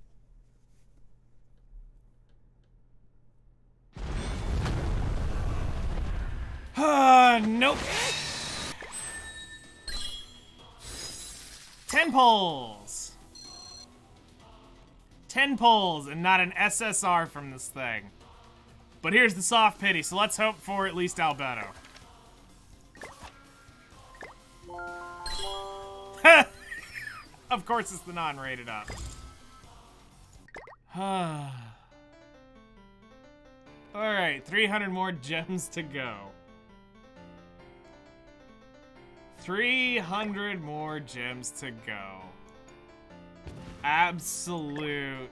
Nope. 10 pulls. 10 pulls and not an SSR from this thing. But here's the soft pity, so let's hope for at least Albedo. Of course it's the non-rated up. Alright, 300 more gems to go. 300 more gems to go. Absolute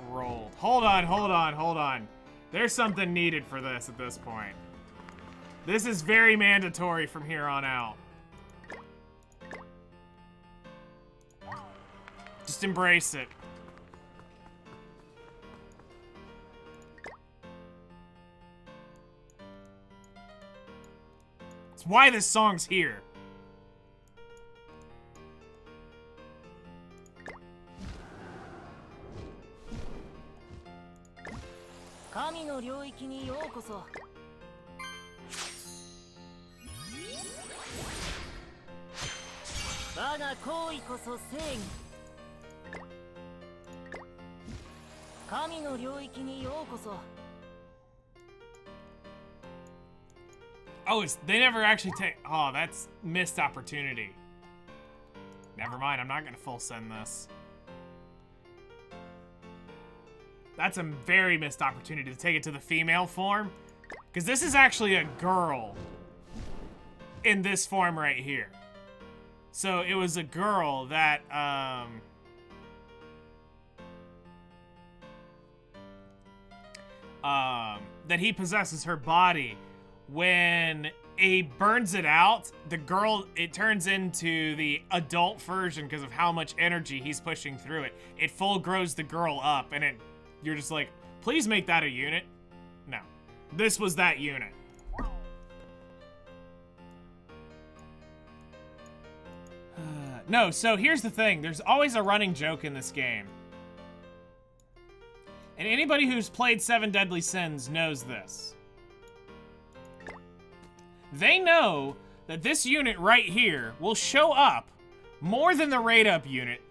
rolled. Hold on. There's something needed for this at this point. This is very mandatory from here on out. Just embrace it. It's why this song's here. Kami no ryōiki ni youkoso. Waga kōi koso seigi. Kami no ryōiki ni youkoso. Oh, they never actually take... Oh, that's missed opportunity. Never mind, I'm not gonna full send this. That's a very missed opportunity to take it to the female form. Because this is actually a girl in this form right here. So it was a girl that, that he possesses her body. When he burns it out, the girl, it turns into the adult version because of how much energy he's pushing through it. It full grows the girl up, and you're just like, please make that a unit. No, this was that unit. No, so here's the thing. There's always a running joke in this game. And anybody who's played 7 Deadly Sins knows this. They know that this unit right here will show up more than the raid up unit,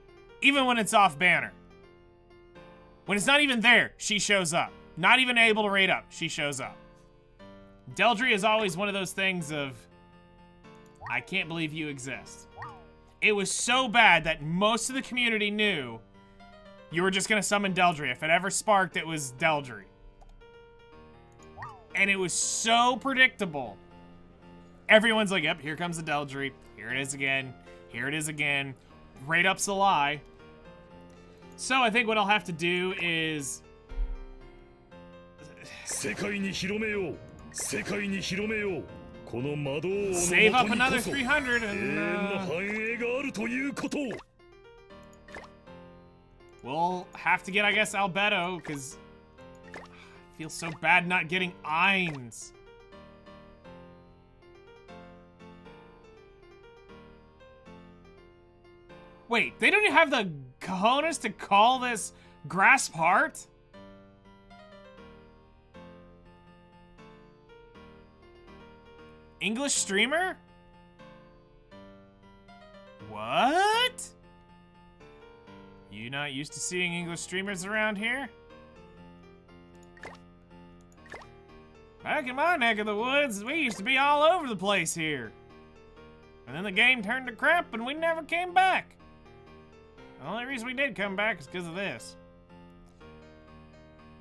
even when it's off banner. When it's not even there, she shows up. Not even able to raid up, she shows up. Deldry is always one of those things of, I can't believe you exist. It was so bad that most of the community knew you were just gonna summon Deldry. If it ever sparked, it was Deldry. And it was so predictable. Everyone's like, yep, here comes the Deldry. Here it is again. Here it is again. Raid up's a lie. So I think what I'll have to do is... Save up another 300 and... we'll have to get, I guess, Albedo, because... I feel so bad not getting Ainz. Wait, they don't even have the cojones to call this Grasp Heart? English streamer? What? You not used to seeing English streamers around here? Back in my neck of the woods, we used to be all over the place here. And then the game turned to crap and we never came back. The only reason we did come back is because of this.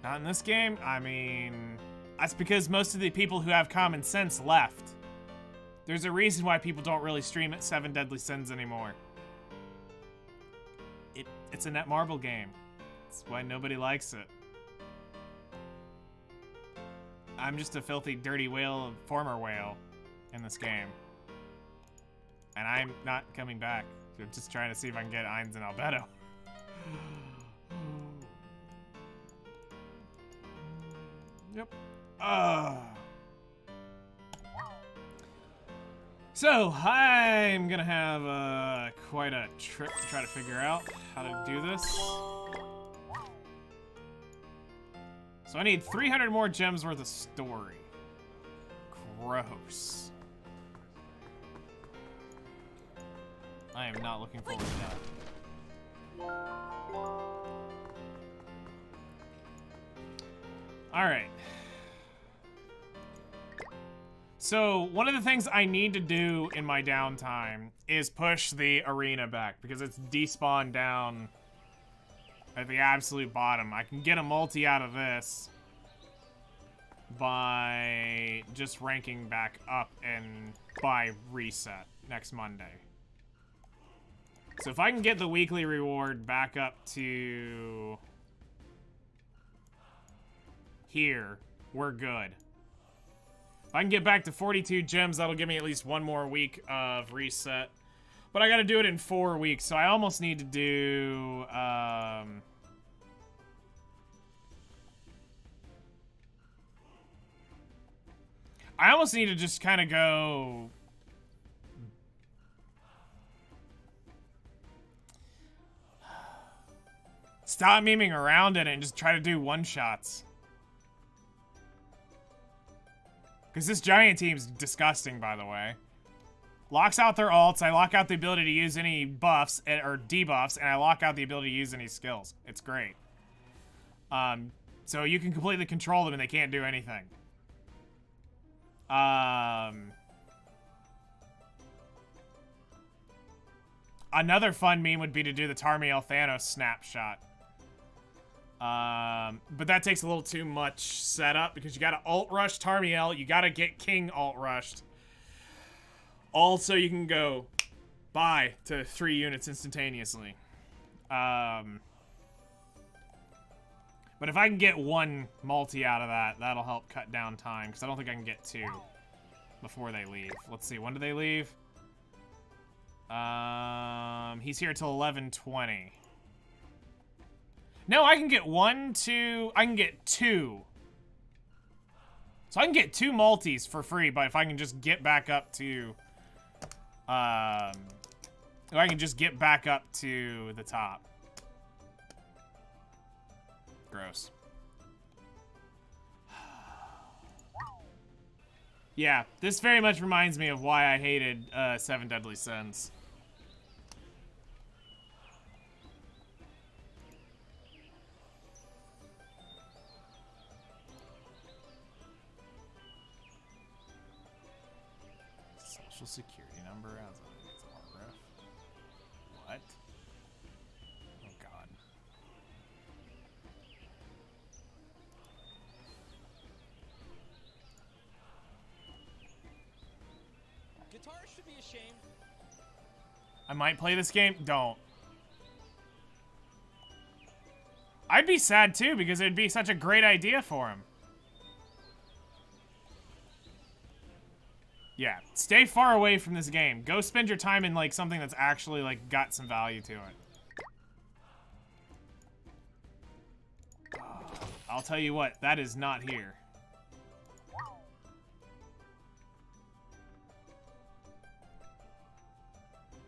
Not in this game? I mean, that's because most of the people who have common sense left. There's a reason why people don't really stream at 7 Deadly Sins anymore. It's a Netmarble game. That's why nobody likes it. I'm just a filthy, dirty whale, former whale in this game. And I'm not coming back. I'm just trying to see if I can get Ainz and Albedo. Yep. So, I'm gonna have quite a trip to try to figure out how to do this. So I need 300 more gems worth of story. Gross. I am not looking forward to that. Alright. So, one of the things I need to do in my downtime is push the arena back, because it's despawned down at the absolute bottom. I can get a multi out of this by just ranking back up and by reset next Monday. So if I can get the weekly reward back up to here, we're good. If I can get back to 42 gems, that'll give me at least one more week of reset. But I gotta do it in 4 weeks, so I almost need to do, I almost need to just kind of go... Stop memeing around it and just try to do one-shots. Because this giant team's disgusting, by the way. Locks out their ults, I lock out the ability to use any buffs, or debuffs, and I lock out the ability to use any skills. It's great. So you can completely control them and they can't do anything. Another fun meme would be to do the Tarmiel Thanos snapshot. But that takes a little too much setup because you gotta ult rush Tarmiel, you gotta get King ult rushed. Also, you can go bye to 3 units instantaneously. But if I can get 1 multi out of that, that'll help cut down time, because I don't think I can get 2 before they leave. Let's see, when do they leave? He's here till 11:20. No, I can get 1, 2, I can get 2. So I can get 2 multis for free, but if I can just get back up to, if I can just get back up to the top. Gross. Yeah, this very much reminds me of why I hated 7 Deadly Sins. Social security number as a RF. What? Oh god. Guitar should be ashamed. I might play this game. Don't. I'd be sad too because it'd be such a great idea for him. Yeah, stay far away from this game. Go spend your time in like something that's actually like got some value to it. I'll tell you what, that is not here.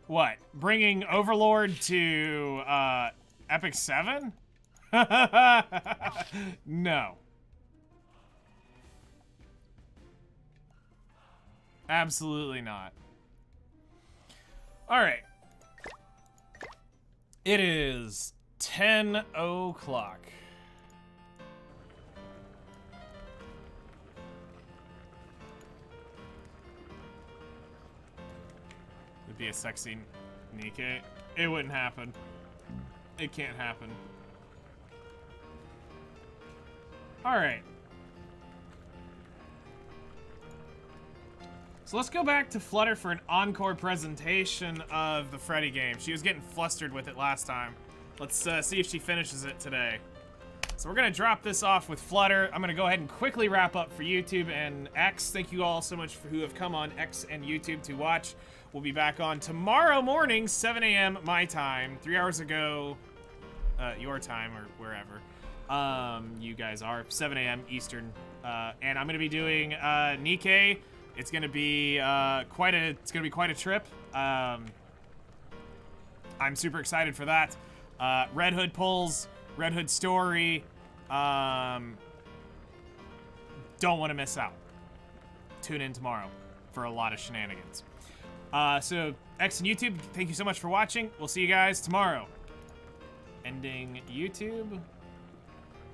What? Bringing Overlord to Epic 7? No. Absolutely not. Alright. It is 10 o'clock. Would be a sexy Nikkei. It wouldn't happen. It can't happen. Alright. So let's go back to Flutter for an encore presentation of the Freddy game. She was getting flustered with it last time. Let's see if she finishes it today. So we're gonna drop this off with Flutter. I'm gonna go ahead and quickly wrap up for YouTube and X. Thank you all so much for who have come on X and YouTube to watch. We'll be back on tomorrow morning, 7 a.m. my time, 3 hours ago, your time or wherever you guys are, 7 a.m. Eastern. And I'm gonna be doing Nikkei It's gonna be quite a trip. I'm super excited for that. Red Hood pulls, Red Hood story. Don't want to miss out. Tune in tomorrow for a lot of shenanigans. So X and YouTube, thank you so much for watching. We'll see you guys tomorrow. Ending YouTube.